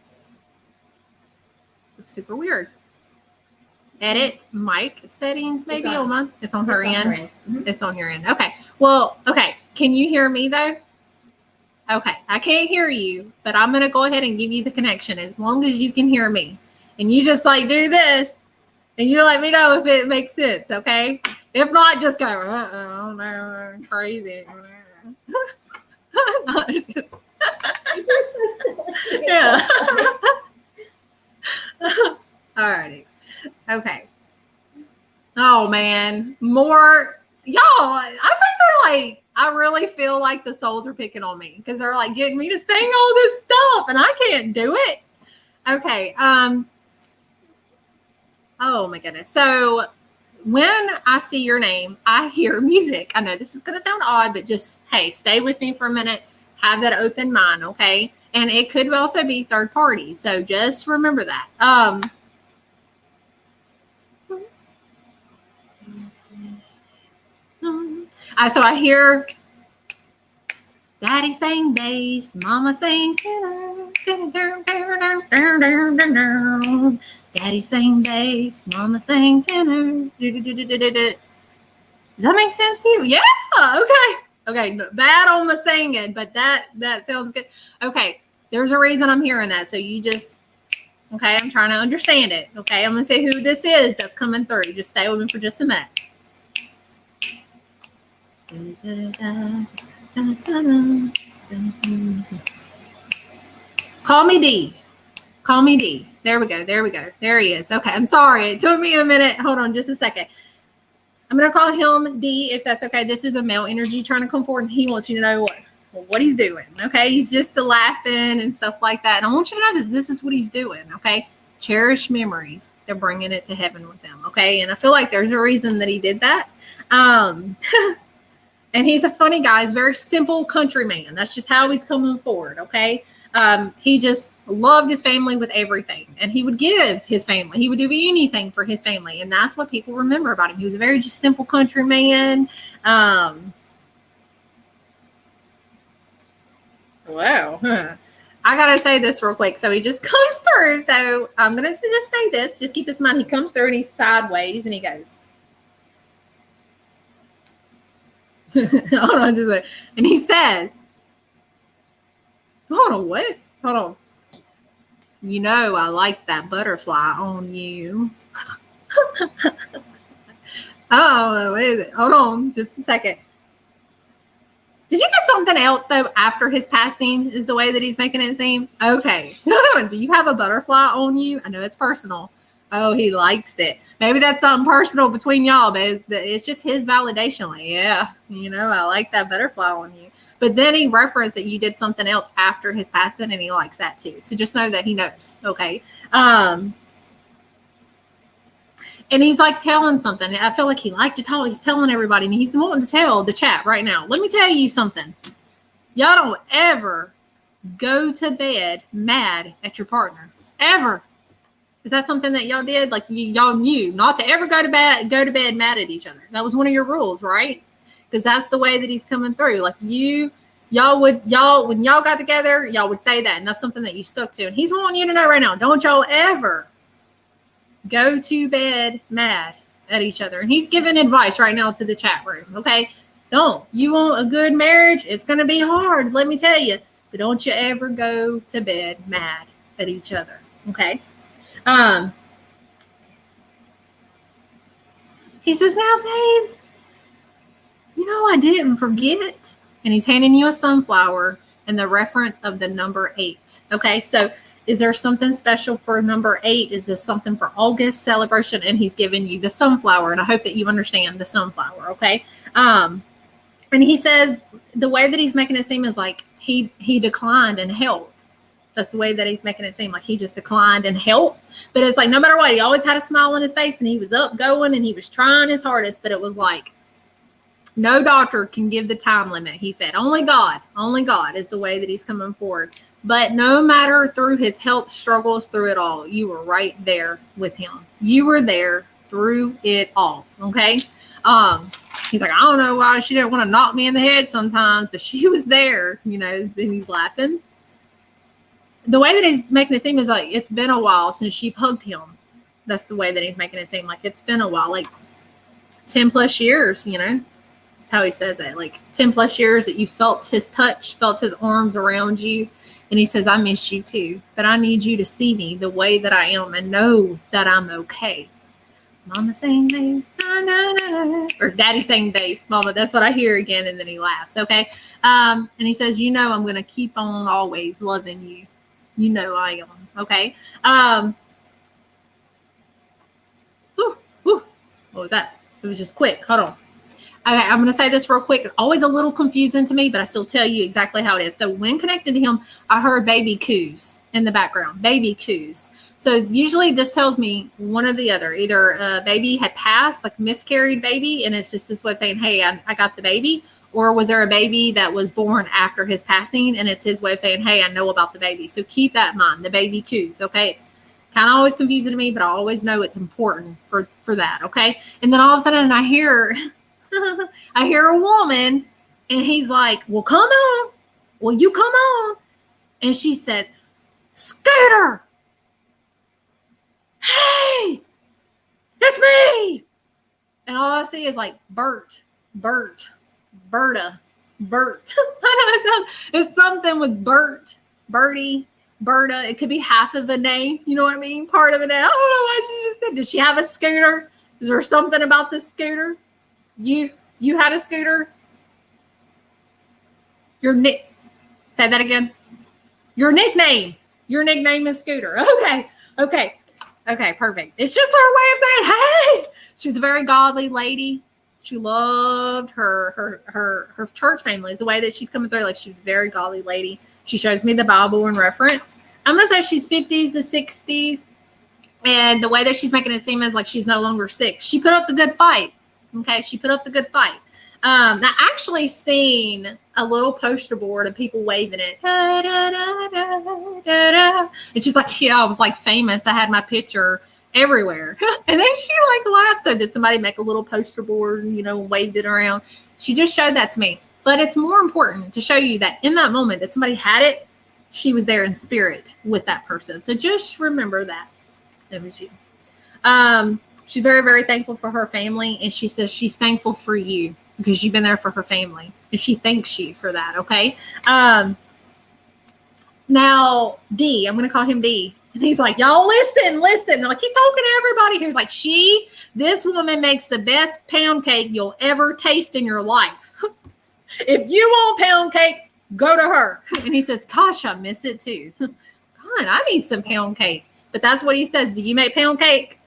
It's super weird. Edit mic settings, maybe It's on- on mine. It's on her It's on end. her end. Mhm. It's on your end. Okay. Well, okay. Can you hear me though? Okay. I can't hear you, but I'm going to go ahead and give you the connection as long as you can hear me. And you just like do this and you let me know if it makes sense. Okay. If not, just go, oh no, crazy. No, just kidding. You're so silly. Yeah. All righty. Okay. Oh man, more y'all. I think they're like. I really feel like the souls are picking on me because they're like getting me to sing all this stuff, and I can't do it. Okay. Oh my goodness. So when I see your name, I hear music. I know this is going to sound odd, but just hey, stay with me for a minute. Have that open mind, okay? And it could also be third party, so just remember that. So I hear Daddy saying bass, Mama saying tenor. Daddy saying bass, Mama saying tenor. Does that make sense to you? Yeah. Okay. Bad on the singing, but that sounds good. Okay. There's a reason I'm hearing that. So you just, okay, I'm trying to understand it. Okay. I'm going to say who this is that's coming through. Just stay with me for just a minute. Call me D. Call me D. There we go. There he is. Okay. I'm sorry. It took me a minute. Hold on just a second. I'm going to call him D if that's okay. This is a male energy trying to come forward and he wants you to know what he's doing. Okay. He's just laughing and stuff like that. And I want you to know that this is what he's doing. Okay. Cherish memories. They're bringing it to heaven with them. Okay. And I feel like there's a reason that he did that. And he's a funny guy. He's a very simple country man. That's just how he's coming forward. Okay. He just loved his family with everything, and he would give his family. He would do anything for his family, and that's what people remember about him. He was a very just simple country man. Wow. I gotta say this real quick. So he just comes through. So I'm gonna just say this. Just keep this in mind. He comes through and he's sideways, and he goes. Hold on, and he says, Hold on, what? Hold on. You know I like that butterfly on you. Oh, what is it? Hold on, just a second. Did you get something else though after his passing? Is the way that he's making it seem? Okay. Do you have a butterfly on you? I know it's personal. Oh, he likes it. Maybe that's something personal between y'all, but it's just his validation. Like, yeah, you know, I like that butterfly on you. But then he referenced that you did something else after his passing, and he likes that too. So just know that he knows. Okay. And he's like telling something. I feel like he liked to talk. He's telling everybody, and he's wanting to tell the chat right now. Let me tell you something. Y'all don't ever go to bed mad at your partner. Ever. Is that something that y'all did? Like y'all knew not to ever go to bed mad at each other. That was one of your rules, right? Because that's the way that he's coming through. Like when y'all got together, y'all would say that, and that's something that you stuck to. And he's wanting you to know right now, don't y'all ever go to bed mad at each other. And he's giving advice right now to the chat room. Okay. Don't. You want a good marriage? It's going to be hard, let me tell you. But don't you ever go to bed mad at each other. Okay. He says, now, babe, you know, I didn't forget. And he's handing you a sunflower and the reference of the number 8. Okay. So is there something special for number 8? Is this something for August celebration? And he's giving you the sunflower. And I hope that you understand the sunflower. Okay. And he says the way that he's making it seem is like he declined in health. That's the way that he's making it seem, like he just declined in health. But it's like, no matter what, he always had a smile on his face, and he was up going, and he was trying his hardest. But it was like, no doctor can give the time limit. He said, only God is the way that he's coming forward. But no matter through his health struggles, through it all, you were right there with him. You were there through it all. Okay. He's like, I don't know why she didn't want to knock me in the head sometimes, but she was there, you know, and he's laughing. The way that he's making it seem is like, it's been a while since you've hugged him. That's the way that he's making it seem, like it's been a while, like 10 plus years, you know. That's how he says it, like 10 plus years that you felt his touch, felt his arms around you. And he says, I miss you too, but I need you to see me the way that I am and know that I'm okay. Mama saying bass, na, na, na, or daddy saying bass, mama, that's what I hear again. And then he laughs. Okay. And he says, you know, I'm going to keep on always loving you. You know, I am. Okay. What was that? It was just quick. Hold on. Okay, I'm going to say this real quick. It's always a little confusing to me, but I still tell you exactly how it is. So when connected to him, I heard baby coos in the background, baby coos. So usually this tells me one or the other. Either a baby had passed, like miscarried baby, and it's just this way of saying, hey, I got the baby. Or was there a baby that was born after his passing, and it's his way of saying, hey, I know about the baby. So keep that in mind, the baby coos, okay? It's kind of always confusing to me, but I always know it's important for that, okay? And then all of a sudden I hear a woman, and he's like, well, come on. Well, you come on. And she says, Scooter. Hey, it's me. And all I see is like Berta. I know it's something with Bert, Bertie, Berta. It could be half of a name. You know what I mean? Part of a name. I don't know what she just said. Did she have a scooter? Is there something about this scooter? You had a scooter? Say that again. Your nickname is Scooter. Okay, perfect. It's just her way of saying, hey. She was a very godly lady. She loved her church family. Is the way that she's coming through. Like, she's a very godly lady. She shows me the Bible in reference. I'm going to say she's 50s to 60s. And the way that she's making it seem is like she's no longer sick. She put up the good fight. Okay, she put up the good fight. I actually seen a little poster board of people waving it. Da, da, da, da, da, da. And she's like, yeah, I was like famous. I had my picture everywhere. And then she like laughed. So did somebody make a little poster board, you know, and waved it around? She just showed that to me. But it's more important to show you that in that moment that somebody had it, she was there in spirit with that person. So just remember that. It was you. She's very, very thankful for her family. And she says she's thankful for you because you've been there for her family. And she thanks you for that. Okay. Now, D, I'm going to call him D. And he's like, y'all listen. Like, he's talking to everybody. He was like, this woman makes the best pound cake you'll ever taste in your life. If you want pound cake, go to her. And he says, gosh, I miss it too. God, I need some pound cake. But that's what he says. Do you make pound cake?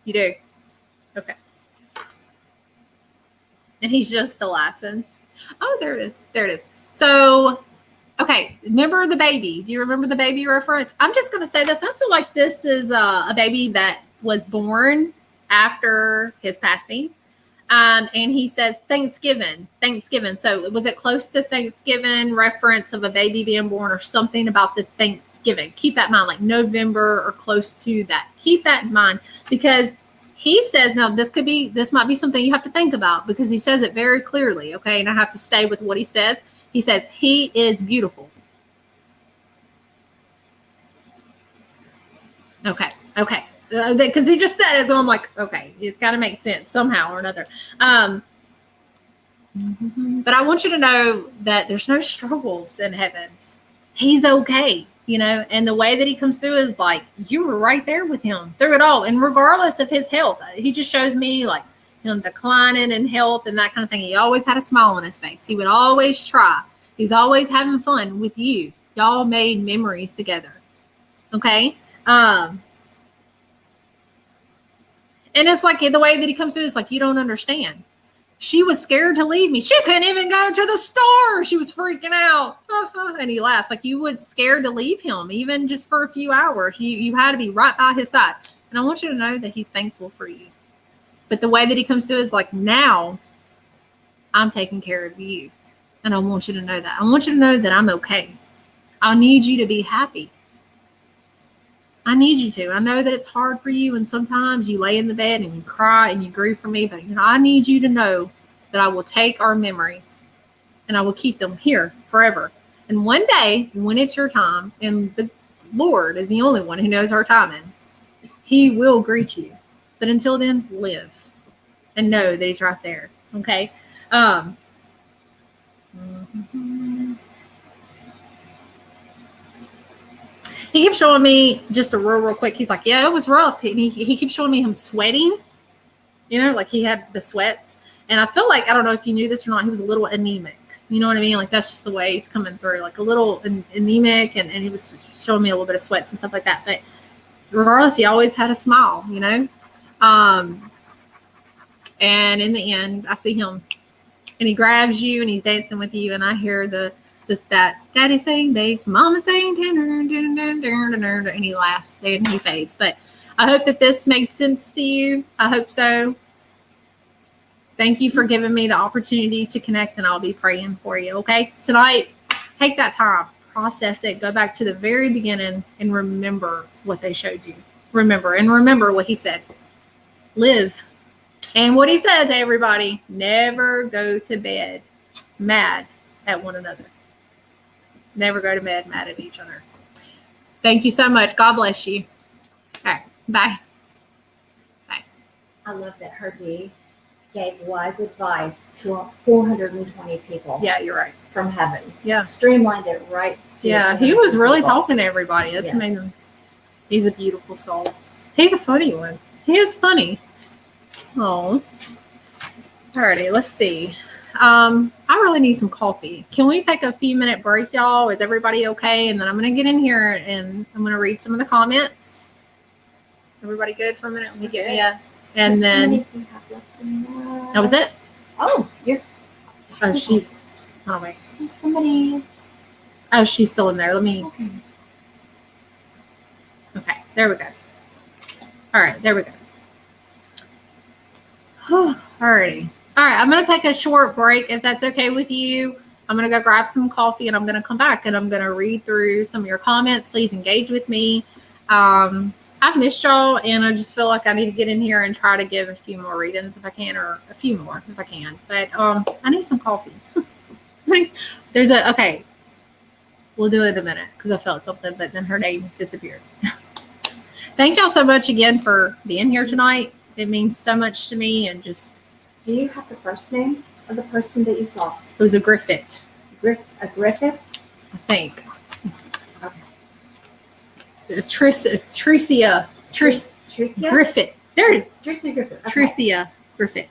You do. Okay. And he's just still laughing. Oh, there it is. So, okay, remember the baby. Do you remember the baby reference? I'm just going to say this. I feel like this is a baby that was born after his passing. And he says Thanksgiving. So was it close to Thanksgiving reference of a baby being born or something about the Thanksgiving? Keep that in mind, like November or close to that. Keep that in mind because he says, now this might be something you have to think about because he says it very clearly. Okay. And I have to stay with what he says. He says, he is beautiful. Okay. Because he just said it, so I'm like, okay, it's got to make sense somehow or another. But I want you to know that there's no struggles in heaven. He's okay, and the way that he comes through is like, you were right there with him through it all. And regardless of his health, he just shows me like him declining in health and that kind of thing. He always had a smile on his face. He would always try. He's always having fun with you. Y'all made memories together. Okay. And it's like the way that he comes through is like, you don't understand. She was scared to leave me. She couldn't even go to the store. She was freaking out. And he laughs like you would scared to leave him, even just for a few hours. You had to be right by his side. And I want you to know that he's thankful for you. But the way that he comes through is like, now I'm taking care of you. And I want you to know that. I want you to know that I'm okay. I need you to be happy. I need you to. I know that it's hard for you, and sometimes you lay in the bed and you cry and you grieve for me, but I need you to know that I will take our memories and I will keep them here forever. And one day, when it's your time, and the Lord is the only one who knows our timing, he will greet you. But until then, live and know that he's right there. Okay? He keeps showing me just a real quick. He's like, yeah, it was rough. And he keeps showing me him sweating, like he had the sweats. And I feel like, I don't know if you knew this or not, he was a little anemic. You know what I mean? Like, that's just the way he's coming through, like a little anemic. And he was showing me a little bit of sweats and stuff like that. But regardless, he always had a smile, And in the end, I see him and he grabs you and he's dancing with you. And I hear that daddy saying bass, mama saying and he laughs and he fades. But I hope that this made sense to you. I hope so. Thank you for giving me the opportunity to connect, and I'll be praying for you. Okay, tonight, take that time, process it, go back to the very beginning and remember what they showed you. Remember what he said. Live. And what he said to everybody, never go to bed mad at one another. Never go to bed mad at each other. Thank you so much. God bless you. All right. Bye. Bye. I love that her D gave wise advice to 420 people. Yeah, you're right. From heaven. Yeah. Streamlined it right to Yeah, he was really people. talking to everybody. That's Yes. amazing. He's a beautiful soul. He's a funny one. He is funny. Oh. Alrighty, let's see. I really need some coffee. Can we take a few minute break, y'all? Is everybody okay? And then I'm going to get in here and I'm going to read some of the comments. Everybody good for a minute? Let me get and then that was it. Oh, you're. Oh, she's. Oh wait. So somebody. Oh, she's still in there. Let me. Okay. Okay, there we go. All right, there we go. Alrighty. All right, I'm going to take a short break if that's okay with you. I'm going to go grab some coffee and I'm going to come back and I'm going to read through some of your comments. Please engage with me. I've missed y'all and I just feel like I need to get in here and try to give a few more readings if I can, or a few more if I can. But I need some coffee. Okay. We'll do it in a minute because I felt something, but then her name disappeared. Thank y'all so much again for being here tonight. It means so much to me, and just. Do you have the first name of the person that you saw? It was a Griffith. A Griffith? I think. Tricia Tricia? Griffith. There it is. Tricia Griffith. Okay. Tricia Griffith.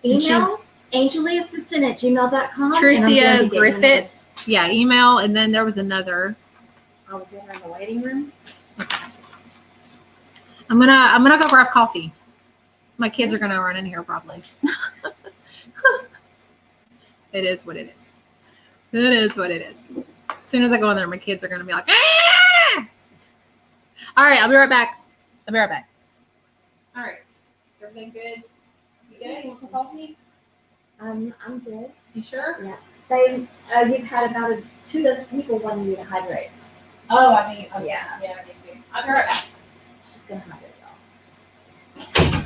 Email angeliassistant@gmail.com. Tricia Griffith. Yeah, email. And then there was another. I'll get her in the waiting room. I'm gonna go grab coffee. My kids are gonna run in here probably. It is what it is. It is what it is. As soon as I go in there, my kids are gonna be like, ah! All right, I'll be right back. All right. Everything good? You good? You want some coffee? I'm good. You sure? Yeah. You've had about 2 dozen people wanting you to hydrate. Oh, I mean, okay. Yeah. Yeah, me too. I'll be right back. She's gonna hydrate y'all.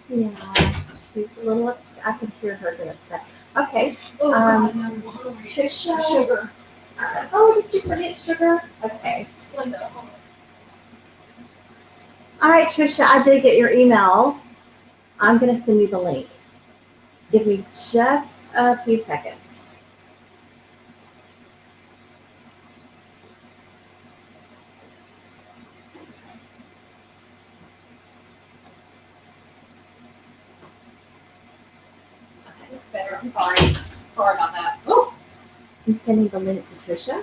Yeah, she's a little upset. I can hear her get upset. Okay. Trisha. Sugar. Oh, did you forget sugar? Okay. Linda. All right, Trisha, I did get your email. I'm going to send you the link. Give me just a few seconds. It's better. I'm sorry. Sorry about that. Oh. I'm sending the link to Trisha.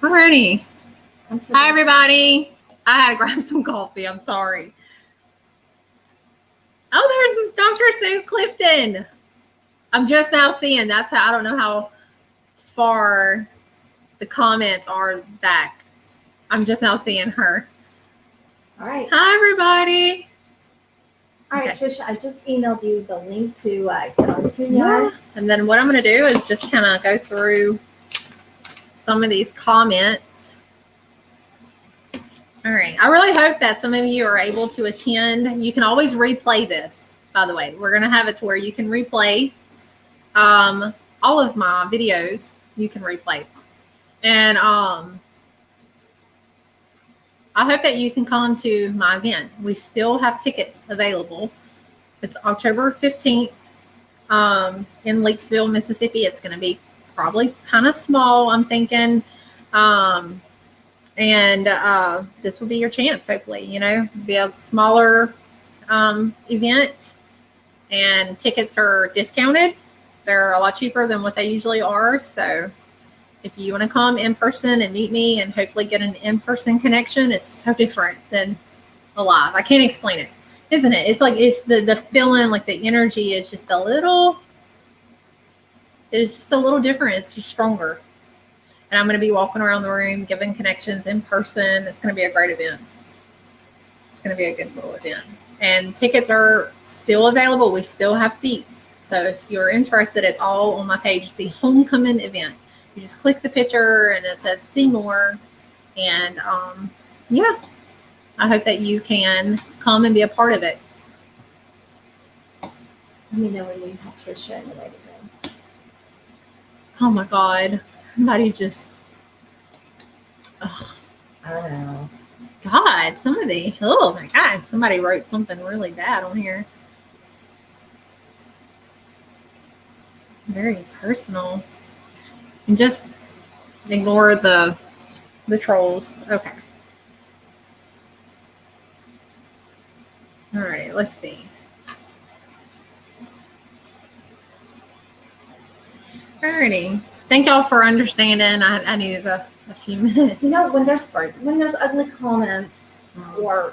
Alrighty. I'm so Hi, glad everybody. I had to grab some coffee. I'm sorry. Oh, there's Dr. Sue Clifton. I'm just now seeing. That's how, I don't know how far the comments are back. I'm just now seeing her. All right. Hi, everybody. All right, Okay. Trisha, I just emailed you the link to get on Yeah. StreamYard. And then what I'm going to do is just kind of go through some of these comments. All right. I really hope that some of you are able to attend. You can always replay this, by the way. We're going to have it to where you can replay all of my videos. You can replay. And I hope that you can come to my event. We still have tickets available. It's October 15th in Leakesville, Mississippi. It's going to be probably kind of small, I'm thinking. This will be your chance, hopefully. You know, be a smaller event, and tickets are discounted. They're a lot cheaper than what they usually are. So if you want to come in person and meet me and hopefully get an in-person connection, it's so different than live. I can't explain it, isn't it? It's like it's the feeling, like the energy is just a little different. It's just stronger. And I'm going to be walking around the room giving connections in person. It's going to be a great event. It's going to be a good little event. And tickets are still available. We still have seats. So if you're interested, it's all on my page, the homecoming event. You just click the picture and it says see more. And yeah, I hope that you can come and be a part of it. Let me know when you have Trisha in the waiting room. Oh my God. Somebody just, I don't know. God, oh my God, somebody wrote something really bad on here. Very personal. And just ignore the trolls. Okay. All right, let's see. Alrighty. Thank y'all for understanding. I needed a few minutes. You know, when there's ugly comments or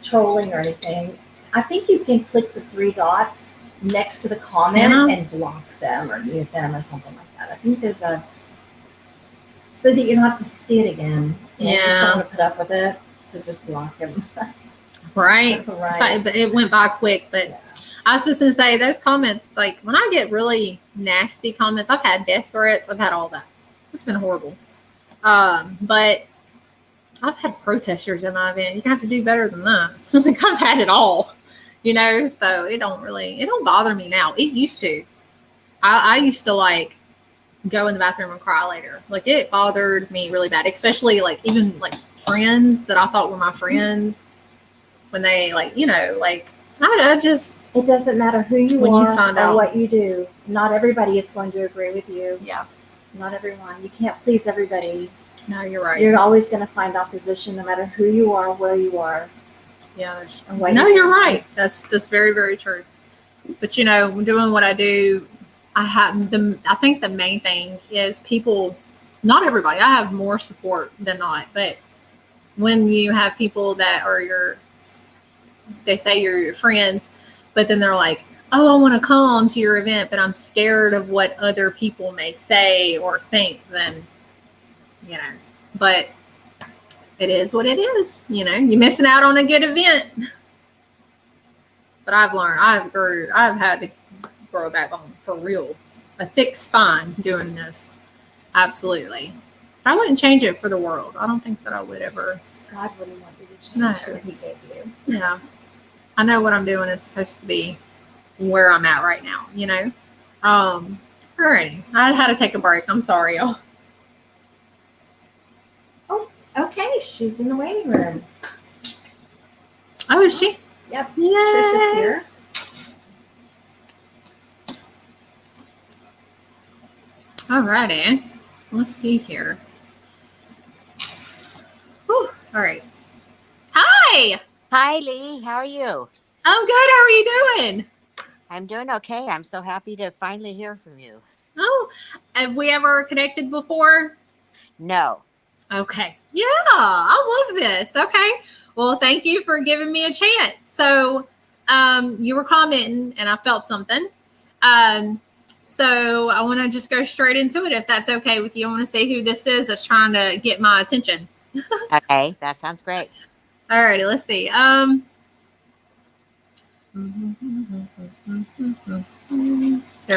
trolling or anything, I think you can click the three dots next to the comment and block them or mute them or something like that. I think there's so that you don't have to see it again. You just don't want to put up with it, so just block them. Right. Right. But it went by quick. But Yeah. I was just going to say, those comments, like when I get really nasty comments, I've had death threats. I've had all that. It's been horrible. But I've had protesters in my event. You have to do better than that. I think I've had it all, you know, so it don't bother me now. It used to. I used to like go in the bathroom and cry later. Like it bothered me really bad, especially like even like friends that I thought were my friends when they like, you know, like I just. It doesn't matter who you when are you find or out what you do. Not everybody is going to agree with you. Yeah. Not everyone. You can't please everybody. No, you're right. You're always going to find opposition no matter who you are, where you are. Yeah. You're right. That's very, very true. But you know, doing what I do, I think the main thing is people, not everybody, I have more support than not, but when you have people that are they say you're your friends, but then they're like, oh, I want to come to your event, but I'm scared of what other people may say or think, then, you know, but it is what it is. You know, you're missing out on a good event. But I've learned, I've had to grow a backbone for real, a thick spine doing this. Absolutely. I wouldn't change it for the world. I don't think that I would ever. God wouldn't want you to change No. what he gave you. Yeah. I know what I'm doing is supposed to be where I'm at right now, you know? All right. I had to take a break. I'm sorry, y'all. Oh, okay. She's in the waiting room. Oh, is she? Yep. Yay. Trisha's here. All righty. Let's see here. Whew. All right. Hi. Hi, Leigh. How are you? I'm good. How are you doing? I'm doing okay. I'm so happy to finally hear from you. Oh, have we ever connected before? No. Okay. Yeah, I love this. Okay. Well, thank you for giving me a chance. So, you were commenting and I felt something. So I want to just go straight into it if that's okay with you. I want to see who this is that's trying to get my attention. Okay, that sounds great. All righty, let's see. There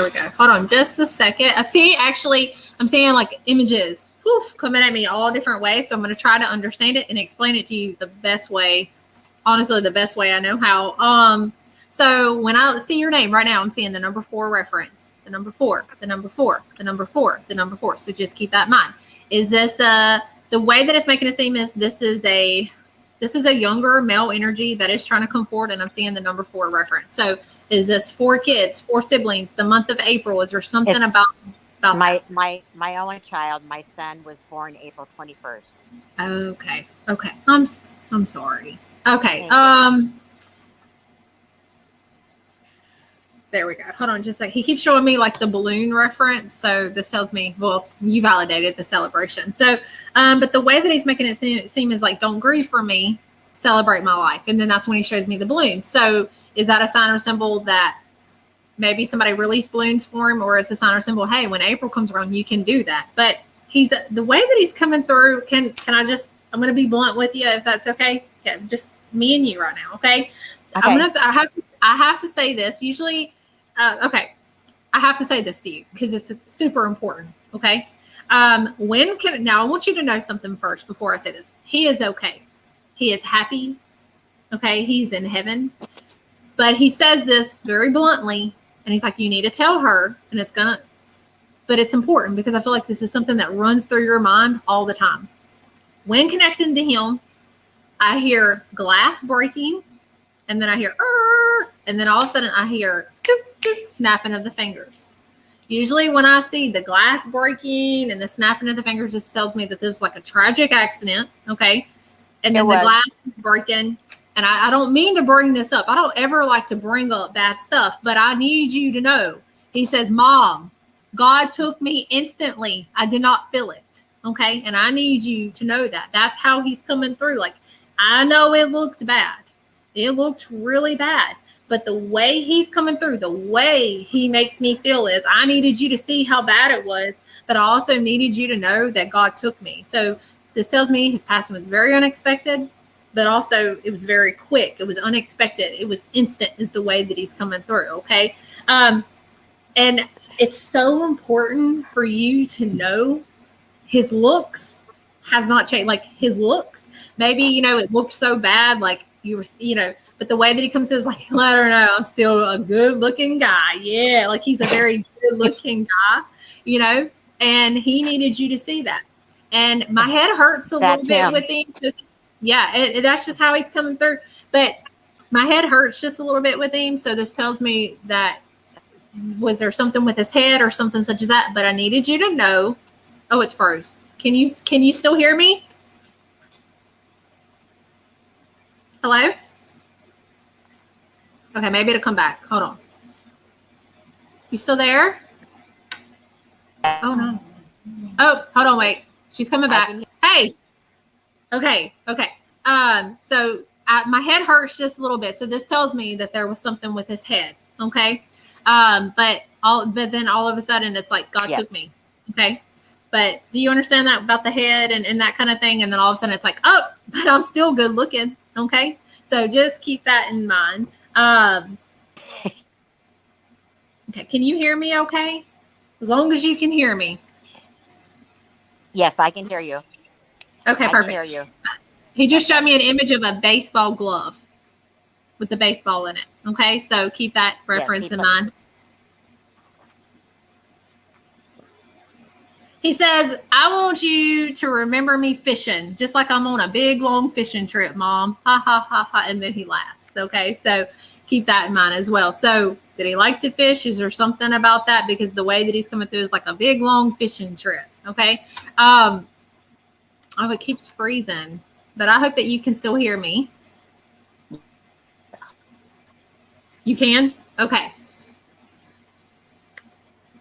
we go. Hold on just a second. I see, actually, I'm seeing like images coming at me all different ways. So I'm going to try to understand it and explain it to you the best way, honestly, the best way I know how. So when I see your name right now, I'm seeing the number 4 reference, the number 4, the number 4, the number 4, the number 4. So just keep that in mind. Is this the way that it's making it seem is this is a younger male energy that is trying to come forward, and I'm seeing the number 4 reference. So is this 4 kids, 4 siblings, the month of April? Is there something It's about my only child, my son, was born April 21st. Okay. I'm sorry. Okay. Thank you. There we go. Hold on just a second. He keeps showing me like the balloon reference. So this tells me, well, you validated the celebration. So, but the way that he's making it seem is like, don't grieve for me, celebrate my life. And then that's when he shows me the balloon. So is that a sign or symbol that maybe somebody released balloons for him, or is a sign or symbol, hey, when April comes around, you can do that? But the way that he's coming through, I'm going to be blunt with you if that's okay. Yeah, just me and you right now. Okay. I have to say this usually. Okay. I have to say this to you because it's super important. Okay. Now I want you to know something first before I say this. He is okay. He is happy. Okay. He's in heaven, but he says this very bluntly, and he's like, you need to tell her, and but it's important because I feel like this is something that runs through your mind all the time. When connecting to him, I hear glass breaking, and then I hear, and then all of a sudden I hear snapping of the fingers. Usually when I see the glass breaking and the snapping of the fingers, this tells me that there's like a tragic accident. Okay. And then the glass is breaking. And I don't mean to bring this up. I don't ever like to bring up bad stuff, but I need you to know. He says, Mom, God took me instantly. I did not feel it. Okay. And I need you to know that. That's how he's coming through. Like, I know it looked bad. It looked really bad. But the way he's coming through, the way he makes me feel is I needed you to see how bad it was, but I also needed you to know that God took me. So this tells me his passing was very unexpected, but also it was very quick. It was unexpected. It was instant is the way that he's coming through. Okay. And it's so important for you to know his looks has not changed. Like his looks, maybe, it looked so bad. Like you were, but the way that he comes to is like, let her know I'm still a good looking guy. Yeah. Like he's a very good looking guy, and he needed you to see that. And my head hurts a little bit with him. Yeah. That's just how he's coming through. But my head hurts just a little bit with him. So this tells me that was there something with his head or something such as that? But I needed you to know. Oh, it's froze. Can you still hear me? Hello? Okay, maybe it'll come back. Hold on. You still there? Oh, no. Oh, hold on, wait. She's coming back. Hey. Okay. So my head hurts just a little bit. So this tells me that there was something with his head. Okay. But then all of a sudden it's like God took me. Okay. But do you understand that about the head and that kind of thing? And then all of a sudden it's like, oh, but I'm still good looking. Okay. So just keep that in mind. Okay. Can you hear me okay? As long as you can hear me. Yes, I can hear you. Okay, perfect. I can hear you. He just showed me an image of a baseball glove with the baseball in it. Okay, so keep that reference in mind. He says, I want you to remember me fishing, just like I'm on a big, long fishing trip, Mom. Ha, ha, ha, ha. And then he laughs. Okay, so keep that in mind as well. So did he like to fish? Is there something about that? Because the way that he's coming through is like a big, long fishing trip. Okay. Oh, it keeps freezing. But I hope that you can still hear me. You can? Okay.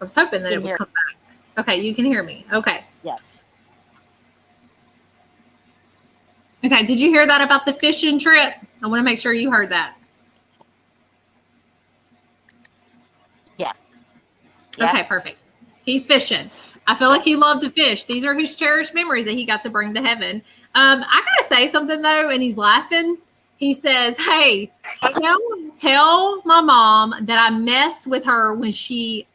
I was hoping that it would come back. Okay, you can hear me. Okay. Yes. Okay, did you hear that about the fishing trip? I want to make sure you heard that. Yes. Yep. Okay, perfect. He's fishing. I feel like he loved to fish. These are his cherished memories that he got to bring to heaven. I gotta say something though, and he's laughing. He says, "Hey, tell my mom that I messed with her when she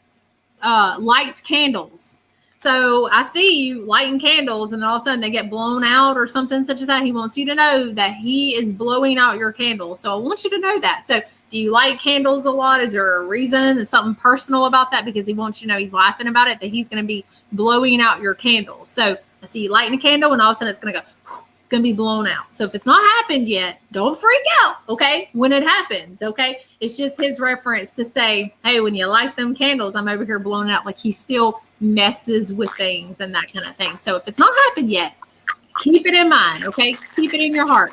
lights candles. So I see you lighting candles, and then all of a sudden they get blown out or something such as that. He wants you to know that he is blowing out your candles. So I want you to know that. So do you light candles a lot? Is there a reason? Is something personal about that? Because he wants you to know he's laughing about it, that he's going to be blowing out your candles. So I see you lighting a candle, and all of a sudden it's going to go, it's going to be blown out. So if it's not happened yet, don't freak out, okay? When it happens, okay? It's just his reference to say, hey, when you light them candles, I'm over here blowing out. Like he still messes with things and that kind of thing. So if it's not happened yet, keep it in mind, okay? Keep it in your heart.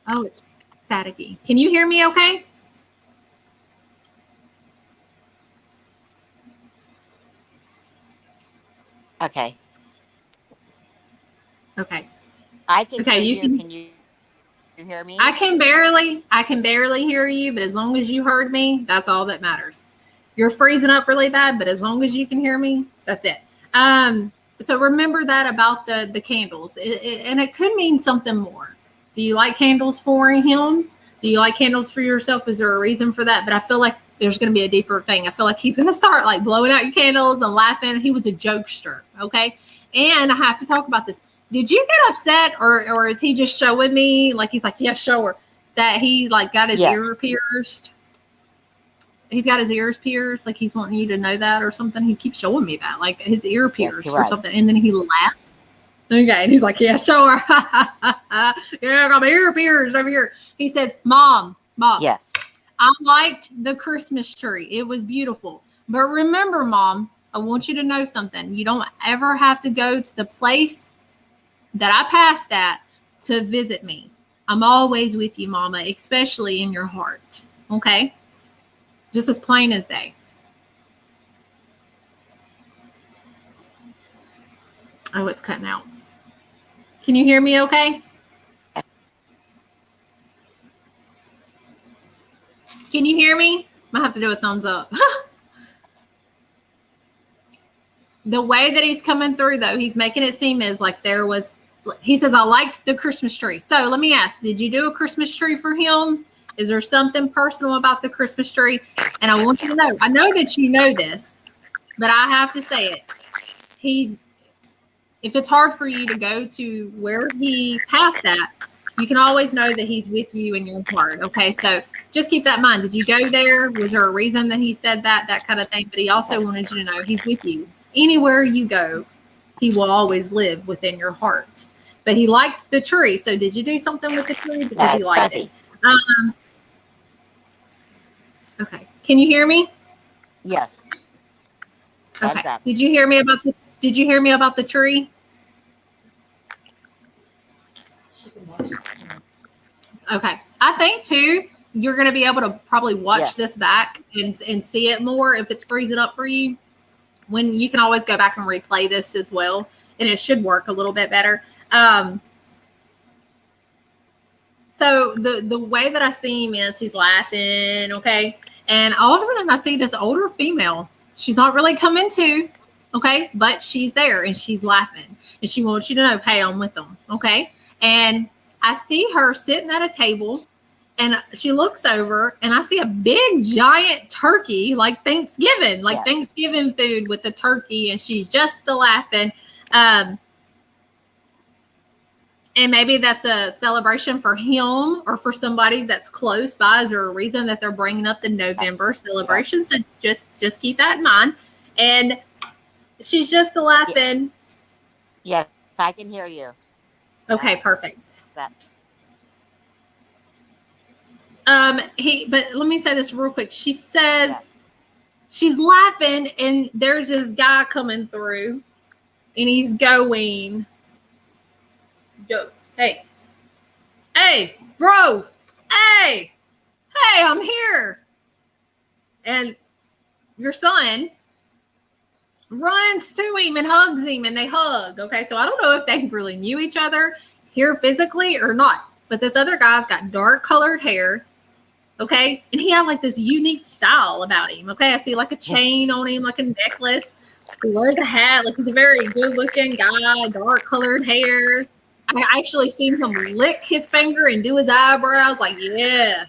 Oh, it's staticky. Can you hear me okay? Okay. Okay. I can Okay, hear you you. can- Can you hear me? I can barely hear you, but as long as you heard me, that's all that matters. You're freezing up really bad, but as long as you can hear me, that's it. So remember that about the candles, and it could mean something more. Do you like candles for him? Do you like candles for yourself? Is there a reason for that? But I feel like there's going to be a deeper thing. I feel like he's going to start like blowing out your candles and laughing. He was a jokester, okay? And I have to talk about this. Did you get upset, or is he just showing me, like he's like, yeah, show her, that he like got his ear pierced? He's got his ears pierced, like he's wanting you to know that or something. He keeps showing me that, like his ear pierced or something, and then he laughs. Okay, and he's like, yeah, show her. Yeah, I got my ear pierced over here. He says, Mom. Yes. I liked the Christmas tree. It was beautiful. But remember, Mom, I want you to know something. You don't ever have to go to the place that I passed at to visit me. I'm always with you, Mama, especially in your heart. Okay? Just as plain as day. Oh, it's cutting out. Can you hear me okay? Can you hear me? I have to do a thumbs up. The way that he's coming through, though, he's making it seem as like there was, he says, I liked the Christmas tree. So let me ask, did you do a Christmas tree for him? Is there something personal about the Christmas tree? And I want you to know, I know that you know this, but I have to say it. If it's hard for you to go to where he passed that, you can always know that he's with you in your heart. Okay, so just keep that in mind. Did you go there? Was there a reason that he said that kind of thing? But he also wanted you to know he's with you. Anywhere you go, he will always live within your heart. But he liked the tree. So did you do something with the tree? Because he liked it. Okay. Can you hear me? Yes. Okay. Did you hear me about the tree? Okay. I think too, you're going to be able to probably watch this back and see it more if it's freezing up for you. When you can always go back and replay this as well, and it should work a little bit better. So the way that I see him is he's laughing, okay? And all of a sudden I see this older female. She's not really coming to, okay? But she's there and she's laughing. And she wants you to know, hey, I'm with them, okay? And I see her sitting at a table, and she looks over, and I see a big giant turkey, like Thanksgiving, Thanksgiving food with the turkey, and she's just laughing. And maybe that's a celebration for him or for somebody that's close by. Is there a reason that they're bringing up the November celebration? So just keep that in mind. And she's just laughing. Yes, I can hear you. Okay, perfect. But let me say this real quick. She says she's laughing, and there's this guy coming through, and he's going, hey, bro, hey, I'm here. And your son runs to him and hugs him, and they hug. Okay, so I don't know if they really knew each other here physically or not, but this other guy's got dark colored hair. Okay. And he had like this unique style about him. Okay. I see like a chain on him, like a necklace. He wears a hat. Like he's a very good looking guy, dark colored hair. I actually seen him lick his finger and do his eyebrows. Like, yeah.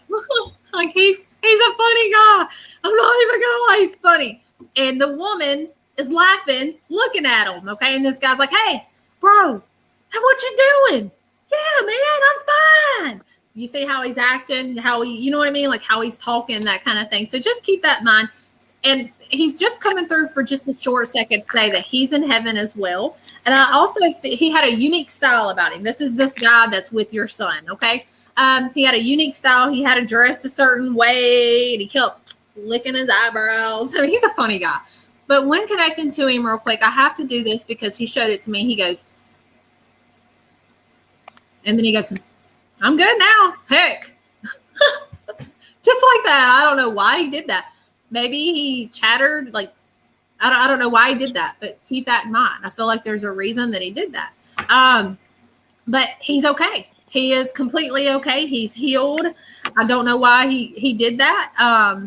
Like he's a funny guy. I'm not even gonna lie, he's funny. And the woman is laughing, looking at him. Okay. And this guy's like, hey, bro, hey, what you doing? Yeah, man, I'm fine. You see how he's acting, how he, you know what I mean? Like how he's talking, that kind of thing. So just keep that in mind. And he's just coming through for just a short second to say that he's in heaven as well. And I also, he had a unique style about him. This is this guy that's with your son. Okay. He had a unique style. He had to dress a certain way and he kept licking his eyebrows. I mean, he's a funny guy. But when connecting to him real quick, I have to do this because he showed it to me. He goes, and then he goes, I'm good now. Heck. Just like that. I don't know why he did that. Maybe he chattered. Like, I don't know why he did that, but keep that in mind. I feel like there's a reason that he did that. But he's okay. He is completely okay. He's healed. I don't know why he did that.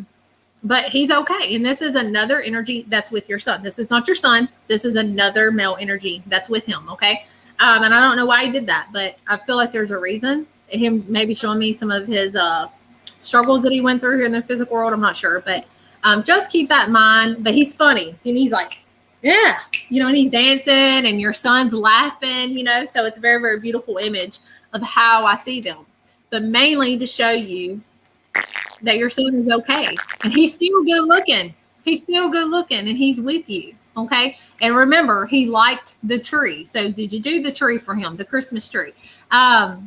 But he's okay. And this is another energy that's with your son. This is not your son. This is another male energy that's with him. Okay. And I don't know why he did that, but I feel like there's a reason. Him maybe showing me some of his struggles that he went through here in the physical world. I'm not sure, but just keep that in mind. But he's funny. And he's like, yeah, and he's dancing and your son's laughing, so it's a very, very beautiful image of how I see them. But mainly to show you that your son is okay. And he's still good looking. He's still good looking and he's with you. Okay. And remember, he liked the tree. So did you do the tree for him, the Christmas tree? I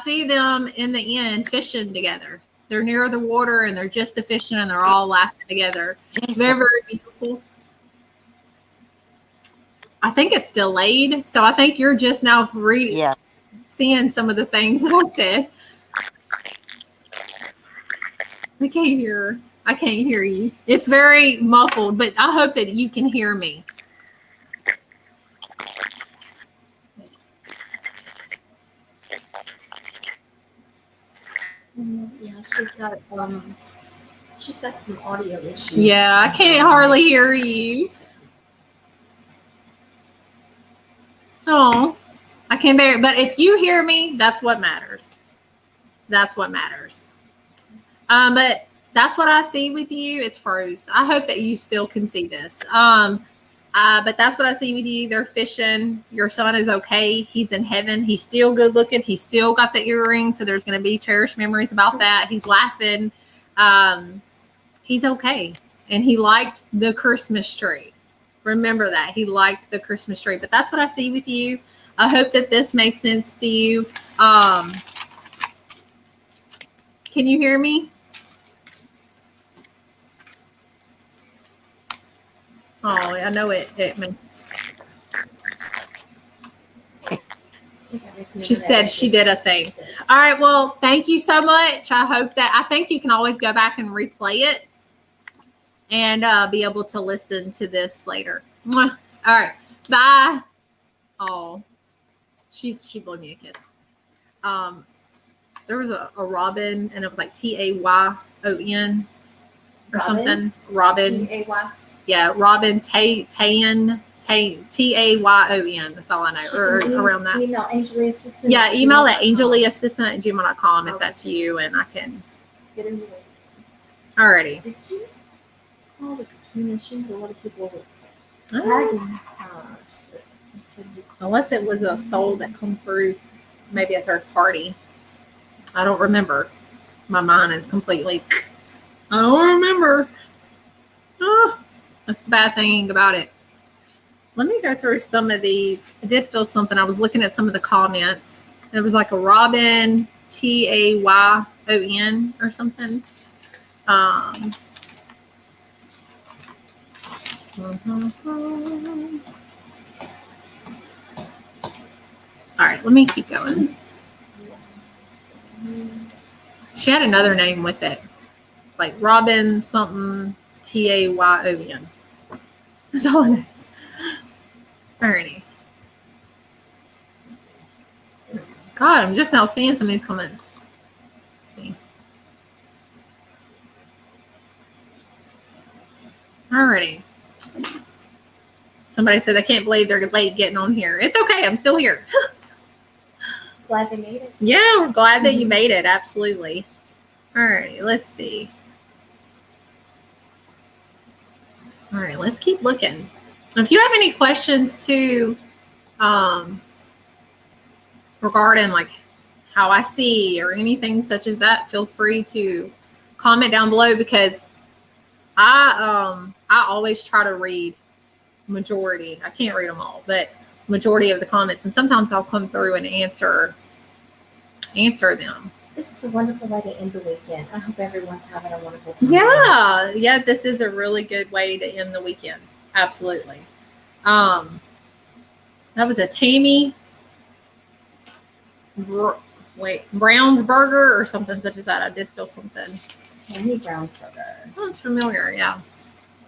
see them in the end fishing together. They're near the water and they're just a fishing and they're all laughing together. Very, very beautiful. I think it's delayed. So I think you're just now seeing some of the things that I said. I can't hear you. It's very muffled, but I hope that you can hear me. Yeah, she's got some audio issues. Yeah, I can't hardly hear you. Oh, I can't bear it. But if you hear me, that's what matters. That's what matters. But that's what I see with you. It's froze. I hope that you still can see this. But that's what I see with you. They're fishing. Your son is okay. He's in heaven. He's still good looking. He's still got the earring. So there's going to be cherished memories about that. He's laughing. He's okay. And he liked the Christmas tree. Remember that. He liked the Christmas tree. But that's what I see with you. I hope that this makes sense to you. Can you hear me? Oh, I know it makes. She said she did a thing. All right. Well, thank you so much. I think you can always go back and replay it and be able to listen to this later. Mwah. All right. Bye. Oh, she blew me a kiss. There was a Robin and it was like Tayon or something. Robin. Tay. Yeah, Robin Tayon. Tayon. That's all I know. Or around that. Email Angelia Assistant. Yeah, email at angeliassistant@gmail.com if that's you, and I can Get into it. Alrighty. Did you call the Katrina? She had a lot of people tagging her. Unless it was a soul that come through, maybe a third party. I don't remember. My mind is completely. I don't remember. Oh, that's the bad thing about it. Let me go through some of these. I did feel something. I was looking at some of the comments. There was like a Robin, Tayon or something. All right, let me keep going. She had another name with it. Like Robin something, Tayon. That's all I know. Alrighty. God, I'm just now seeing some of these comments. Alrighty. Somebody said they can't believe they're late getting on here. It's okay. I'm still here. Glad they made it. Yeah, we're glad that you made it. Absolutely. Alrighty, let's see. All right, let's keep looking. If you have any questions too, regarding like how I see or anything such as that, feel free to comment down below, because I always try to read majority. I can't read them all, but majority of the comments, and sometimes I'll come through and answer them. This is a wonderful way to end the weekend. I hope everyone's having a wonderful time. Yeah, this is a really good way to end the weekend. Absolutely. That was a Tammy Brown's Burger or something such as that. I did feel something. Tammy Brown's Burger. Sounds familiar, yeah.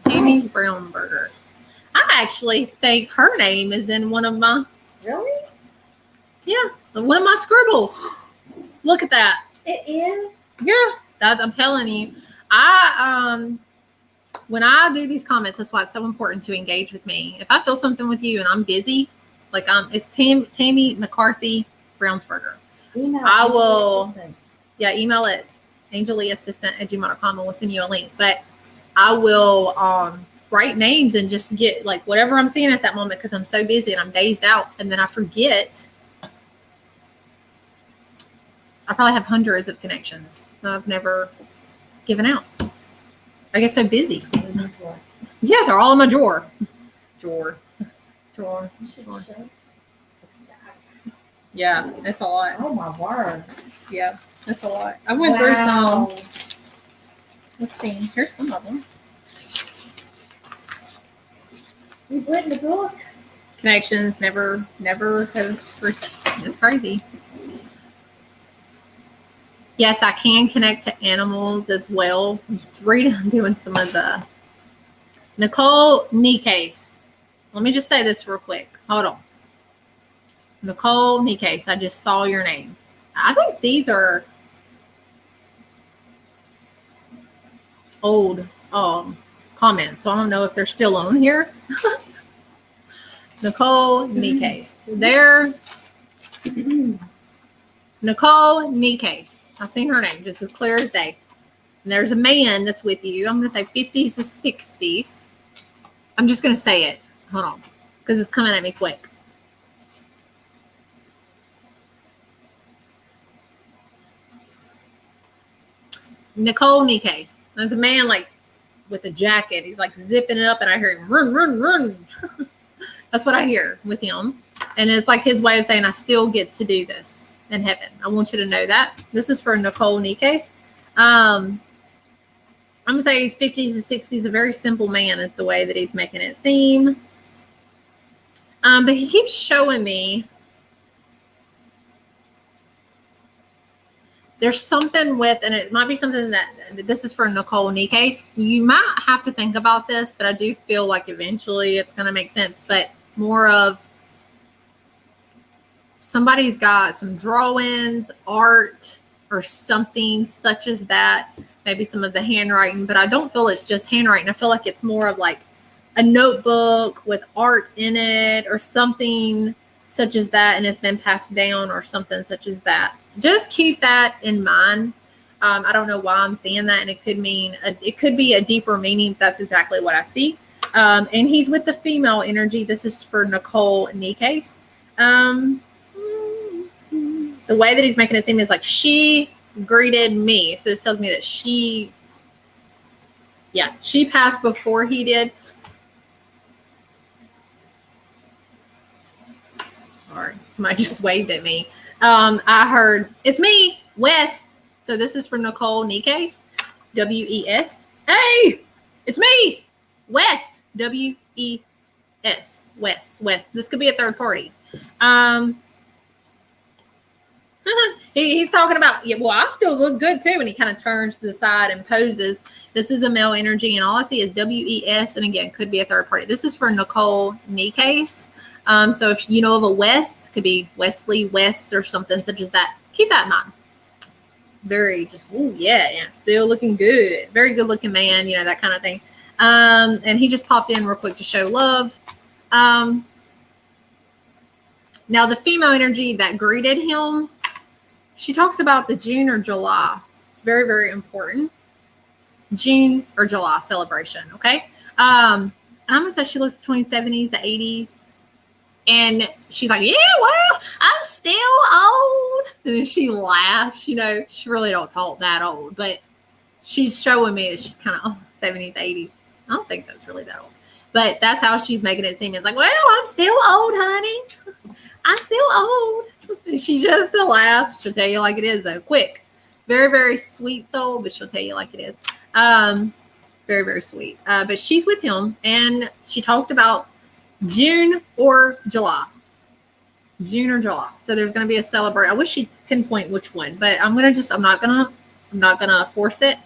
Tammy's Brown Burger. I actually think her name is in one of my, Really? yeah, one of my scribbles. Look at that. It is? Yeah, I'm telling you. When I do these comments, that's why it's so important to engage with me. If I feel something with you and I'm busy, like it's Tammy McCarthy Brownsburger. Email I Angela will, Assistant. yeah, email it angeliassistant@gmail.com and we'll send you a link. But I will write names and just get like whatever I'm seeing at that moment, because I'm so busy and I'm dazed out, and then I forget. I probably have hundreds of connections I've never given out. I get so busy. Yeah, they're all in my drawer. Drawer. You should Drawer. show the stack. Yeah, it's a lot. Oh my word. Yeah, that's a lot. I went through some. Wow. Let's see. Here's some of them. You've written the book? Connections never have. It's crazy. Yes, I can connect to animals as well. I'm doing some of the Nicole knee case. Let me just say this real quick. Hold on. Nicole knee case. I just saw your name. I think these are old comments, so I don't know if they're still on here. Nicole knee case. There. Nicole knee case. I seen her name just as clear as day. And there's a man that's with you. I'm going to say 50s to 60s. I'm just going to say it. Hold on. Because it's coming at me quick. Nicole knee case. There's a man like with a jacket. He's like zipping it up and I hear him run, run, run. That's what I hear with him. And it's like his way of saying, I still get to do this in heaven. I want you to know that. This is for Nicole knee case. I'm going to say he's 50s to 60s. A very simple man is the way that he's making it seem. But he keeps showing me there's something with, and it might be something that this is for Nicole knee case. You might have to think about this, but I do feel like eventually it's going to make sense. But more of somebody's got some drawings, art, or something such as that. Maybe some of the handwriting, but I don't feel it's just handwriting. I feel like it's more of like a notebook with art in it or something such as that, and it's been passed down or something such as that. Just keep that in mind. I don't know why I'm saying that, and it could mean it could be a deeper meaning. That's exactly what I see. And he's with the female energy. This is for Nicole knee case. The way that he's making it seem is like she greeted me. So this tells me that she passed before he did. Sorry, somebody just waved at me. I heard, it's me, Wes. So this is for Nicole knee case, W-E-S. Hey, it's me, Wes, W-E-S, Wes. This could be a third party. He's talking about, yeah, well, I still look good too. And he kind of turns to the side and poses. This is a male energy. And all I see is W-E-S. And again, could be a third party. This is for Nicole knee case. So if you know of a Wes, could be Wesley, Wes, or something such as that. Keep that in mind. Very just, oh yeah, still looking good. Very good looking man, that kind of thing. And he just popped in real quick to show love. Now the female energy that greeted him, she talks about the June or July. It's very, very important. June or July celebration. Okay. And I'm gonna say she looks between 70s to 80s. And she's like, yeah, well, I'm still old. And then she laughs. You know, she really don't talk that old, but she's showing me that she's kind of 70s, 80s. I don't think that's really that old. But that's how she's making it seem. It's like, well, I'm still old, honey. I'm still old. And she just laughs. She'll tell you like it is, though. Quick. Very, very sweet soul, but she'll tell you like it is. Very, very sweet. But she's with him, and she talked about June or July. June or July. So there's going to be a celebration. I wish she'd pinpoint which one, but I'm not gonna force it.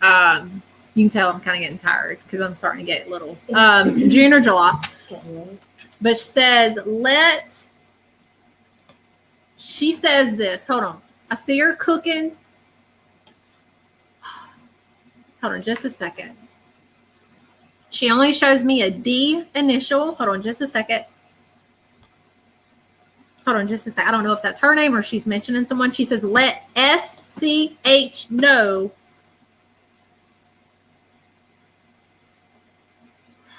You can tell I'm kind of getting tired because I'm starting to get little. June or July. But she says this. Hold on. I see her cooking. Hold on just a second. She only shows me a D initial. Hold on just a second. Hold on just a second. I don't know if that's her name or she's mentioning someone. She says, let SCH know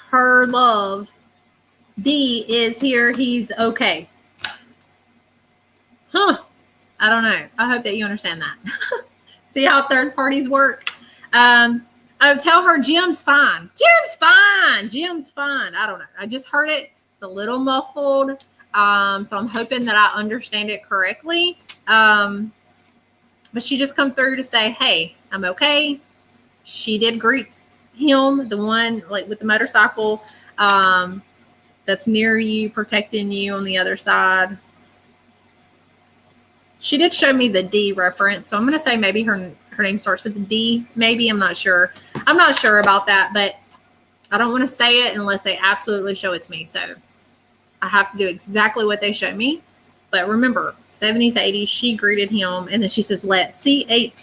her love. D is here. He's okay. Huh. I don't know. I hope that you understand that. See how third parties work? Tell her Jim's fine. Jim's fine. Jim's fine. I don't know. I just heard it. It's a little muffled. So I'm hoping that I understand it correctly. But she just come through to say, hey, I'm okay. She did greet him, the one like with the motorcycle that's near you, protecting you on the other side. She did show me the D reference. So I'm going to say maybe her name starts with a D. Maybe. I'm not sure. I'm not sure about that, but I don't want to say it unless they absolutely show it to me. So I have to do exactly what they show me. But remember, 70s, 80s, she greeted him. And then she says, let SCH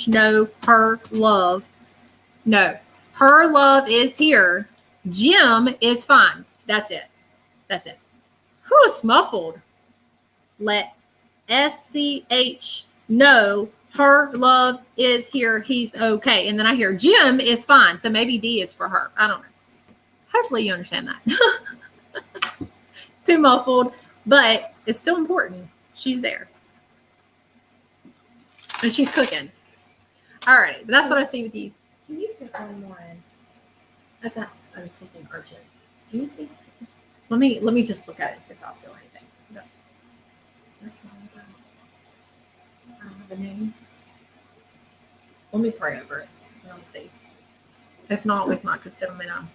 know her love. No, her love is here. Jim is fine. That's it. That's it. Whew, it's muffled. Let SCH know her love is here. He's okay. And then I hear Jim is fine. So maybe D is for her. I don't know. Hopefully you understand that. It's too muffled, but it's still important. She's there. And she's cooking. All right. But that's what I see with you. Can you fit one more in? I thought I was thinking urgent. Do you think? Let me just look at it if I feel anything. No. That's not about. I don't have a name. Let me pray over it. And I'll see. If not, we might could fit them in a.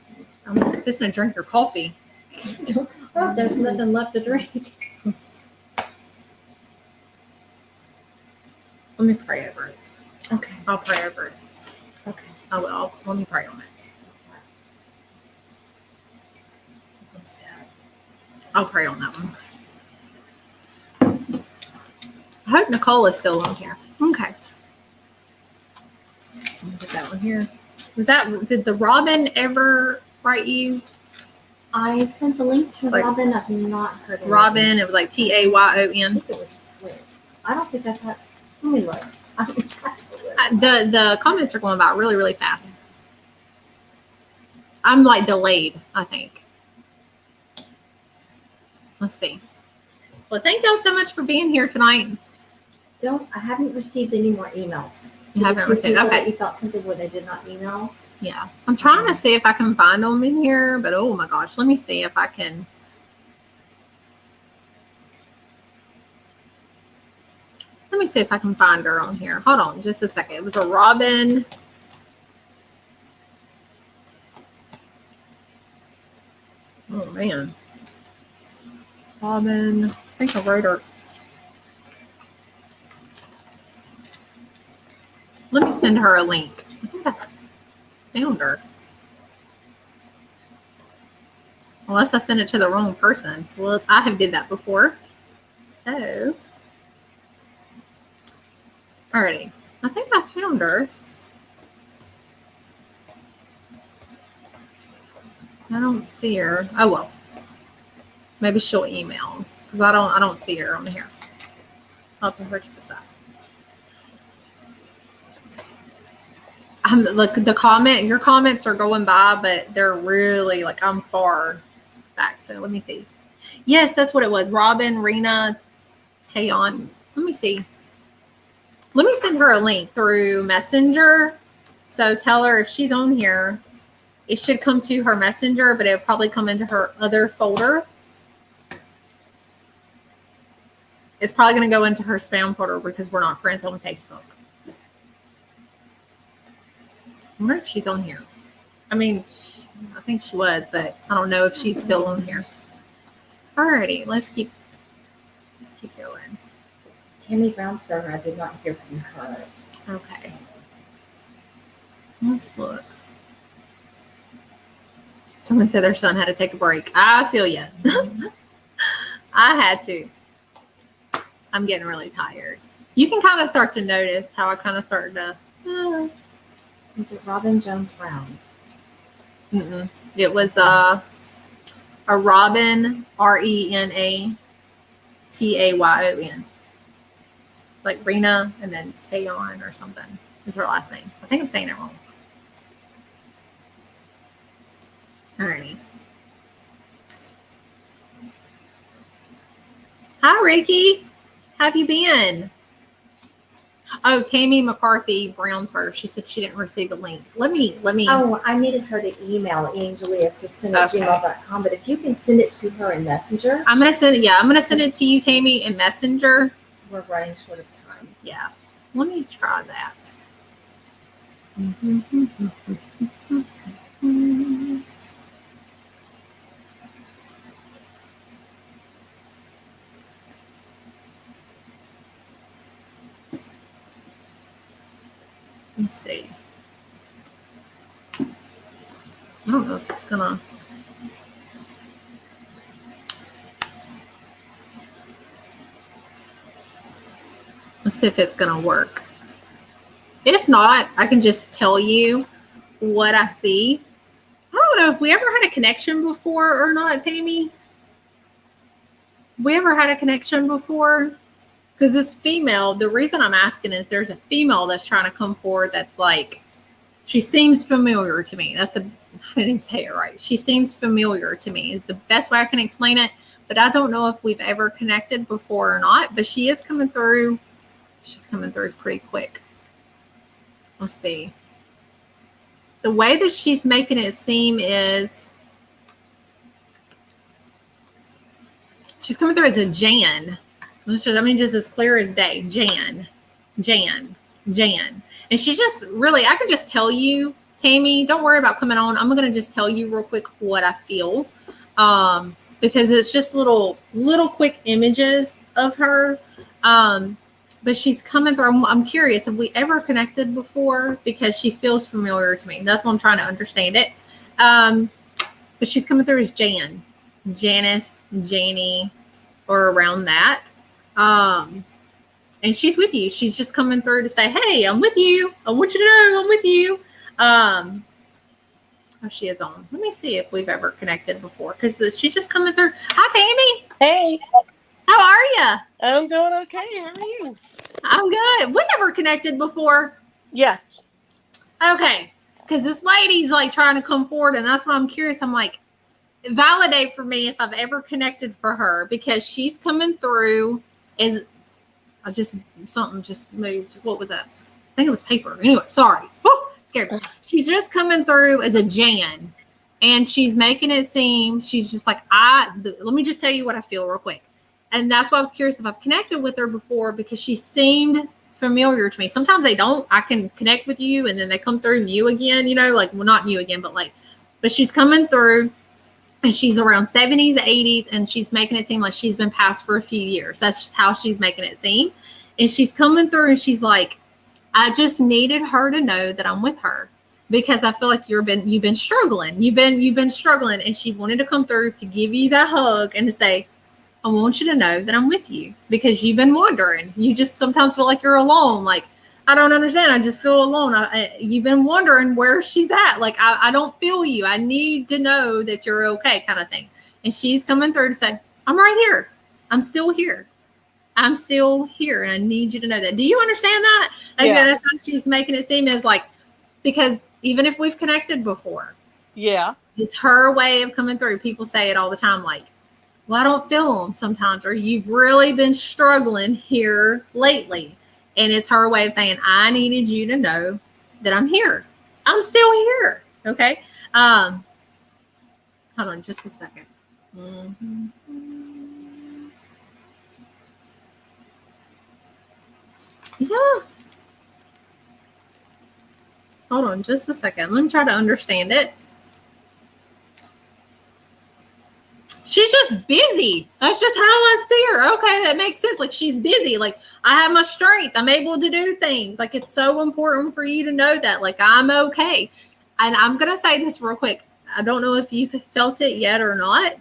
I'm just gonna drink your coffee. Oh, there's nothing left to drink. Let me pray over it. Okay. I'll pray over it. Okay. I will. Let me pray on it. I'll pray on that one. I hope Nicole is still on here. Okay. Let me put that one here. Did the Robin ever write you? I sent the link to Like, Robin. I've not heard of Robin, it was like TAYON. I think it was weird. I don't think I've had. Let me look. The comments are going by really, really fast. I'm like delayed, I think. Let's see. Well, thank y'all so much for being here tonight. I haven't received any more emails. You haven't received, people okay. that you felt something where they did not email. Yeah. I'm trying to see if I can find them in here, but oh my gosh, let me see if I can. Let me see if I can find her on here. Hold on just a second. It was a Robin. Oh man. Robin. I think I wrote her. Let me send her a link. I think I found her. Unless I sent it to the wrong person. Well, I have did that before. So, alrighty. I think I found her. I don't see her. Oh well. Maybe she'll email because I don't see her on here. I'll put her to the side. Look, your comments are going by, but they're really like I'm far back. So let me see. Yes, that's what it was. Robin, Rena, Tayon. Let me see. Let me send her a link through Messenger. So tell her if she's on here, it should come to her Messenger, but it'll probably come into her other folder. It's probably going to go into her spam folder because we're not friends on Facebook. I wonder if she's on here. I mean, I think she was, but I don't know if she's still on here. Alrighty, let's keep going. Tammy Brownsberger, I did not hear from her. Okay. Let's look. Someone said their son had to take a break. I feel you. I had to. I'm getting really tired. You can kind of start to notice how I kind of started to. Was it Robin Jones Brown? It was a Robin, RENATAYON. Like Rena and then Tayon or something is her last name. I think I'm saying it wrong. Alrighty. Hi, Ricky. How have you been? Oh, Tammy McCarthy Brownsburg. She said she didn't receive a link. Let me. Oh, I needed her to email angeliassistant@gmail.com, but if you can send it to her in Messenger. I'm going to send it. Yeah, I'm going to send it to you, Tammy, in Messenger. We're running short of time. Yeah. Let me try that. Let's see. I don't know if it's gonna. Let's see if it's gonna work. If not, I can just tell you what I see. I don't know if we ever had a connection before or not, Tammy. We ever had a connection before? Because this female, the reason I'm asking is there's a female that's trying to come forward that's like, she seems familiar to me. I didn't even say it right. She seems familiar to me is the best way I can explain it. But I don't know if we've ever connected before or not. But she is coming through. She's coming through pretty quick. Let's see. The way that she's making it seem is she's coming through as a Jan. I mean, just as clear as day. Jan. And she's just really, I can just tell you, Tammy, don't worry about coming on. I'm going to just tell you real quick what I feel. Because it's just little quick images of her. But she's coming through. I'm curious, have we ever connected before? Because she feels familiar to me. That's why I'm trying to understand it. But she's coming through as Jan. Janice, Janie, or around that. And she's with you. She's just coming through to say, hey, I'm with you. I want you to know I'm with you. Oh, she is on. Let me see if we've ever connected before. Because she's just coming through. Hi, Tammy. Hey. How are you? I'm doing okay. How are you? I'm good. We never connected before. Yes. Okay. Because this lady's like trying to come forward. And that's what I'm curious. I'm like, validate for me if I've ever connected for her. Because she's coming through as... something just moved. What was that? I think it was paper. Anyway, sorry. Woo, scared. She's just coming through as a Jan, and she's making it seem she's just like let me just tell you what I feel real quick. And that's why I was curious if I've connected with her before because she seemed familiar to me. Sometimes they don't. I can connect with you, and then they come through you again. You know, like well, not you again, but she's coming through. And she's around 70s, 80s, and she's making it seem like she's been passed for a few years. That's just how she's making it seem. And she's coming through and she's like, I just needed her to know that I'm with her because I feel like you've been struggling. You've been struggling. And she wanted to come through to give you that hug and to say, I want you to know that I'm with you because you've been wandering. You just sometimes feel like you're alone. Like, I don't understand. I just feel alone. You've been wondering where she's at. Like, I don't feel you. I need to know that you're okay, kind of thing. And she's coming through to say, I'm right here. I'm still here. I'm still here. And I need you to know that. Do you understand that? Yeah. That's how she's making it seem as like, because even if we've connected before, Yeah. it's her way of coming through. People say it all the time, like, well, I don't feel them sometimes, or you've really been struggling here lately. And it's her way of saying, I needed you to know that I'm here. I'm still here. Okay. Hold on just a second. Mm-hmm. Yeah. Hold on just a second. Let me try to understand it. She's just busy. That's just how I see her. Okay, that makes sense. Like, she's busy. Like, I have my strength. I'm able to do things. Like, it's so important for you to know that. Like, I'm okay. And I'm going to say this real quick. I don't know if you've felt it yet or not,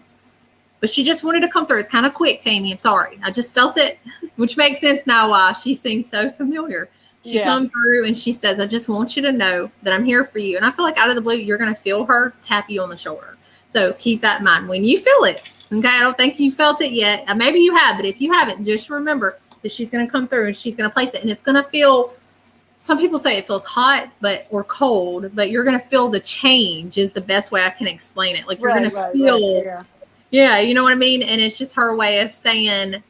but she just wanted to come through. It's kind of quick, Tammy. I'm sorry. I just felt it, which makes sense now why she seems so familiar. She comes through and she says, I just want you to know that I'm here for you. And I feel like out of the blue, you're going to feel her tap you on the shoulder. So keep that in mind when you feel it. Okay. I don't think you felt it yet. Maybe you have, but if you haven't, just remember that she's going to come through and she's going to place it. And it's going to feel, some people say it feels hot, or cold, but you're going to feel the change is the best way I can explain it. Like, you're going to feel, yeah, you know what I mean? And it's just her way of saying,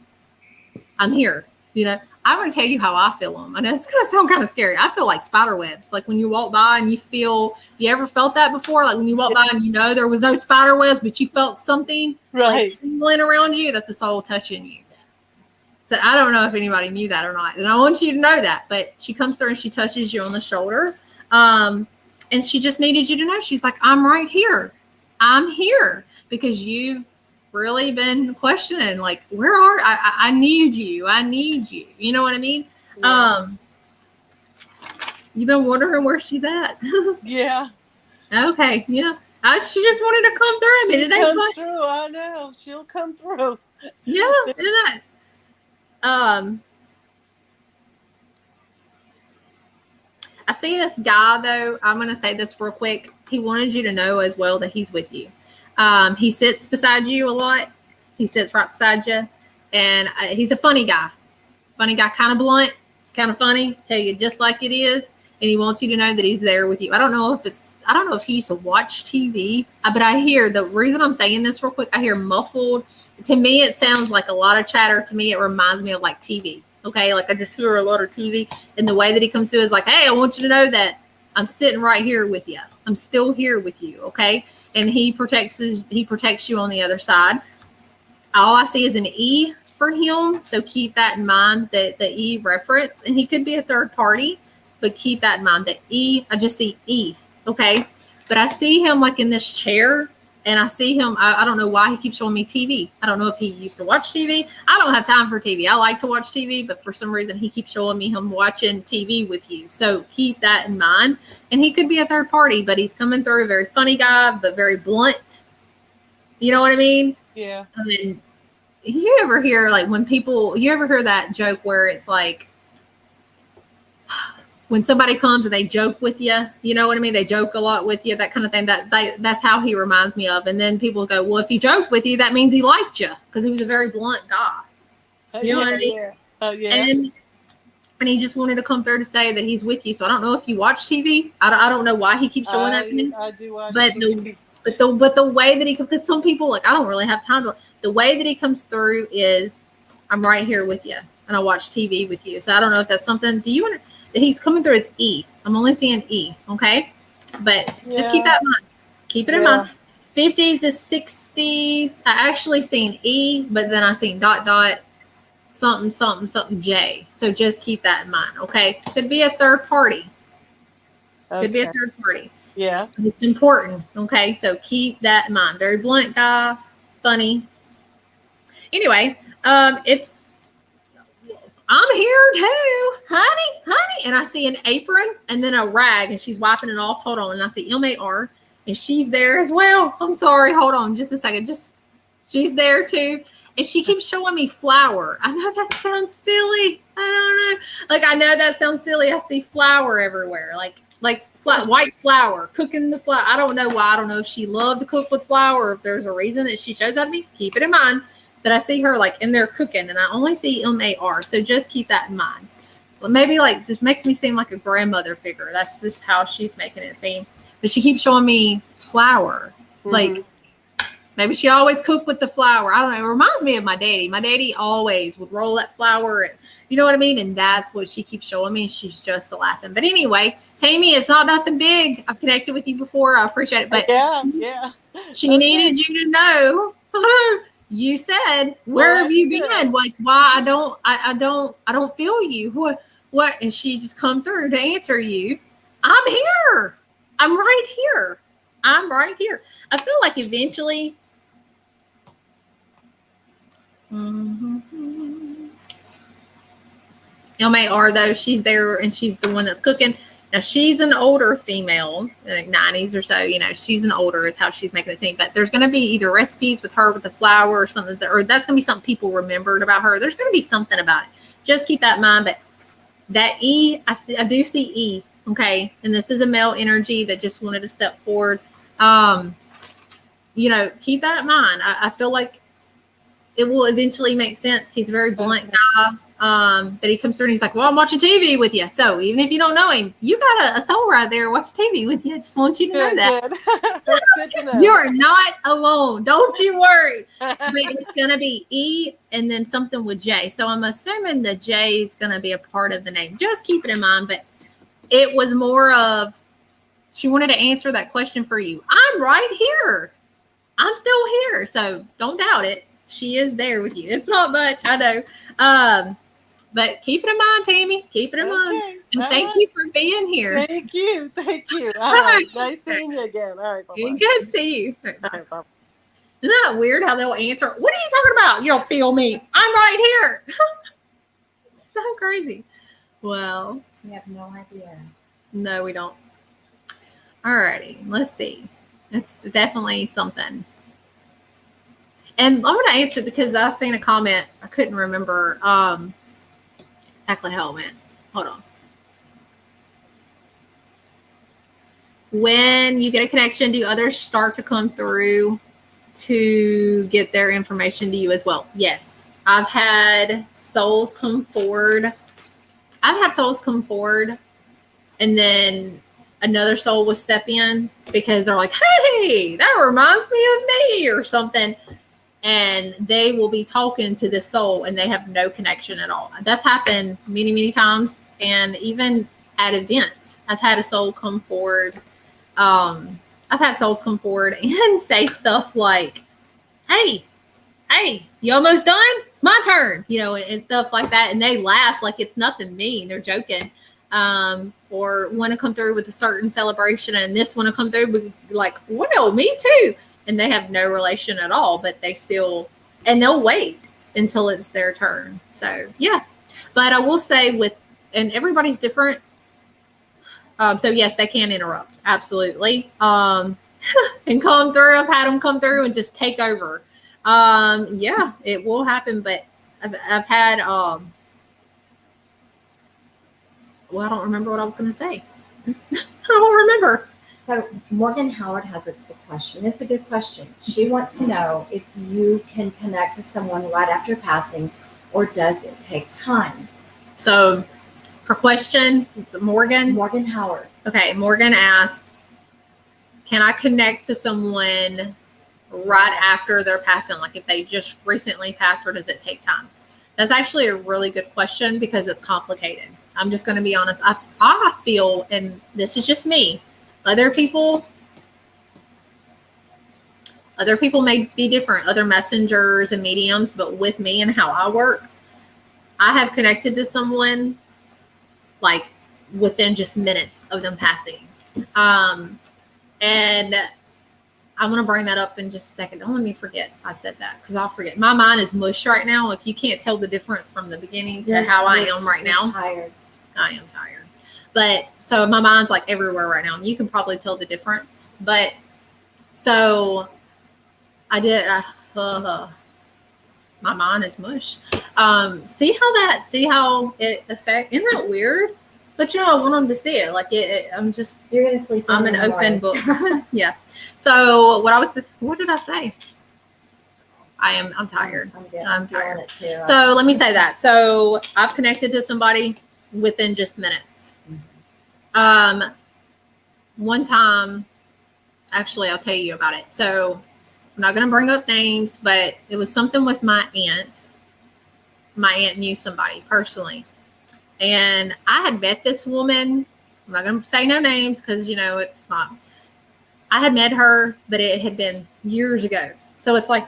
I'm here. You know, I'm going to tell you how I feel them. I know it's going to sound kind of scary. I feel like spider webs. Like, when you walk by and you ever felt that before? Like, when you walk by and you know there was no spider webs, but you felt something like tingling around you. That's a soul touching you. So I don't know if anybody knew that or not. And I want you to know that. But she comes through and she touches you on the shoulder. And she just needed you to know. She's like, I'm right here. I'm here. Because you've really been questioning, like, where are I need you. I need you. You know what I mean? Yeah. You've been wondering where she's at. Yeah. Okay. Yeah. She just wanted to come through. I mean, it ain't come through. I know. She'll come through. Yeah. And that. I see this guy, though. I'm going to say this real quick. He wanted you to know as well that he's with you. He sits beside you a lot. He sits right beside you. And he's a funny guy. Funny guy, kind of blunt, kind of funny. Tell you just like it is. And he wants you to know that he's there with you. I don't know if he used to watch TV, but I hear, the reason I'm saying this real quick, I hear muffled. To me, it sounds like a lot of chatter. To me, it reminds me of like TV. Okay. Like, I just hear a lot of TV. And the way that he comes through is like, hey, I want you to know that I'm sitting right here with you. I'm still here with you. Okay. And he protects you on the other side. All I see is an E for him. So keep that in mind, that the E reference, and he could be a third party, but keep that in mind. The E, I just see E. Okay. But I see him like in this chair, and I see him. I don't know why he keeps showing me TV. I don't know if he used to watch TV. I don't have time for TV. I like to watch TV, but for some reason he keeps showing me him watching TV with you. So keep that in mind. And he could be a third party, but he's coming through, a very funny guy, but very blunt. You know what I mean? Yeah. I mean, you ever hear that joke where it's like, when somebody comes and they joke with you, you know what I mean? They joke a lot with you, that kind of thing. That's how he reminds me of. And then people go, well, if he joked with you, that means he liked you, because he was a very blunt guy. You know what I mean? Yeah. Oh, yeah. And he just wanted to come through to say that he's with you. So I don't know if you watch TV. I don't know why he keeps showing that to me. I do watch TV. But the way that he, because some people, like, I don't really have time to, the way that he comes through is, I'm right here with you, and I watch TV with you. So I don't know if that's something. Do you want to? He's coming through as E. I'm only seeing E. Okay. But just keep that in mind. Keep it in mind. 50s to 60s. I actually seen E, but then I seen ... something J. So just keep that in mind. Okay. Could be a third party. Could be a third party. Yeah. It's important. Okay. So keep that in mind. Very blunt guy. Funny. Anyway, I'm here too, honey. And I see an apron and then a rag, and she's wiping it off. Hold on. And I see MAR, and she's there as well. I'm sorry. Hold on just a second. She's there too. And she keeps showing me flour. I know that sounds silly. I don't know. Like, I know that sounds silly. I see flour everywhere. Like white flour, cooking the flour. I don't know why. I don't know if she loved to cook with flour or if there's a reason that she shows that to me. Keep it in mind that I see her like in there cooking and I only see MAR. So just keep that in mind. But maybe like just makes me seem like a grandmother figure. That's just how she's making it seem. But she keeps showing me flour. Like, maybe she always cooked with the flour. I don't know. It reminds me of my daddy. My daddy always would roll that flour and you know what I mean? And that's what she keeps showing me. She's just laughing. But anyway, Tammy, it's not nothing big. I've connected with you before. I appreciate it. But Yeah. she needed you to know. You said, where have you been? Like, why I don't feel you. What? And she just come through to answer you. I'm here. I'm right here. I'm right here. I feel like eventually. MAR though, she's there and she's the one that's cooking. Now she's an older female, like 90s or so. You know, she's an older is how she's making it seem. But there's going to be either recipes with her with the flour or something, or that's going to be something people remembered about her. There's going to be something about it. Just keep that in mind. But that E, I do see E. Okay, and this is a male energy that just wanted to step forward. You know, keep that in mind. I feel like it will eventually make sense. He's a very blunt guy. That he comes through and he's like, well, I'm watching TV with you. So even if you don't know him, you got a soul right there watching TV with you. I just want you to know that. That's good to know. You're not alone. Don't you worry. But it's going to be E and then something with J. So I'm assuming the J is going to be a part of the name. Just keep it in mind. But it was more of, she wanted to answer that question for you. I'm right here. I'm still here. So don't doubt it. She is there with you. It's not much, I know. But keep it in mind, Tammy. Keep it in mind. And thank you for being here. Thank you. All right. Nice seeing you again. All right. Bye-bye. Good to see you. All right, bye. Isn't that weird how they'll answer? What are you talking about? You don't feel me. I'm right here. It's so crazy. Well, We have no idea. no, we don't. All righty. Let's see. It's definitely something. And I'm going to answer because I seen a comment. I couldn't remember exactly how it went. Hold on. When you get a connection, do others start to come through to get their information to you as well? Yes. I've had souls come forward. And then another soul will step in because they're like, hey, that reminds me of me or something. And they will be talking to this soul and they have no connection at all. That's happened many, many times. And even at events, I've had a soul come forward. I've had souls come forward and say stuff like, hey, you almost done? It's my turn, you know, and stuff like that. And they laugh like it's nothing mean. They're joking. Or want to come through with a certain celebration and this want to come through with like, well, me too. And they have no relation at all, but they still, and they'll wait until it's their turn. So yeah, but I will say and everybody's different. So yes, they can interrupt. Absolutely. And come through. I've had them come through and just take over. Yeah, it will happen, but I've had, well, I don't remember what I was going to say. I don't remember. So Morgan Howard has a question. It's a good question. She wants to know if you can connect to someone right after passing, or does it take time? So her question, Morgan Howard. Okay, Morgan asked, can I connect to someone right after they're passing? Like if they just recently passed, or does it take time? That's actually a really good question because it's complicated. I'm just going to be honest. I feel, and this is just me, other people may be different, other messengers and mediums, but with me and how I work, I have connected to someone like within just minutes of them passing. And I'm going to bring that up in just a second. Don't let me forget I said that because I'll forget. My mind is mush right now. If you can't tell the difference from the beginning to how I am right now. Tired. I am tired. But so my mind's like everywhere right now. And you can probably tell the difference. But so I did. My mind is mush. See how it affects. Isn't that weird? But I want them to see it. Like You're gonna sleep. I'm in an the open morning. book. Yeah. So what did I say? I'm tired. I'm good. I'm feeling tired. it too. So let me say that. So I've connected to somebody within just minutes. One time, actually, I'll tell you about it. So I'm not going to bring up names, but it was something with my aunt. My aunt knew somebody personally. And I had met this woman. I'm not going to say no names because, it's not. I had met her, but it had been years ago. So it's like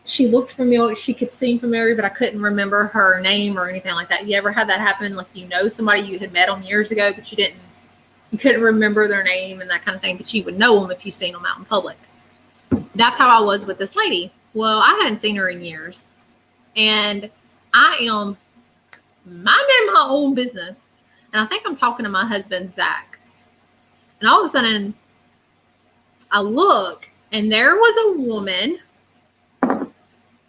she looked familiar. She could seem familiar, but I couldn't remember her name or anything like that. You ever had that happen? Like, somebody you had met them years ago, but you couldn't remember their name and that kind of thing, but you would know them if you seen them out in public. That's how I was with this lady. Well, I hadn't seen her in years, and I am minding my own business, and I think I'm talking to my husband, Zach, and all of a sudden I look, and there was a woman.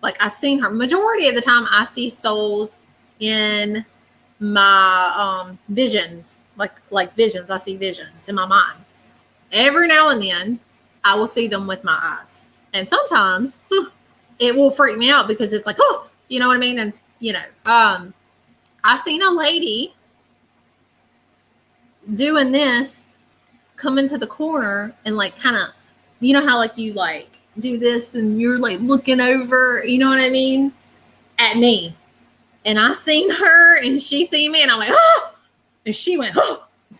Like, I seen her. Majority of the time I see souls in my visions, like visions. I see visions in my mind. Every now and then I will see them with my eyes, and sometimes it will freak me out because it's like, oh, you know what I mean? And I seen a lady doing this, coming to the corner and like kind of, how like you like do this and you're like looking over, you know what I mean, at me. And I seen her and she seen me and I'm like, oh, and she went, oh. And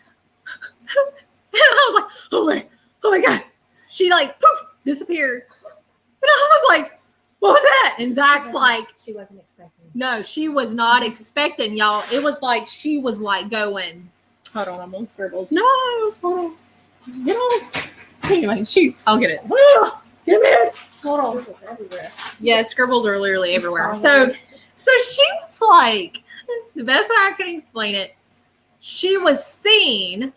I was like, oh my God. She like poof, disappeared. And I was like, what was that? And Zach's like, she wasn't expecting. No, she was not expecting, y'all. It was like she was like going, hold on, I'm on scribbles. No, hold on. Get off. Anyway, shoot, I'll get it. Give me it. Hold on. Scribbles everywhere. Yeah, scribbles are literally everywhere. So she was like, the best way I can explain it, she was seen.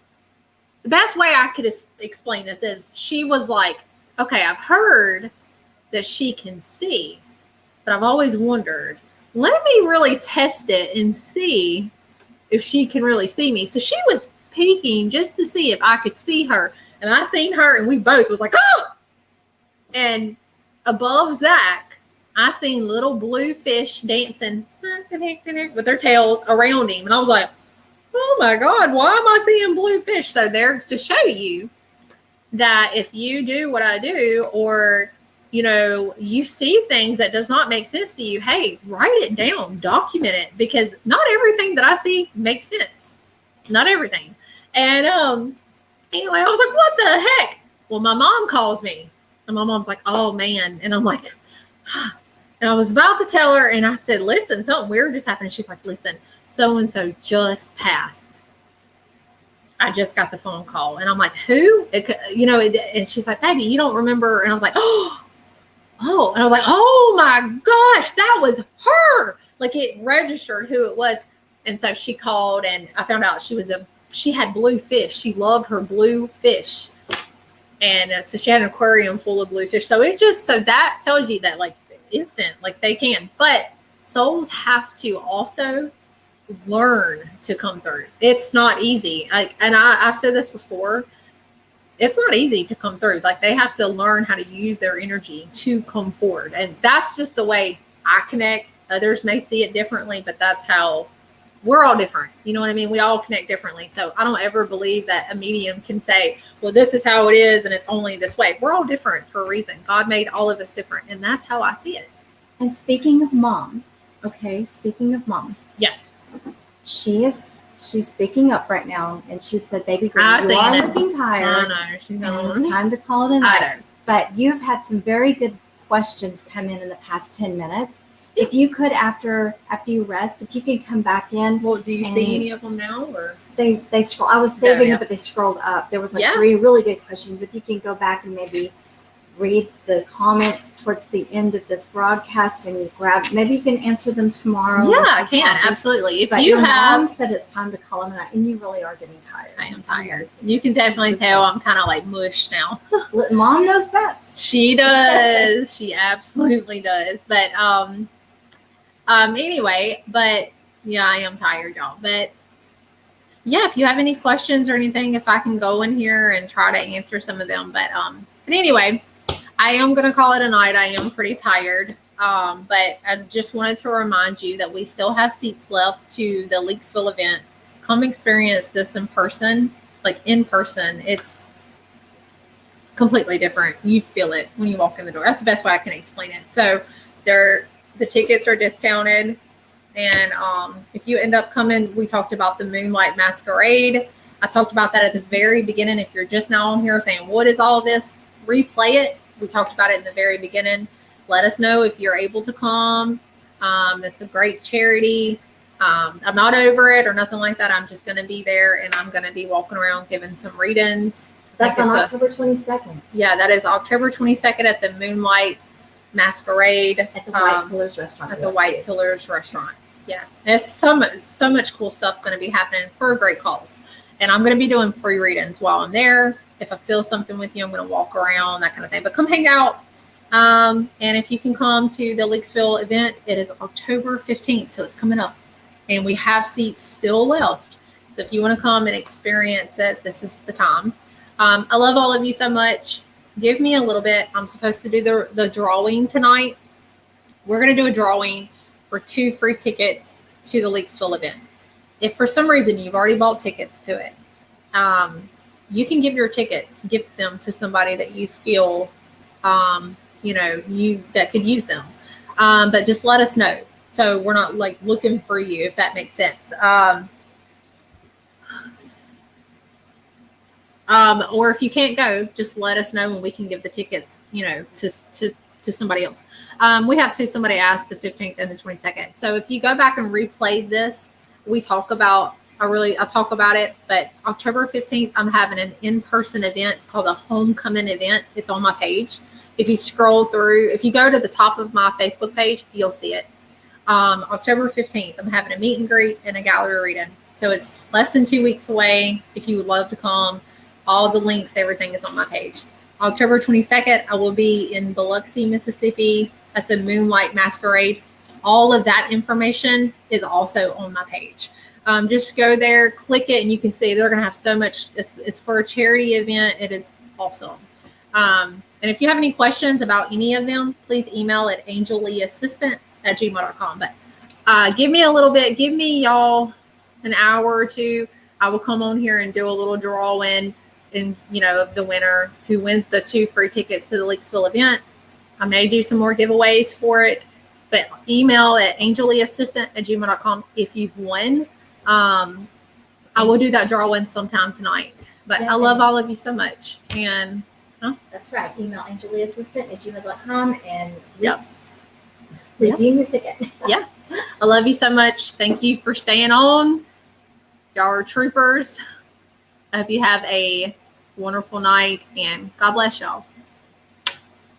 The best way I could explain this is she was like, okay, I've heard that she can see, but I've always wondered, let me really test it and see if she can really see me. So she was peeking just to see if I could see her. And I seen her and we both was like, oh! And above Zach, I seen little blue fish dancing with their tails around him. And I was like, oh my God, why am I seeing blue fish? So there to show you that if you do what I do, or, you see things that does not make sense to you, hey, write it down, document it, because not everything that I see makes sense. Not everything. And anyway, I was like, what the heck? Well, my mom calls me. And my mom's like, oh, man. And I'm like, and I was about to tell her, and I said, listen, something weird just happened. And she's like, listen, so-and-so just passed. I just got the phone call. And I'm like, who? And she's like, baby, you don't remember? And I was like, oh. And I was like, oh, my gosh, that was her. Like, it registered who it was. And so she called, and I found out she had blue fish. She loved her blue fish. And so she had an aquarium full of blue fish. So that tells you that, like, instant, like, they can. But souls have to also learn to come through. It's not easy. I've said this before. It's not easy to come through. Like, they have to learn how to use their energy to come forward. And that's just the way I connect. Others may see it differently, but that's how we're all different. You know what I mean? We all connect differently. So I don't ever believe that a medium can say, well, this is how it is and it's only this way. We're all different for a reason. God made all of us different. And that's how I see it. And speaking of mom, Yeah. She's speaking up right now, and she said, baby girl, you are looking tired. No, she's and it's time to call it a night. I know. But you've had some very good questions come in the past 10 minutes. If you could, after you rest, if you could come back in. Well, do you see any of them now? Or they scroll? I was saving it, but they scrolled up. There was 3 really good questions. If you can go back and maybe read the comments towards the end of this broadcast and maybe you can answer them tomorrow. Yeah, I can. Absolutely. But your mom said it's time to call them a night, and you really are getting tired. I am tired. You can definitely tell I'm kind of like mush now. Mom knows best. She does. She absolutely does. But Anyway, but yeah, I am tired, y'all. But yeah, if you have any questions or anything, if I can go in here and try to answer some of them. But anyway, I am gonna call it a night. I am pretty tired. But I just wanted to remind you that we still have seats left to the Leaksville event. Come experience this in person, like in person. It's completely different. You feel it when you walk in the door. That's the best way I can explain it. So the tickets are discounted. And if you end up coming, we talked about the Moonlight Masquerade. I talked about that at the very beginning. If you're just now on here saying, what is all this? Replay it. We talked about it in the very beginning. Let us know if you're able to come. It's a great charity. I'm not over it or nothing like that. I'm just going to be there, and I'm going to be walking around giving some readings. That's on October 22nd. Yeah, that is October 22nd at the Moonlight Masquerade. At the White Pillars Restaurant. At the White Pillars Restaurant. Yeah, there's so much cool stuff going to be happening for a great cause. And I'm going to be doing free readings while I'm there. If I feel something with you, I'm going to walk around, that kind of thing. But come hang out. And if you can come to the Leaksville event, it is October 15th, so it's coming up. And we have seats still left. So if you want to come and experience it, this is the time. I love all of you so much. Give me a little bit. I'm supposed to do the drawing tonight. We're going to do a drawing for 2 free tickets to the Leaksville event. If for some reason you've already bought tickets to it, you can give your tickets, gift them to somebody that you feel, that could use them. But just let us know. So we're not like looking for you, if that makes sense. Or if you can't go, just let us know and we can give the tickets, to somebody else. We have somebody asked the 15th and the 22nd. So if you go back and replay this, we talk about, I talk about it, but October 15th, I'm having an in-person event. It's called a homecoming event. It's on my page. If you scroll through, if you go to the top of my Facebook page, you'll see it. October 15th, I'm having a meet and greet and a gallery reading. So it's less than 2 weeks away. If you would love to come, all the links, everything is on my page. October 22nd, I will be in Biloxi, Mississippi at the Moonlight Masquerade. All of that information is also on my page. Just go there, click it, and you can see they're going to have so much. It's for a charity event. It is awesome. And if you have any questions about any of them, please email at angelleassistant@gmail.com. But give me a little bit. Give me y'all an hour or two. I will come on here and do a little drawing of the winner who wins the 2 free tickets to the Leaksville event. I may do some more giveaways for it, but email at angelleassistant@gmail.com if you've won. I will do that drawing sometime tonight. But I love all of you so much. And that's right. Email angelleassistant@gmail.com and redeem your ticket. Yeah. I love you so much. Thank you for staying on. Y'all are troopers. I hope you have a wonderful night, and God bless y'all.